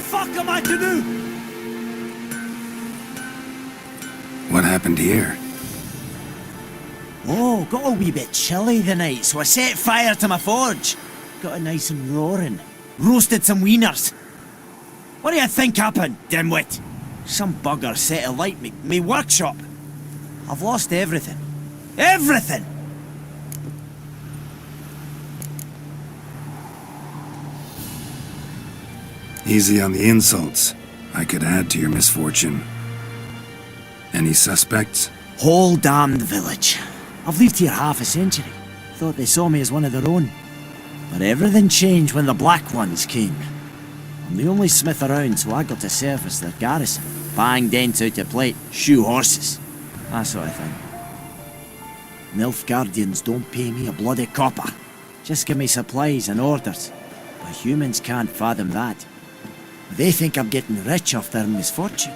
S11: fuck am I to do?
S3: What happened here?
S11: Oh, got a wee bit chilly the night, so I set fire to my forge. Got it nice and roaring. Roasted some wieners. What do you think happened, dimwit? Some bugger set alight me workshop. I've lost everything. Everything!
S3: Easy on the insults. I could add to your misfortune. Any suspects?
S11: Whole damned village. I've lived here half a century. Thought they saw me as one of their own. But everything changed when the Black Ones came. I'm the only smith around, so I got to service their garrison. Bang dents out of plate, shoe horses. That sort of thing. Nilfgaardians don't pay me a bloody copper. Just give me supplies and orders. But humans can't fathom that. They think I'm getting rich off their misfortune.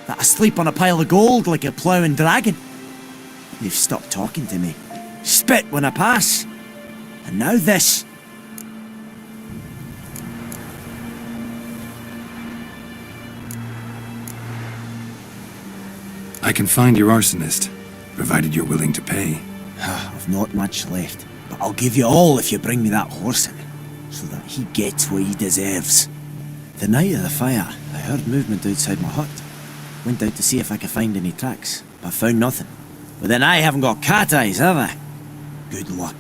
S11: That I sleep on a pile of gold like a ploughing dragon. They've stopped talking to me. Spit when I pass. And now this.
S3: I can find your arsonist, provided you're willing to pay.
S11: I've not much left, but I'll give you all if you bring me that horse in, so that he gets what he deserves. The night of the fire, I heard movement outside my hut. Went out to see if I could find any tracks, but found nothing. But then I haven't got cat eyes, have I? Good luck.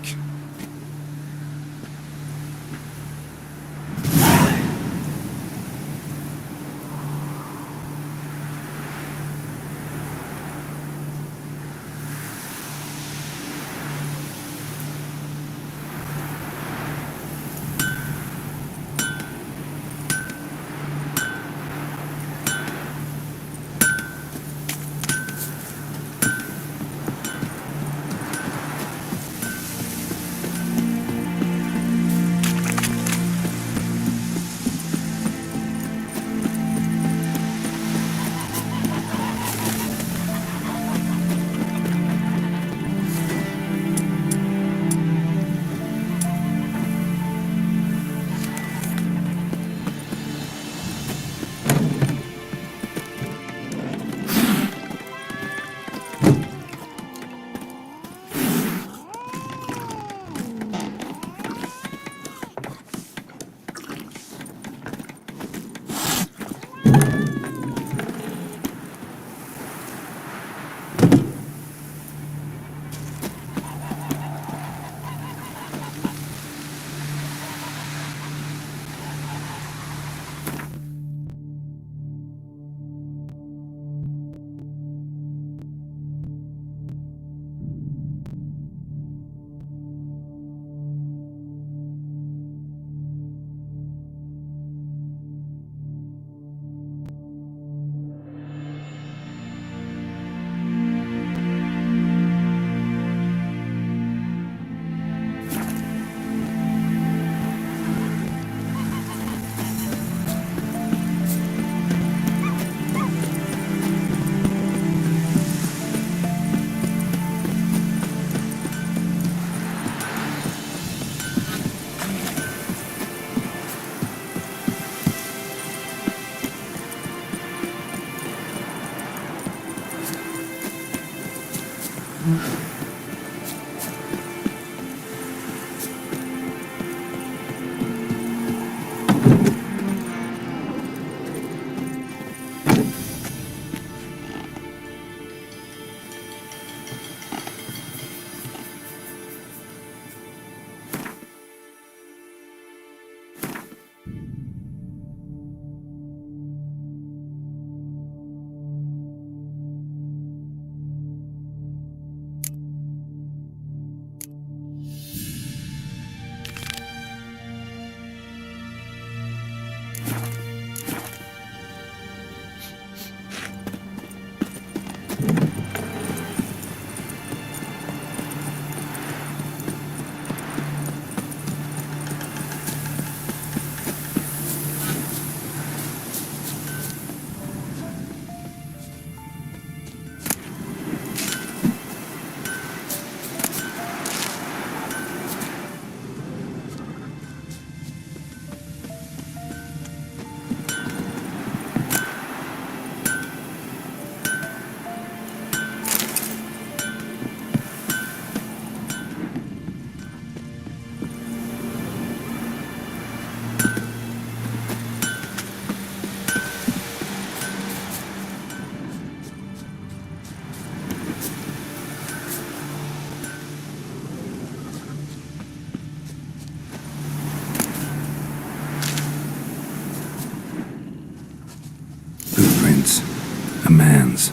S3: A man's.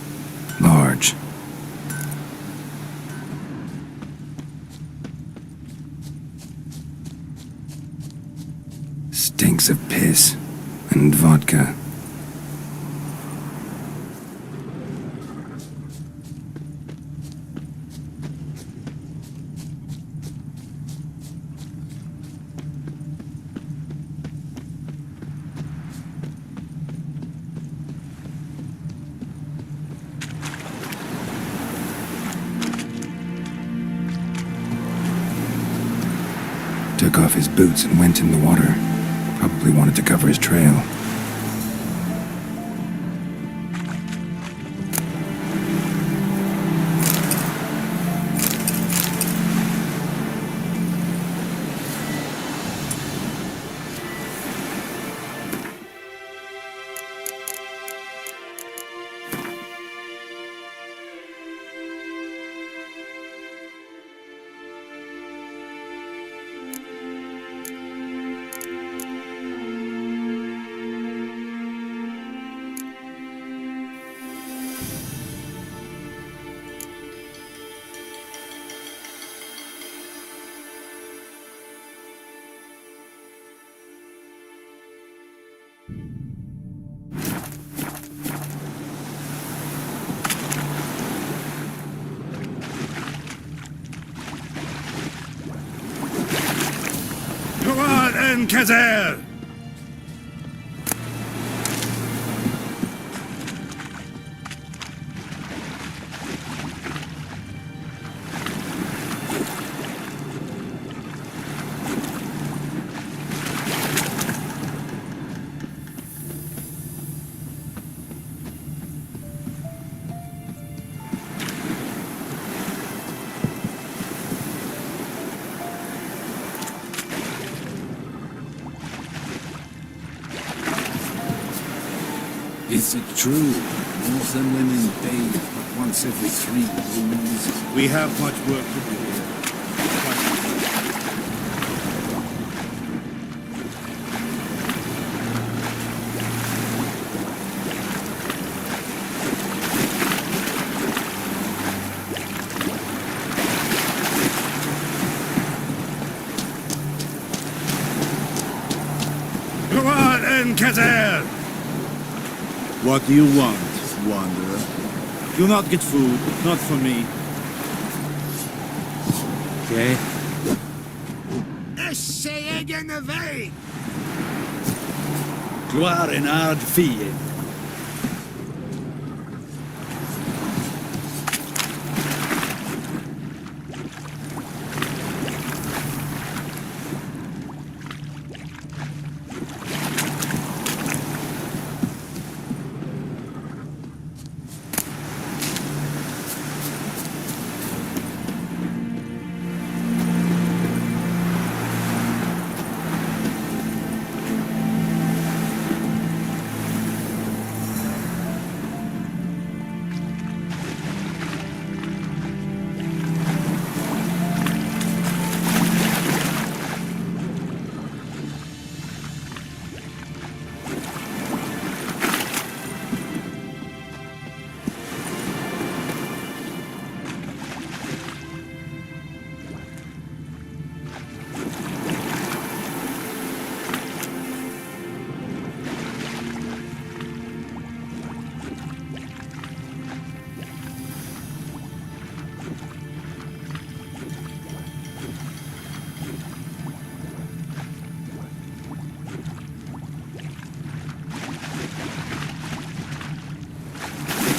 S3: Large. Stinks of piss and vodka. Took off his boots and went in the water. Probably wanted to cover his trail.
S13: Kazer!
S5: Is it true? Northern women bathe but once every 3 moons.
S13: We have much work to do here. Go on, Kazer!
S20: What do you want, wanderer? Do not get food, not for me. Okay?
S13: Egen väg!
S5: Gloire en ard fie.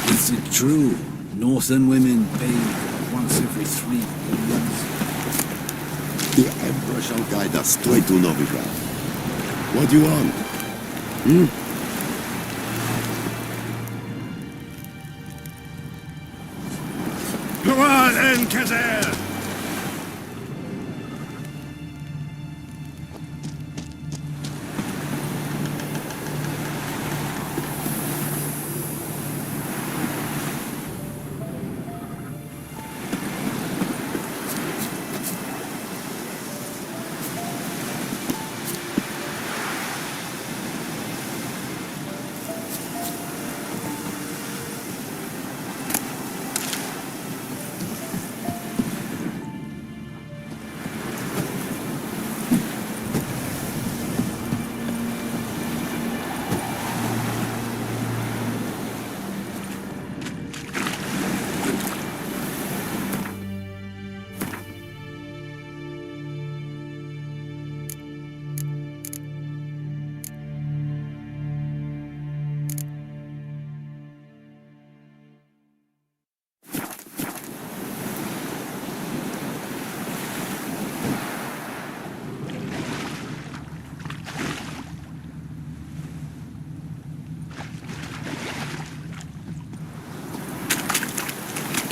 S5: Is it true? Northern women bathe once every 3 moons.
S19: The Emperor shall guide us straight to Novigrad. What do you want?
S13: Go on, Kazer!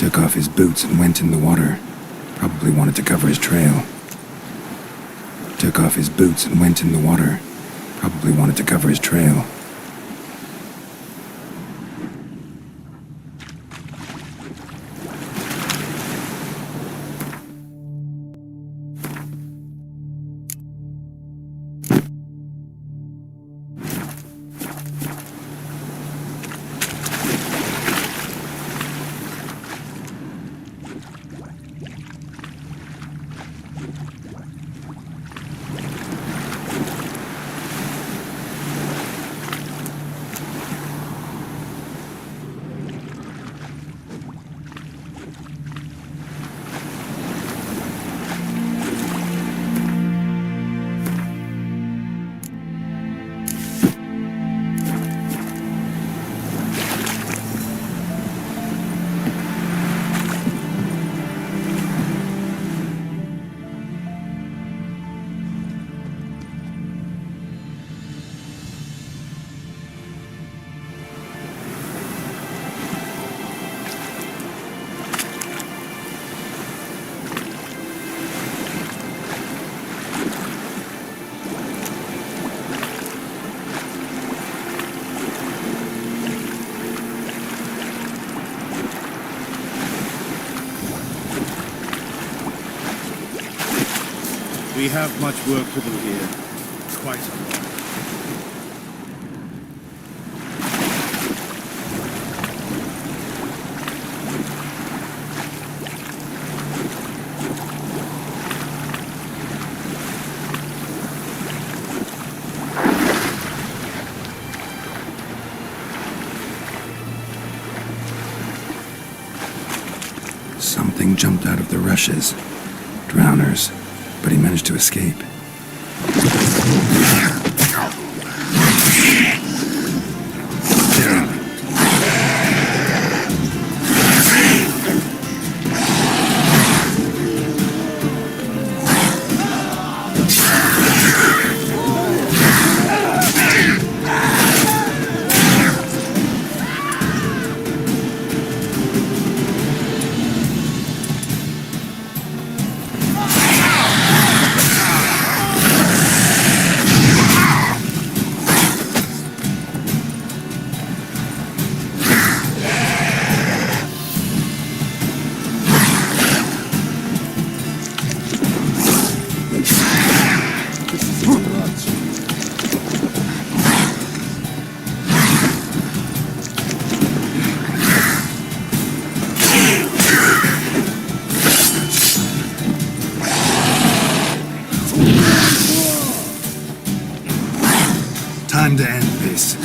S3: Took off his boots and went in the water. Probably wanted to cover his trail. Took off his boots and went in the water. Probably wanted to cover his trail.
S20: We have much work to do here. Quite a lot.
S3: Something jumped out of the rushes. Drowners. But he managed to escape. Time to end this.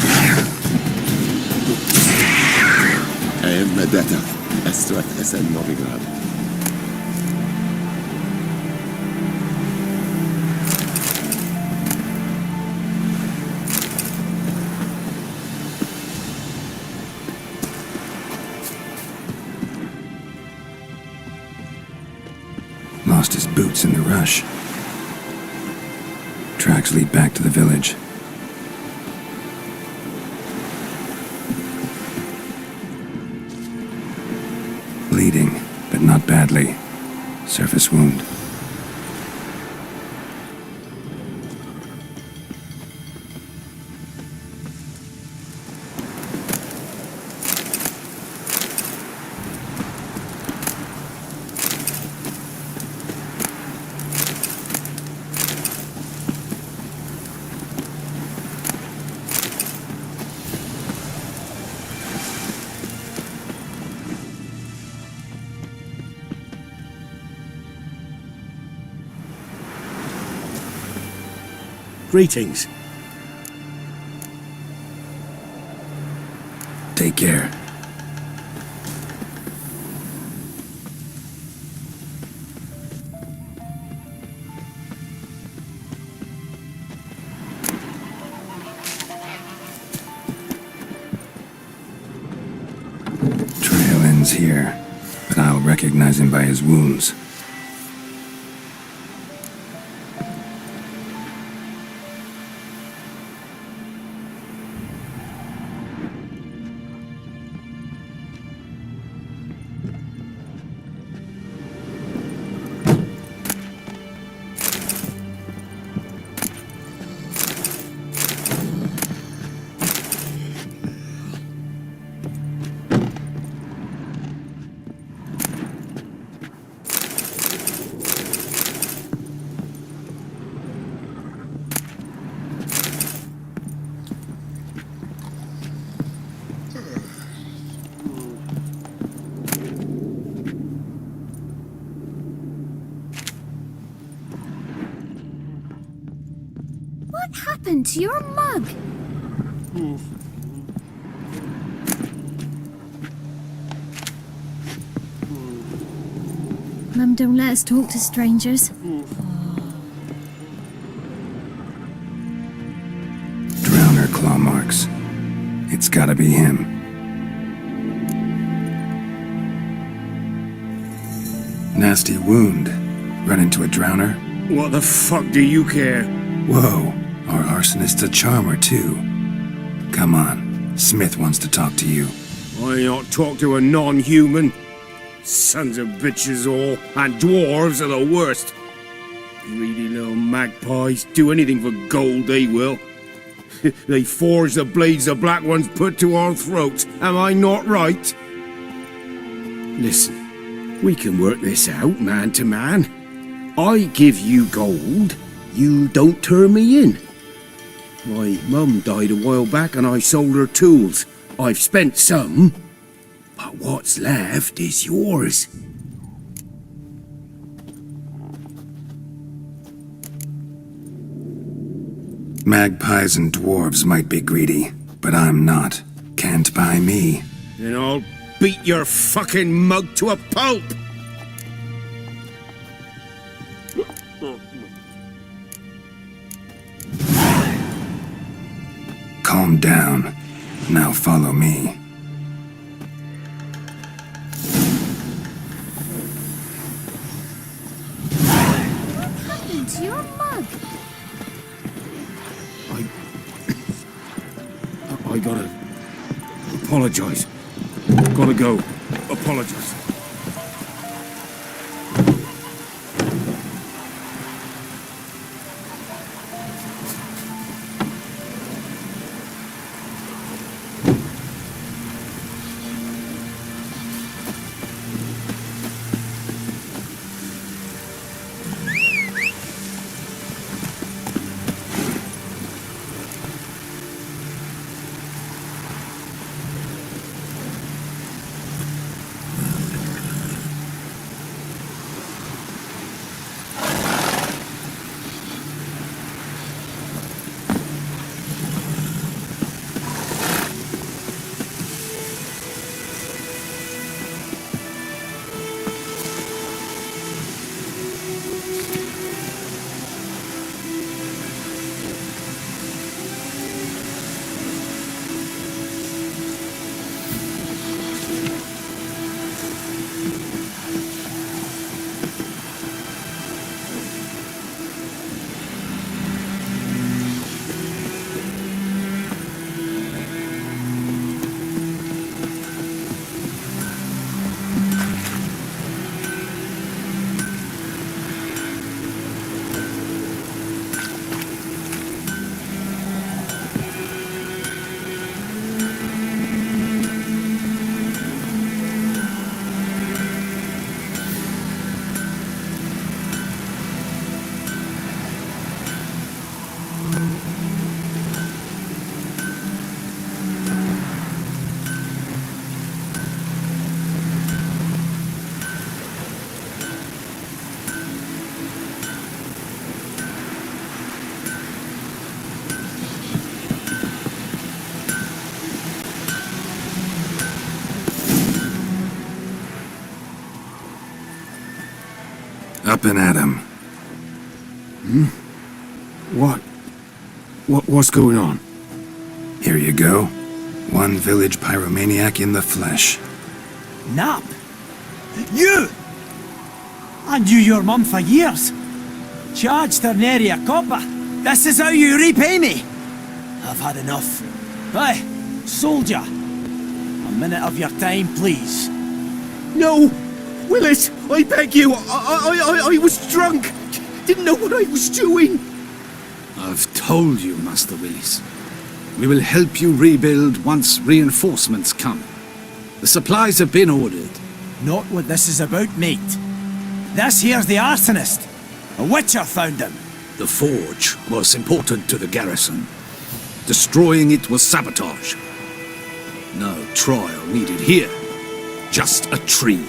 S19: بدأت أسرة أسد نوفيغراد.
S3: Lost his boots in the rush. Tracks lead back to the village. Bleeding, but not badly. Surface wound.
S7: Greetings.
S3: Take care. Trail ends here, but I'll recognize him by his wounds.
S16: happened to your mug? Mum don't let us talk to strangers.
S3: Drowner claw marks. It's gotta be him. Nasty wound. Run into a drowner?
S17: What the fuck do you care?
S3: Whoa, our arsonist's a charmer too. Come on, Smith wants to talk to you.
S17: I not talk to a non-human. Sons of bitches all, and dwarves are the worst. Greedy little magpies, do anything for gold, they will. They forge the blades the black ones put to our throats, am I not right? Listen, we can work this out man to man. I give you gold, you don't turn me in. My mum died a while back and I sold her tools. I've spent some, but what's left is yours.
S3: Magpies and dwarves might be greedy, but I'm not. Can't buy me.
S17: Then I'll beat your fucking mug to a pulp!
S3: Calm down. Now follow me.
S16: What happened to your mug?
S17: I gotta apologize. Gotta go. Apologize.
S3: Up and at him.
S17: What's going on?
S3: Here you go. One village pyromaniac in the flesh.
S11: Nap? You! I knew your mum for years. Charged her nary a copper. This is how you repay me. I've had enough. Hey, soldier. A minute of your time, please.
S17: No! Willis, I beg you, I was drunk. Didn't know what I was doing.
S9: I've told you, Master Willis. We will help you rebuild once reinforcements come. The supplies have been ordered.
S11: Not what this is about, mate. This here's the arsonist. A witcher found him.
S9: The forge was important to the garrison. Destroying it was sabotage. No trial needed here. Just a tree.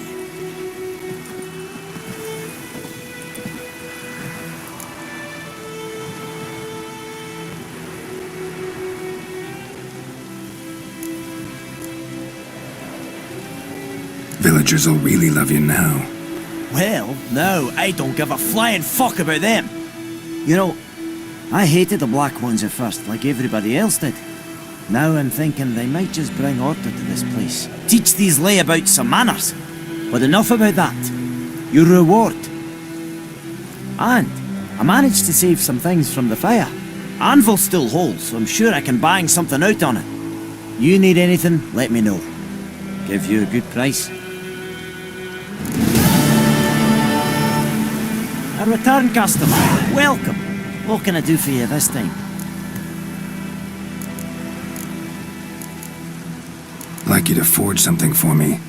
S3: Villagers will really love you now.
S11: Well, no, I don't give a flying fuck about them. You know, I hated the Black Ones at first, like everybody else did. Now I'm thinking they might just bring order to this place. Teach these layabouts some manners. But enough about that. Your reward. And I managed to save some things from the fire. Anvil still holds, so I'm sure I can bang something out on it. You need anything, let me know. Give you a good price. A return customer. Welcome. What can I do for you this time?
S3: I'd like you to forge something for me.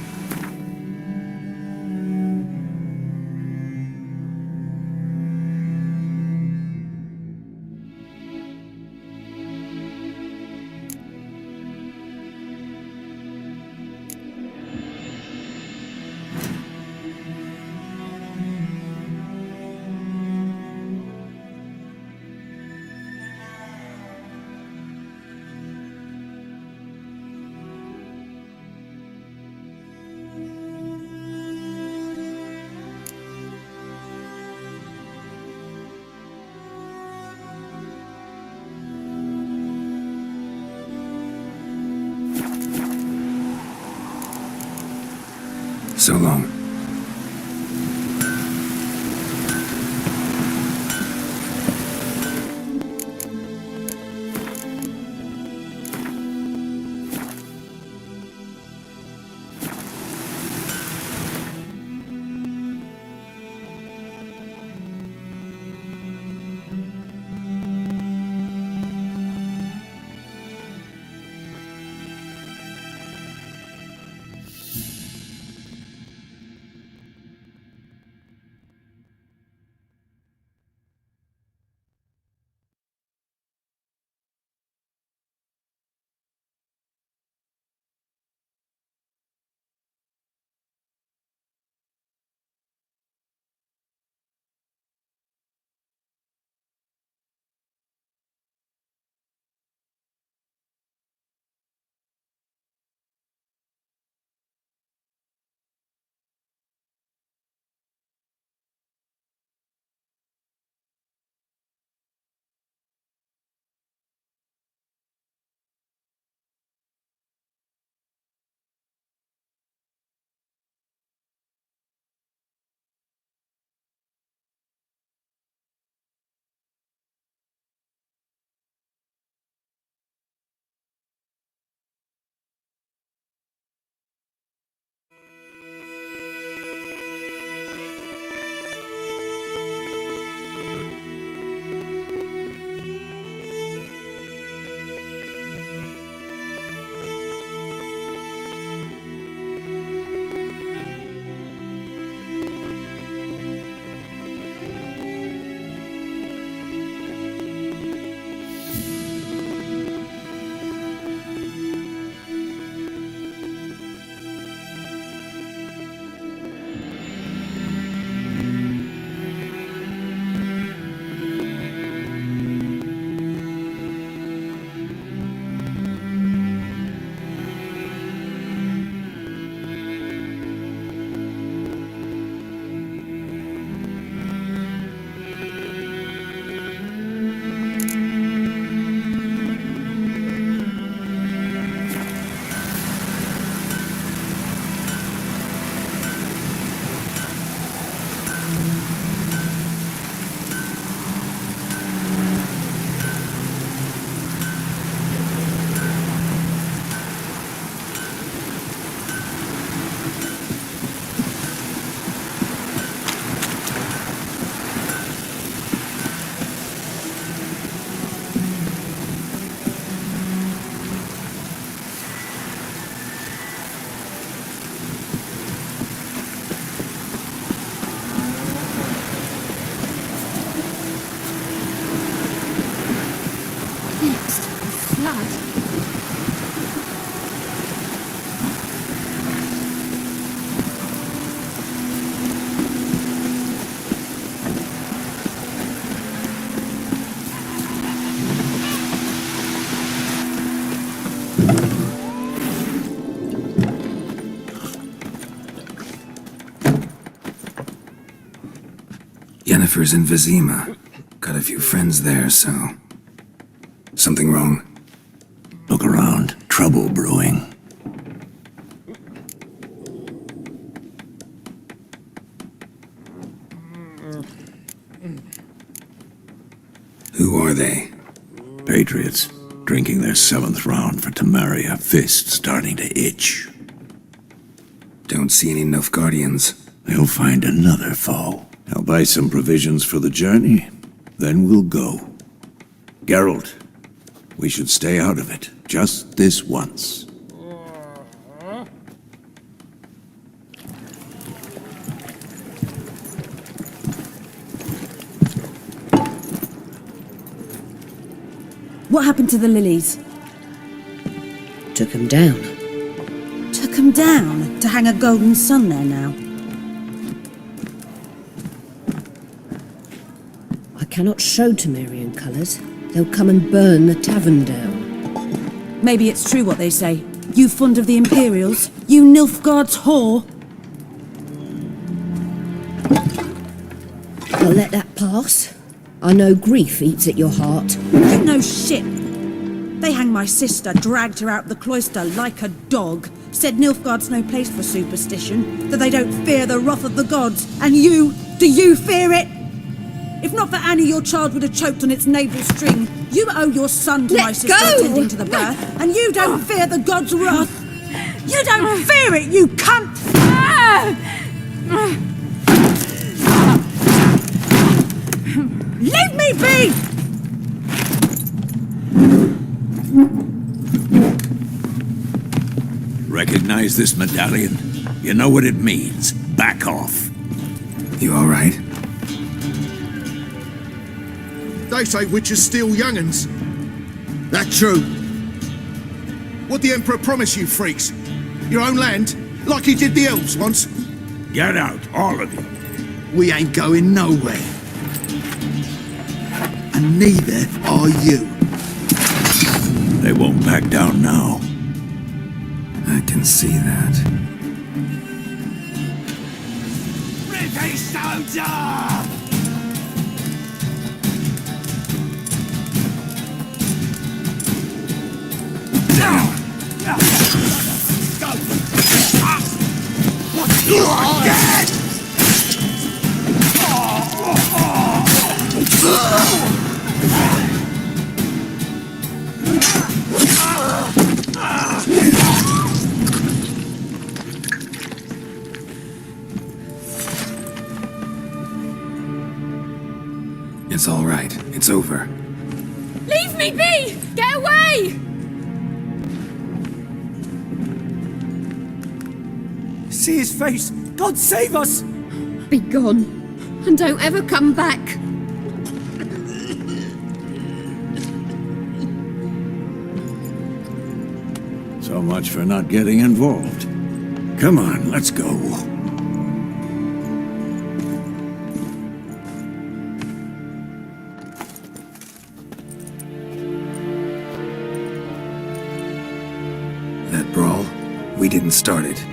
S3: So long. Yennefer's in Vizima. Got a few friends there, so... Something wrong?
S14: Look around. Trouble brewing.
S3: Who are they?
S14: Patriots. Drinking their 7th round for Memoria. Fist starting to itch.
S3: Don't see any Nilfgaardians.
S14: They'll find another foe.
S5: I'll buy some provisions for the journey. Then we'll go. Geralt, we should stay out of it. Just this once.
S2: What happened to the lilies?
S10: Took 'em down.
S2: Took 'em down to hang a golden sun there now.
S10: I cannot show Temerian colours. They'll come and burn the tavern down.
S2: Maybe it's true what they say. You fond of the Imperials? You Nilfgaard's whore?
S10: I'll let that pass. I know grief eats at your heart.
S2: You know shit. They hanged my sister, dragged her out the cloister like a dog. Said Nilfgaard's no place for superstition, that they don't fear the wrath of the gods. And you, do you fear it? If not for Annie, your child would have choked on its navel string. You owe your son to my sister attending to the birth, and you don't fear the gods' wrath. You don't fear it, you cunt! Leave me be!
S5: Recognize this medallion? You know what it means. Back off.
S3: You all right?
S20: They say witches steal young'uns. That true? What'd the Emperor promise you freaks? Your own land? Like he did the elves once?
S5: Get out, all of you.
S20: We ain't going nowhere. And neither are you.
S5: They won't back down now.
S3: I can see that.
S20: Rippy soldier!
S3: It's all right. It's over.
S18: Leave me be! Get away!
S11: See his face! God save us!
S18: Be gone, and don't ever come back.
S5: So much for not getting involved. Come on, let's go.
S3: That brawl, we didn't start it.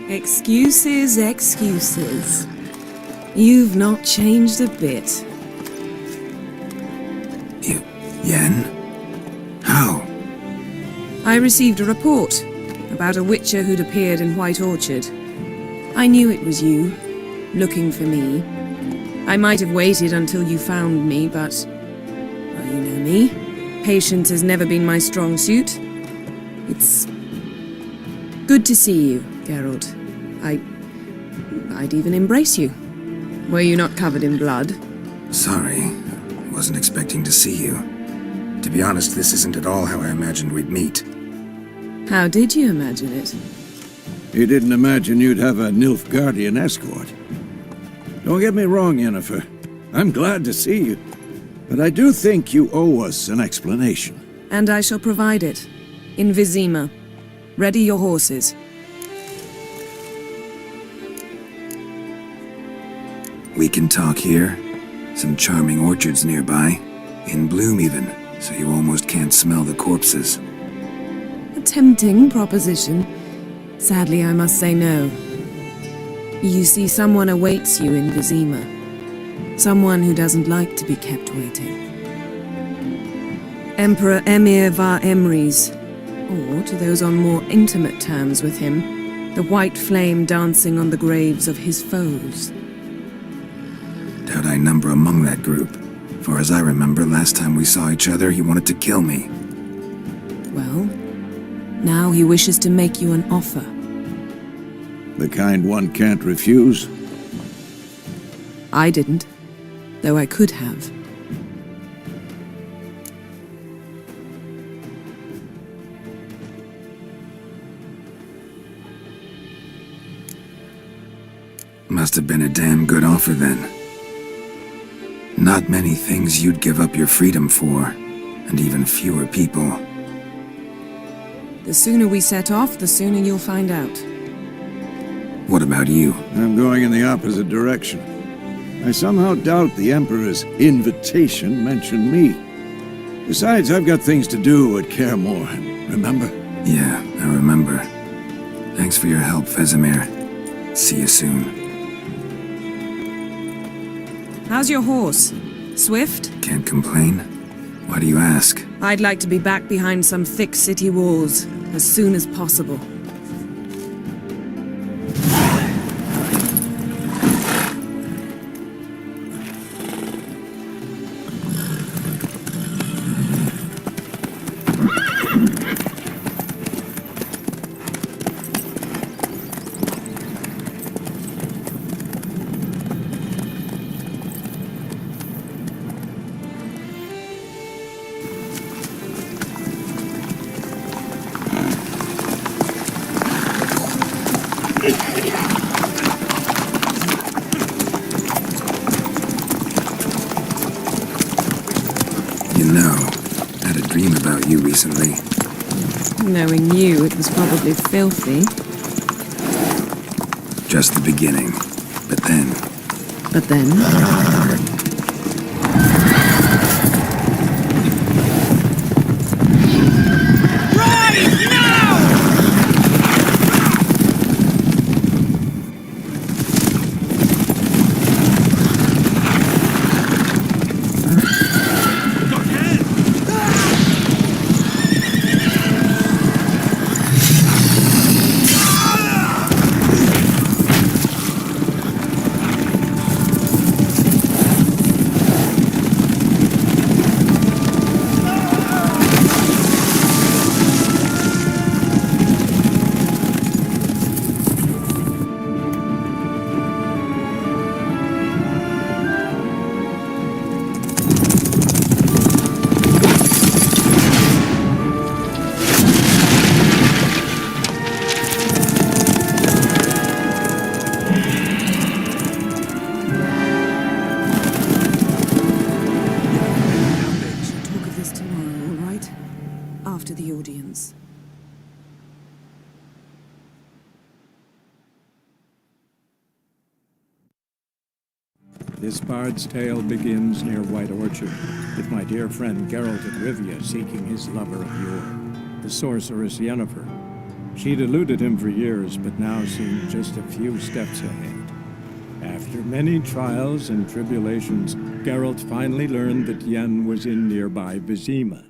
S4: Excuses, excuses. You've not changed a bit.
S3: Yen? How?
S4: I received a report about a witcher who'd appeared in White Orchard. I knew it was you, looking for me. I might have waited until you found me, but... well, you know me. Patience has never been my strong suit. It's... good to see you, Geralt. I'd even embrace you. Were you not covered in blood?
S3: Sorry. Wasn't expecting to see you. To be honest, this isn't at all how I imagined we'd meet.
S4: How did you imagine it?
S5: You didn't imagine you'd have a Nilfgaardian escort. Don't get me wrong, Yennefer. I'm glad to see you. But I do think you owe us an explanation.
S4: And I shall provide it. In Vizima. Ready your horses.
S3: We can talk here. Some charming orchards nearby. In bloom even, so you almost can't smell the corpses.
S4: tempting proposition. Sadly, I must say no. You see, someone awaits you in Vizima. Someone who doesn't like to be kept waiting. Emperor Emir var Emrys, or, to those on more intimate terms with him, the white flame dancing on the graves of his foes.
S3: Doubt I number among that group. For as I remember, last time we saw each other, he wanted to kill me.
S4: Well, now he wishes to make you an offer.
S5: The kind one can't refuse?
S4: I didn't, though I could have.
S3: Must have been a damn good offer then. Not many things you'd give up your freedom for, and even fewer people.
S4: The sooner we set off, the sooner you'll find out.
S3: What about you?
S5: I'm going in the opposite direction. I somehow doubt the Emperor's invitation mentioned me. Besides, I've got things to do at Kaer Morhen, remember?
S3: Yeah, I remember. Thanks for your help, Vesemir. See you soon.
S4: How's your horse? Swift?
S3: Can't complain. Why do you ask?
S4: I'd like to be back behind some thick city walls as soon as possible.
S3: You know, I had a dream about you recently.
S4: Knowing you, it was probably filthy.
S3: Just the beginning. But then...
S4: But then?
S21: This bard's tale begins near White Orchard, with my dear friend Geralt of Rivia seeking his lover of yore, the sorceress Yennefer. She'd eluded him for years, but now seemed just a few steps ahead. After many trials and tribulations, Geralt finally learned that Yen was in nearby Vizima.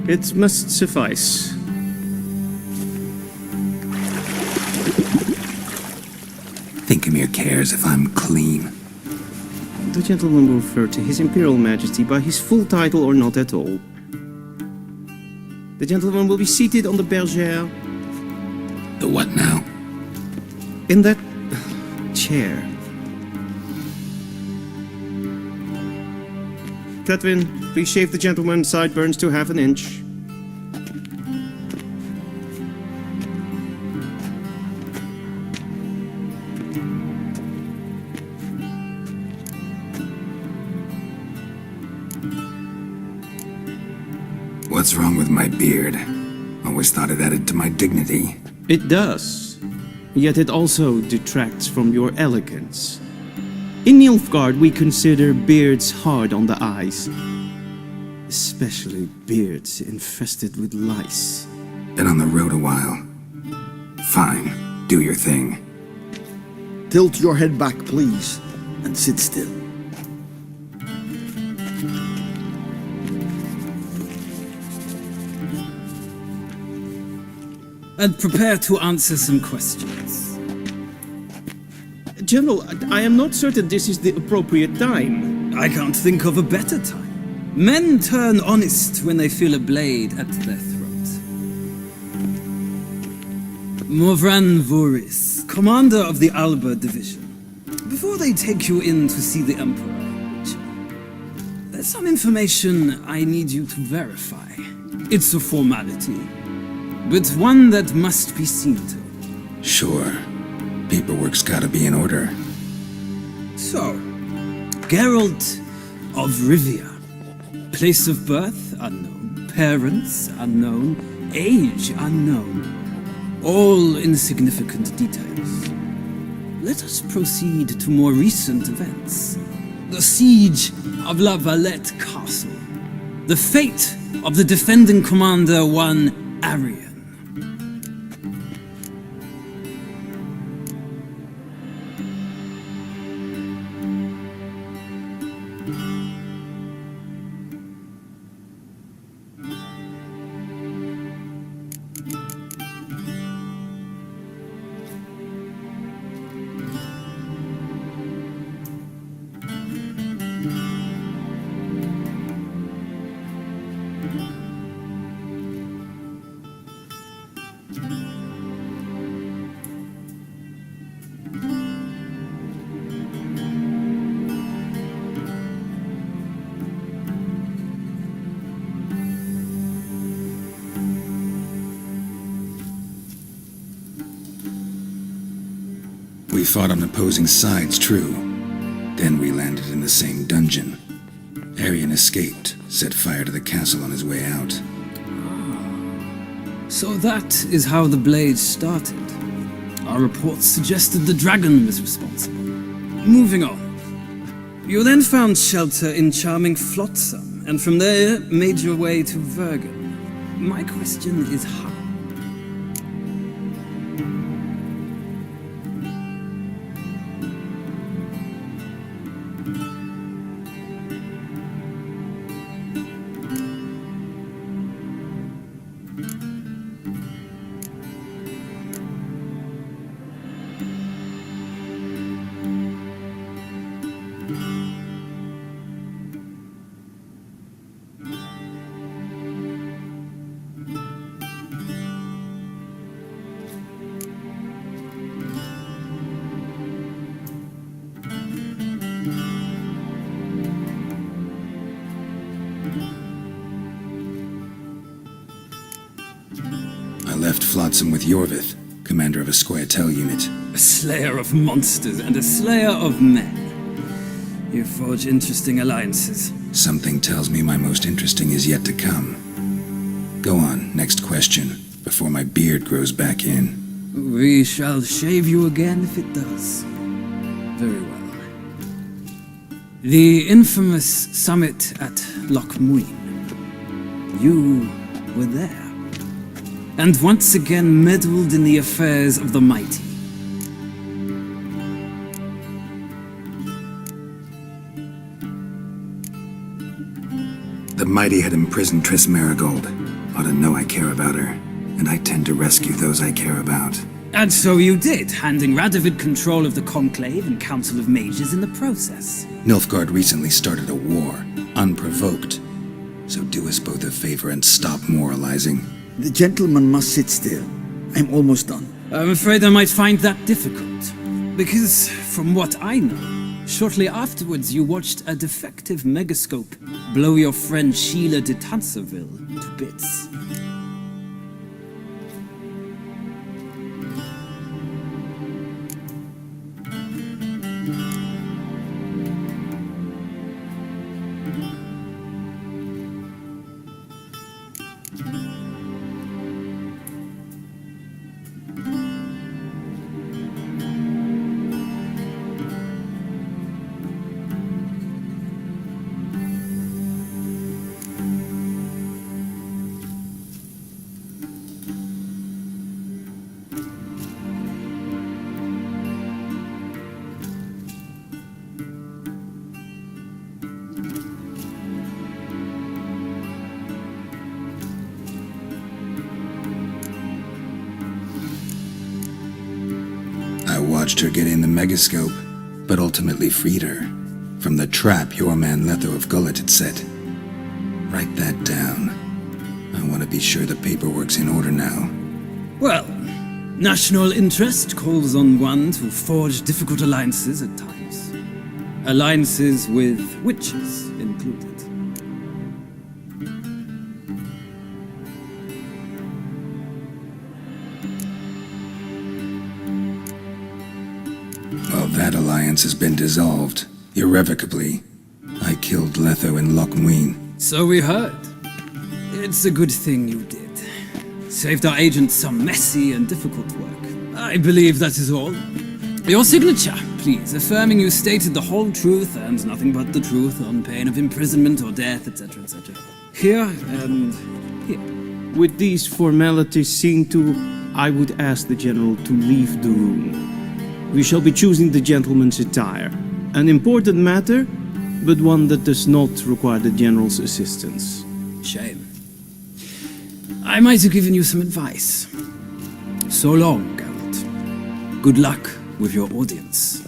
S13: It must suffice.
S3: Thinkamir cares if I'm clean.
S13: The gentleman will refer to His Imperial Majesty by his full title or not at all. The gentleman will be seated on the bergère.
S3: The what now?
S13: In that chair. Cletwin, please shave the gentleman's sideburns to 1/2 inch.
S3: What's wrong with my beard? Always thought it added to my dignity.
S13: It does. Yet it also detracts from your elegance. In Nilfgaard, we consider beards hard on the eyes. Especially beards infested with lice.
S3: Been on the road a while. Fine, do your thing.
S12: Tilt your head back, please, and sit still.
S6: And prepare to answer some questions.
S13: General, I am not certain this is the appropriate time.
S6: I can't think of a better time. Men turn honest when they feel a blade at their throat. Morvran Voris, commander of the Alba division. Before they take you in to see the Emperor, there's some information I need you to verify. It's a formality, but one that must be seen to.
S3: Sure. Paperwork's gotta be in order.
S6: So, Geralt of Rivia. Place of birth unknown, parents unknown, age unknown. All insignificant details. Let us proceed to more recent events. The siege of La Valette Castle. The fate of the defending commander, one Arian.
S3: We fought on opposing sides, true. Then we landed in the same dungeon. Arian escaped, set fire to the castle on his way out.
S6: So that is how the blade started. Our reports suggested the dragon was responsible. Moving on. You then found shelter in charming Flotsam, and from there made your way to Vergen. My question is how?
S3: I left Flotsam with Yorvith, commander of a Scoia'tael unit.
S6: A slayer of monsters and a slayer of men. You forge interesting alliances.
S3: Something tells me my most interesting is yet to come. Go on, next question, before my beard grows back in.
S6: We shall shave you again if it does. Very well. The infamous summit at Loch Muin. You were there. And once again meddled in the affairs of the mighty.
S3: The mighty had imprisoned Triss Marigold. Ought to know I care about her, and I tend to rescue those I care about.
S6: And so you did, handing Radovid control of the Conclave and Council of Mages in the process.
S3: Nilfgaard recently started a war, unprovoked. So do us both a favor and stop moralizing.
S12: The gentleman must sit still. I'm almost done.
S6: I'm afraid I might find that difficult. Because, from what I know, shortly afterwards you watched a defective megascope blow your friend Sheila de Tanserville to bits.
S3: watched her get in the megascope, but ultimately freed her from the trap your man Letho of Gullet had set. Write that down. I want to be sure the paperwork's in order now.
S6: Well, national interest calls on one to forge difficult alliances at times. Alliances with witches included.
S3: Well, that alliance has been dissolved, irrevocably. I killed Letho in Loch Muin.
S6: So we heard. It's a good thing you did. Saved our agent some messy and difficult work. I believe that is all. Your signature, please, affirming you stated the whole truth and nothing but the truth on pain of imprisonment or death, etc., etc. Here and here.
S13: With these formalities seen to, I would ask the General to leave the room. We shall be choosing the gentleman's attire. An important matter, but one that does not require the General's assistance.
S6: Shame. I might have given you some advice. So long, Geralt. Good luck with your audience.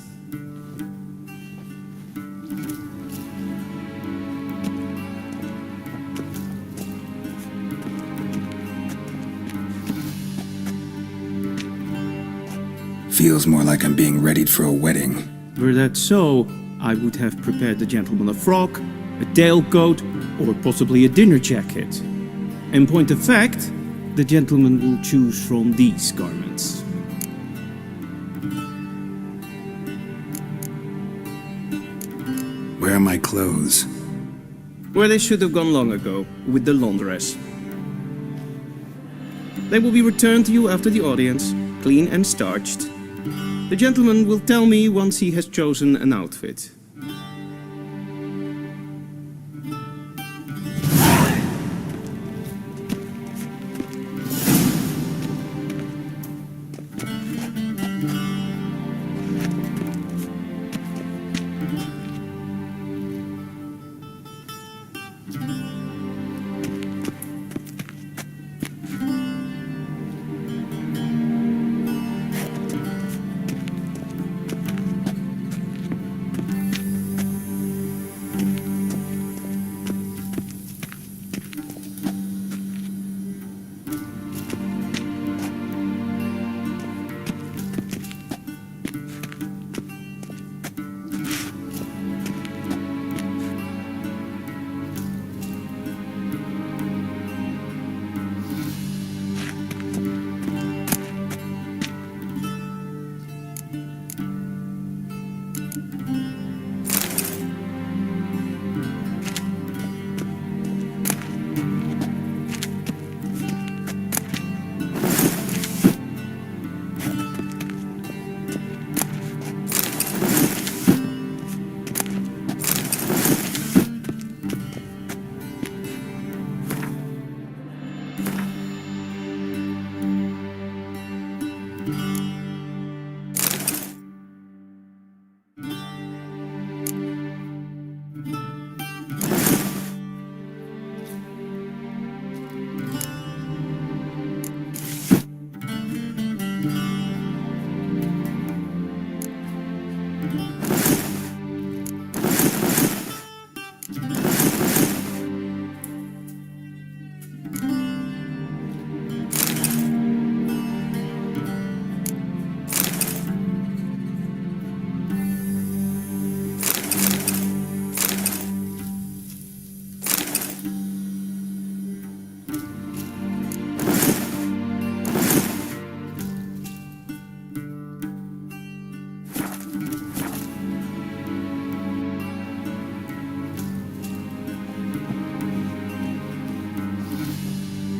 S3: Feels more like I'm being readied for a wedding.
S13: Were that so, I would have prepared the gentleman a frock, a tailcoat, or possibly a dinner jacket. In point of fact, the gentleman will choose from these garments.
S3: Where are my clothes?
S13: Where they should have gone long ago, with the laundress. They will be returned to you after the audience, clean and starched. The gentleman will tell me once he has chosen an outfit.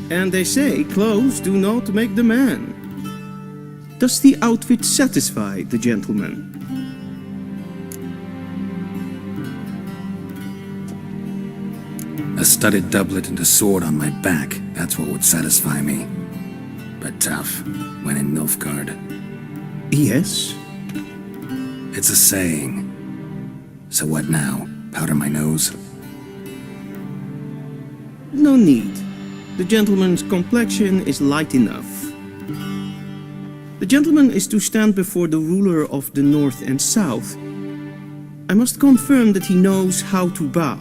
S13: And they say clothes do not make the man. Does the outfit satisfy the gentleman?
S3: A studded doublet and a sword on my back, that's what would satisfy me. But tough, when in Nilfgaard.
S13: Yes?
S3: It's a saying. So what now? Powder my nose?
S13: No need. The gentleman's complexion is light enough. The gentleman is to stand before the ruler of the North and South. I must confirm that he knows how to bow.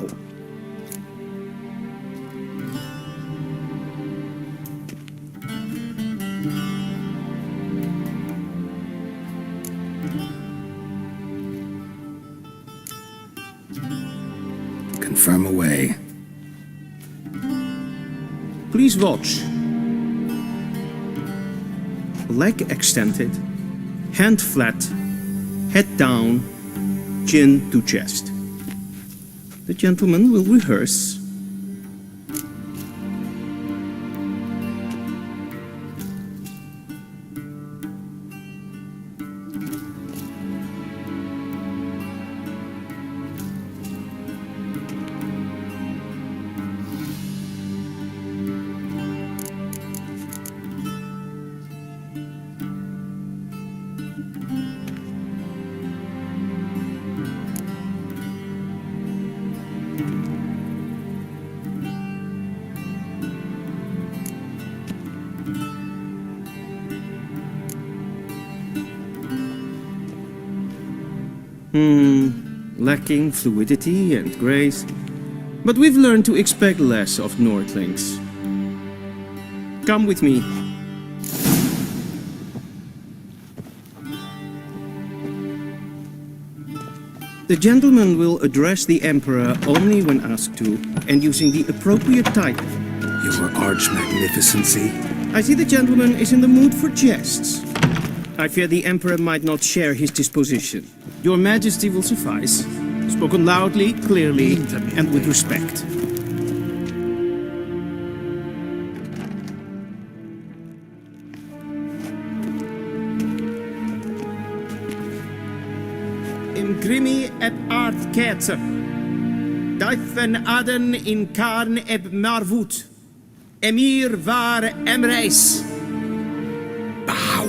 S3: Confirm away.
S13: Please watch. Leg extended, hand flat, head down, chin to chest. The gentleman will rehearse. Lacking fluidity and grace, but we've learned to expect less of Nordlings. Come with me. The gentleman will address the Emperor only when asked to, and using the appropriate title.
S3: Your Arch-Magnificency?
S13: I see the gentleman is in the mood for jests. I fear the Emperor might not share his disposition. Your Majesty will suffice. Spoken loudly, clearly, and with respect. Imgrimi eb art ketzer. Daifen aden in karn eb marvut. Emir var emreis. Bow.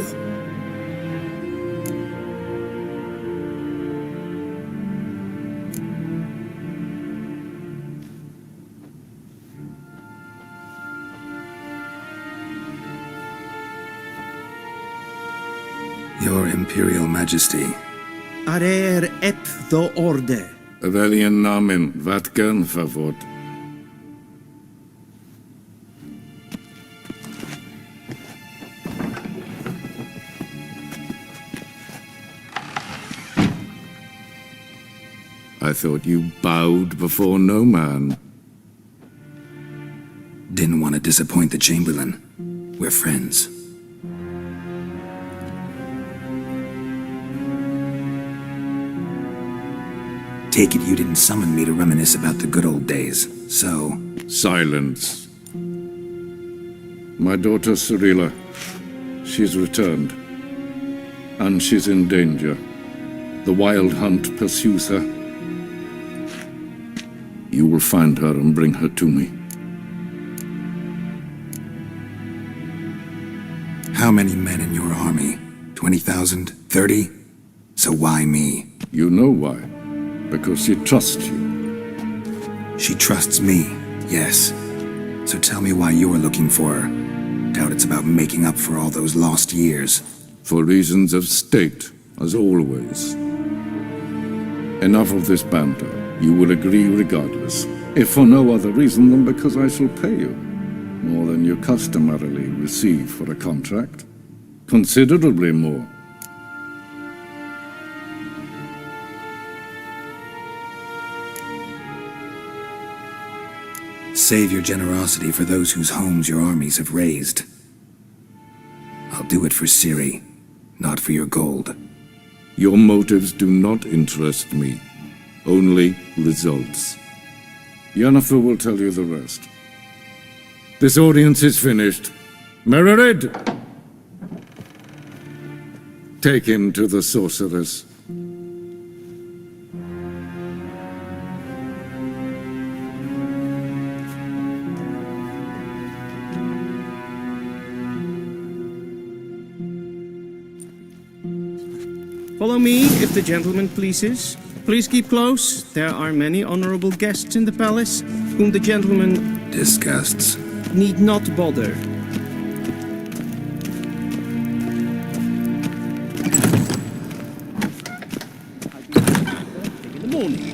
S3: Your Imperial Majesty.
S13: Arer ep the orde.
S5: Welchen Namen? Wat gern favor? I thought you bowed before no man.
S3: Didn't want to disappoint the Chamberlain. We're friends. Take it you didn't summon me to reminisce about the good old days, so...
S5: Silence. My daughter Cyrilla, she's returned. And she's in danger. The Wild Hunt pursues her. You will find her and bring her to me.
S3: How many men in your army? 20,000? 30? So why me?
S5: You know why. Because she trusts you.
S3: She trusts me, yes. So tell me why you're looking for her. Doubt it's about making up for all those lost years.
S5: For reasons of state, as always. Enough of this banter. You will agree regardless. If for no other reason than because I shall pay you. More than you customarily receive for a contract. Considerably more.
S3: Save your generosity for those whose homes your armies have razed. I'll do it for Ciri, not for your gold.
S5: Your motives do not interest me. Only results. Yennefer will tell you the rest. This audience is finished. Mererid! Take him to the sorceress.
S13: Follow me, if the gentleman pleases. Please keep close. There are many honorable guests in the palace, whom the gentleman...
S3: disgusts.
S13: ...need not bother.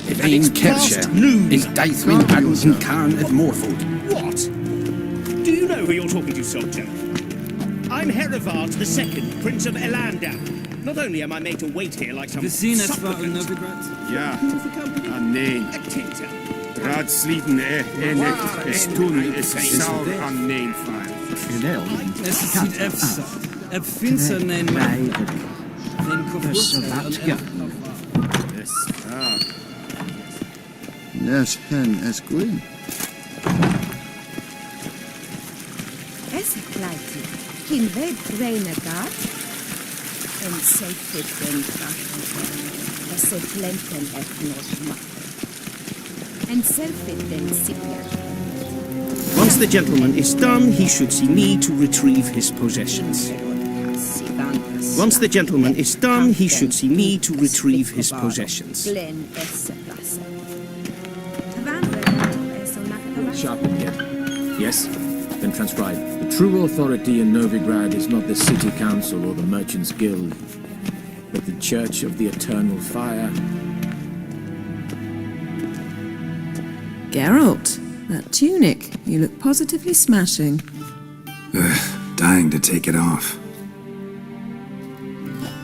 S17: Vein Kercher is Deithwin Adden Khan at Morford.
S15: What? Do you know who you're talking to, soldier? I'm Herivard II, Prince of Elander. Not only am I made to wait here like some supplicant...
S13: Ja, nee. Raadsliden enig is toen is sauer aan neen
S6: Es ist Finster nein
S12: Nes hen es gwyn.
S8: Es gleiti. Kin ved reine gart. En seifit den krachten. Es se glenten etnos macht. En selfit den sikker.
S15: Once the gentleman is done, he should see me to retrieve his possessions. Once the gentleman is done, he should see me to retrieve his possessions.
S17: Sharpen yet? Yes? Then transcribe. The true authority in Novigrad is not the city council or the merchants' guild, but the Church of the Eternal Fire.
S4: Geralt, that tunic. You look positively smashing.
S3: Dying to take it off.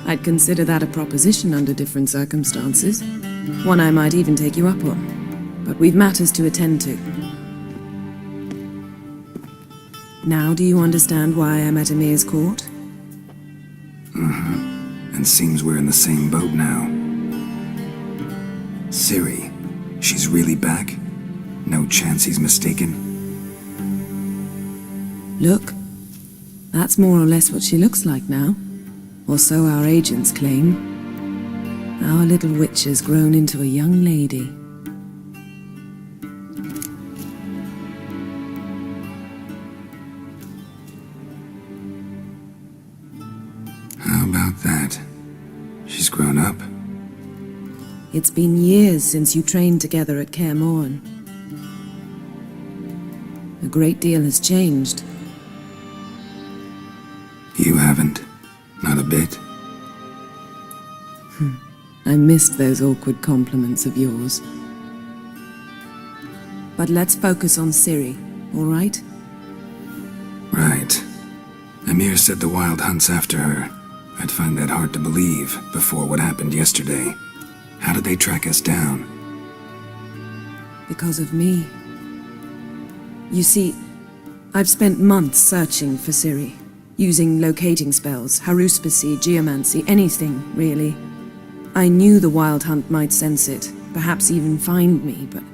S4: I'd consider that a proposition under different circumstances. One I might even take you up on. But we've matters to attend to. Now do you understand why I'm at Emir's court?
S3: And seems we're in the same boat now. Ciri, she's really back? No chance he's mistaken?
S4: Look, that's more or less what she looks like now. Or so our agents claim. Our little witch has grown into a young lady.
S3: How about that? She's grown up.
S4: It's been years since you trained together at Kaer Morhen. A great deal has changed.
S3: You haven't. Not a bit.
S4: I missed those awkward compliments of yours. But let's focus on Ciri, all right?
S3: Right. Emir said the Wild Hunt's after her. I'd find that hard to believe before what happened yesterday. How did they track us down?
S4: Because of me. You see, I've spent months searching for Ciri, using locating spells, haruspicy, geomancy, anything, really. I knew the Wild Hunt might sense it, perhaps even find me, but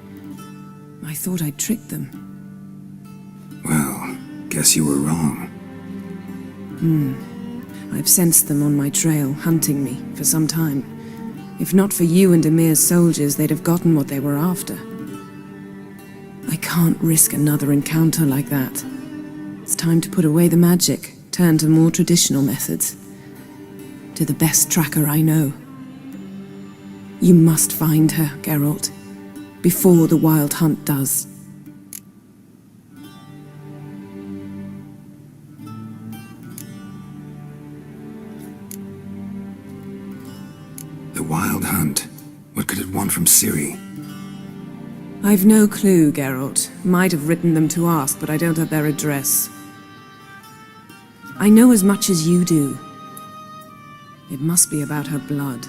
S4: I thought I'd tricked them.
S3: Well, guess you were wrong.
S4: I've sensed them on my trail, hunting me, for some time. If not for you and Emir's soldiers, they'd have gotten what they were after. I can't risk another encounter like that. It's time to put away the magic, turn to more traditional methods. To the best tracker I know. You must find her, Geralt, before the Wild Hunt does.
S3: The Wild Hunt? What could it want from Ciri?
S4: I've no clue, Geralt. Might have written them to ask, but I don't have their address. I know as much as you do. It must be about her blood.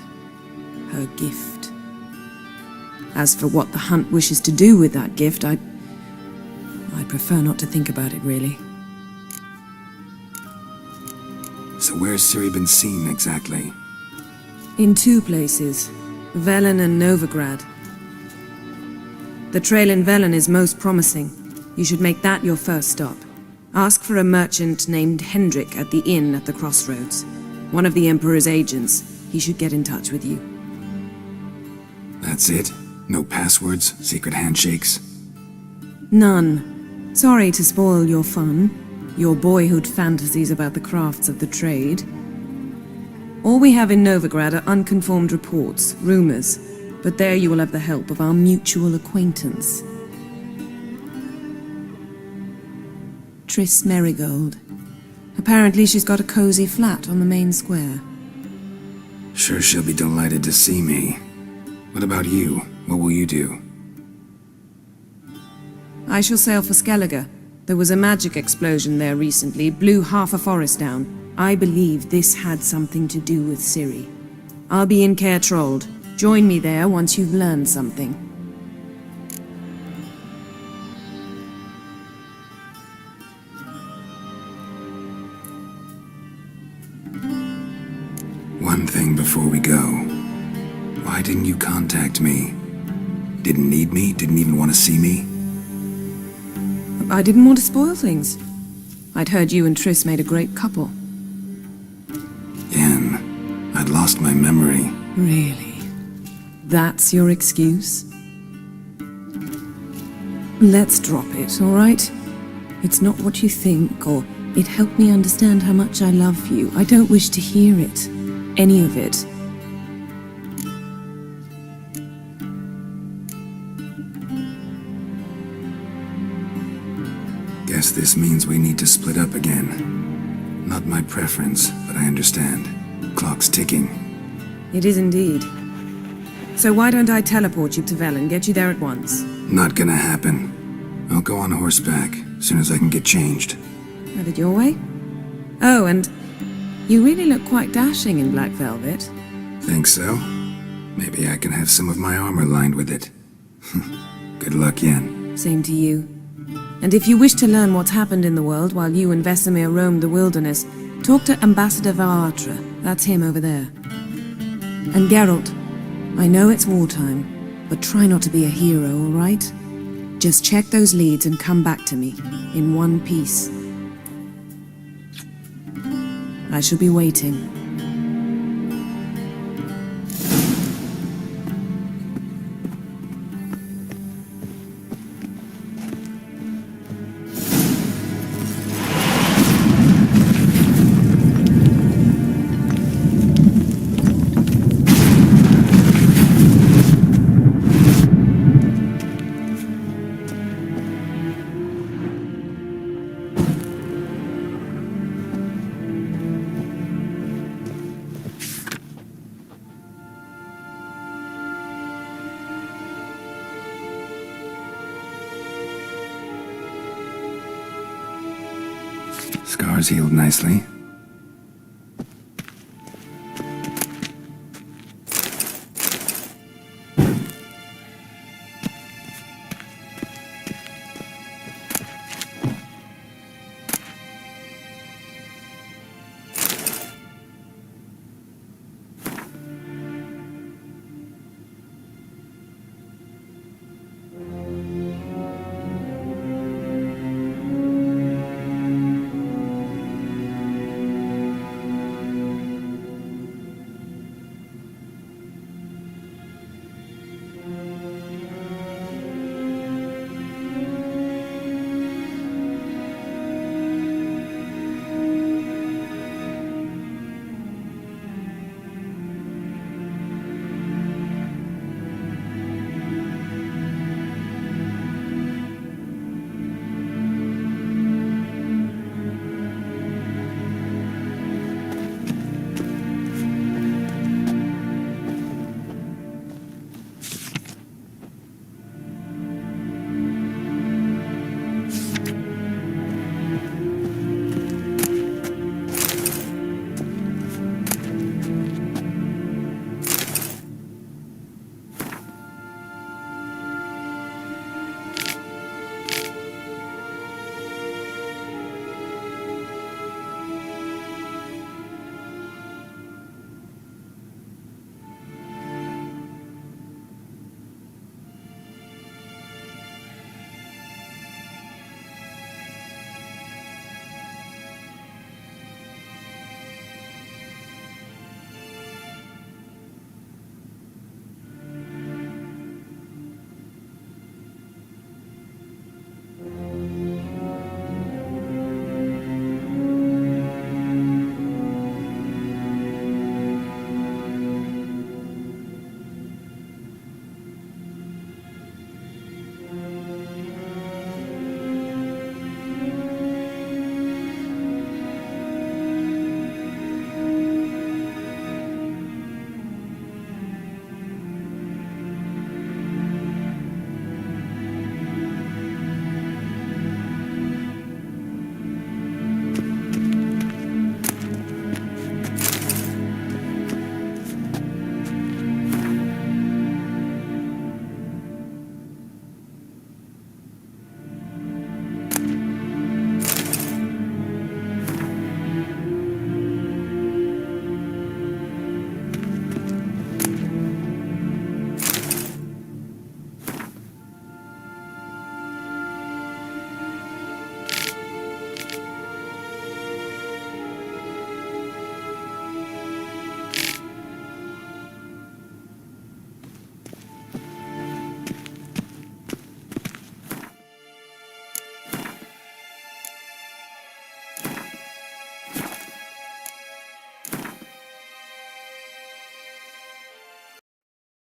S4: Her gift. As for what the Hunt wishes to do with that gift, I'd prefer not to think about it, really.
S3: So where's Ciri been seen, exactly?
S4: In two places. Velen and Novigrad. The trail in Velen is most promising. You should make that your first stop. Ask for a merchant named Hendrik at the inn at the crossroads. One of the Emperor's agents. He should get in touch with you.
S3: That's it? No passwords? Secret handshakes?
S4: None. Sorry to spoil your fun. Your boyhood fantasies about the crafts of the trade. All we have in Novigrad are unconformed reports, rumors. But there you will have the help of our mutual acquaintance. Triss Merigold. Apparently she's got a cozy flat on the main square.
S3: Sure she'll be delighted to see me. What about you? What will you do?
S4: I shall sail for Skellige. There was a magic explosion there recently, blew half a forest down. I believe this had something to do with Ciri. I'll be in Caer Trold. Join me there once you've learned something.
S3: One thing before we go. Why didn't you contact me? Didn't need me? Didn't even want to see me?
S4: I didn't want to spoil things. I'd heard you and Triss made a great couple.
S3: Yen, I'd lost my memory.
S4: Really? That's your excuse? Let's drop it, all right? It's not what you think, or it helped me understand how much I love you. I don't wish to hear it. Any of it.
S3: Guess this means we need to split up again. Not my preference, but I understand. Clock's ticking.
S4: It is indeed. So why don't I teleport you to Velen, get you there at once?
S3: Not gonna happen. I'll go on horseback, as soon as I can get changed.
S4: Have it your way? Oh, and you really look quite dashing in black velvet.
S3: Think so? Maybe I can have some of my armor lined with it. Good luck, Yen.
S4: Same to you. And if you wish to learn what's happened in the world while you and Vesemir roamed the wilderness, talk to Ambassador Varatra. That's him over there. And Geralt, I know it's wartime, but try not to be a hero, all right? Just check those leads and come back to me, in one piece. I shall be waiting.
S3: Scars healed nicely.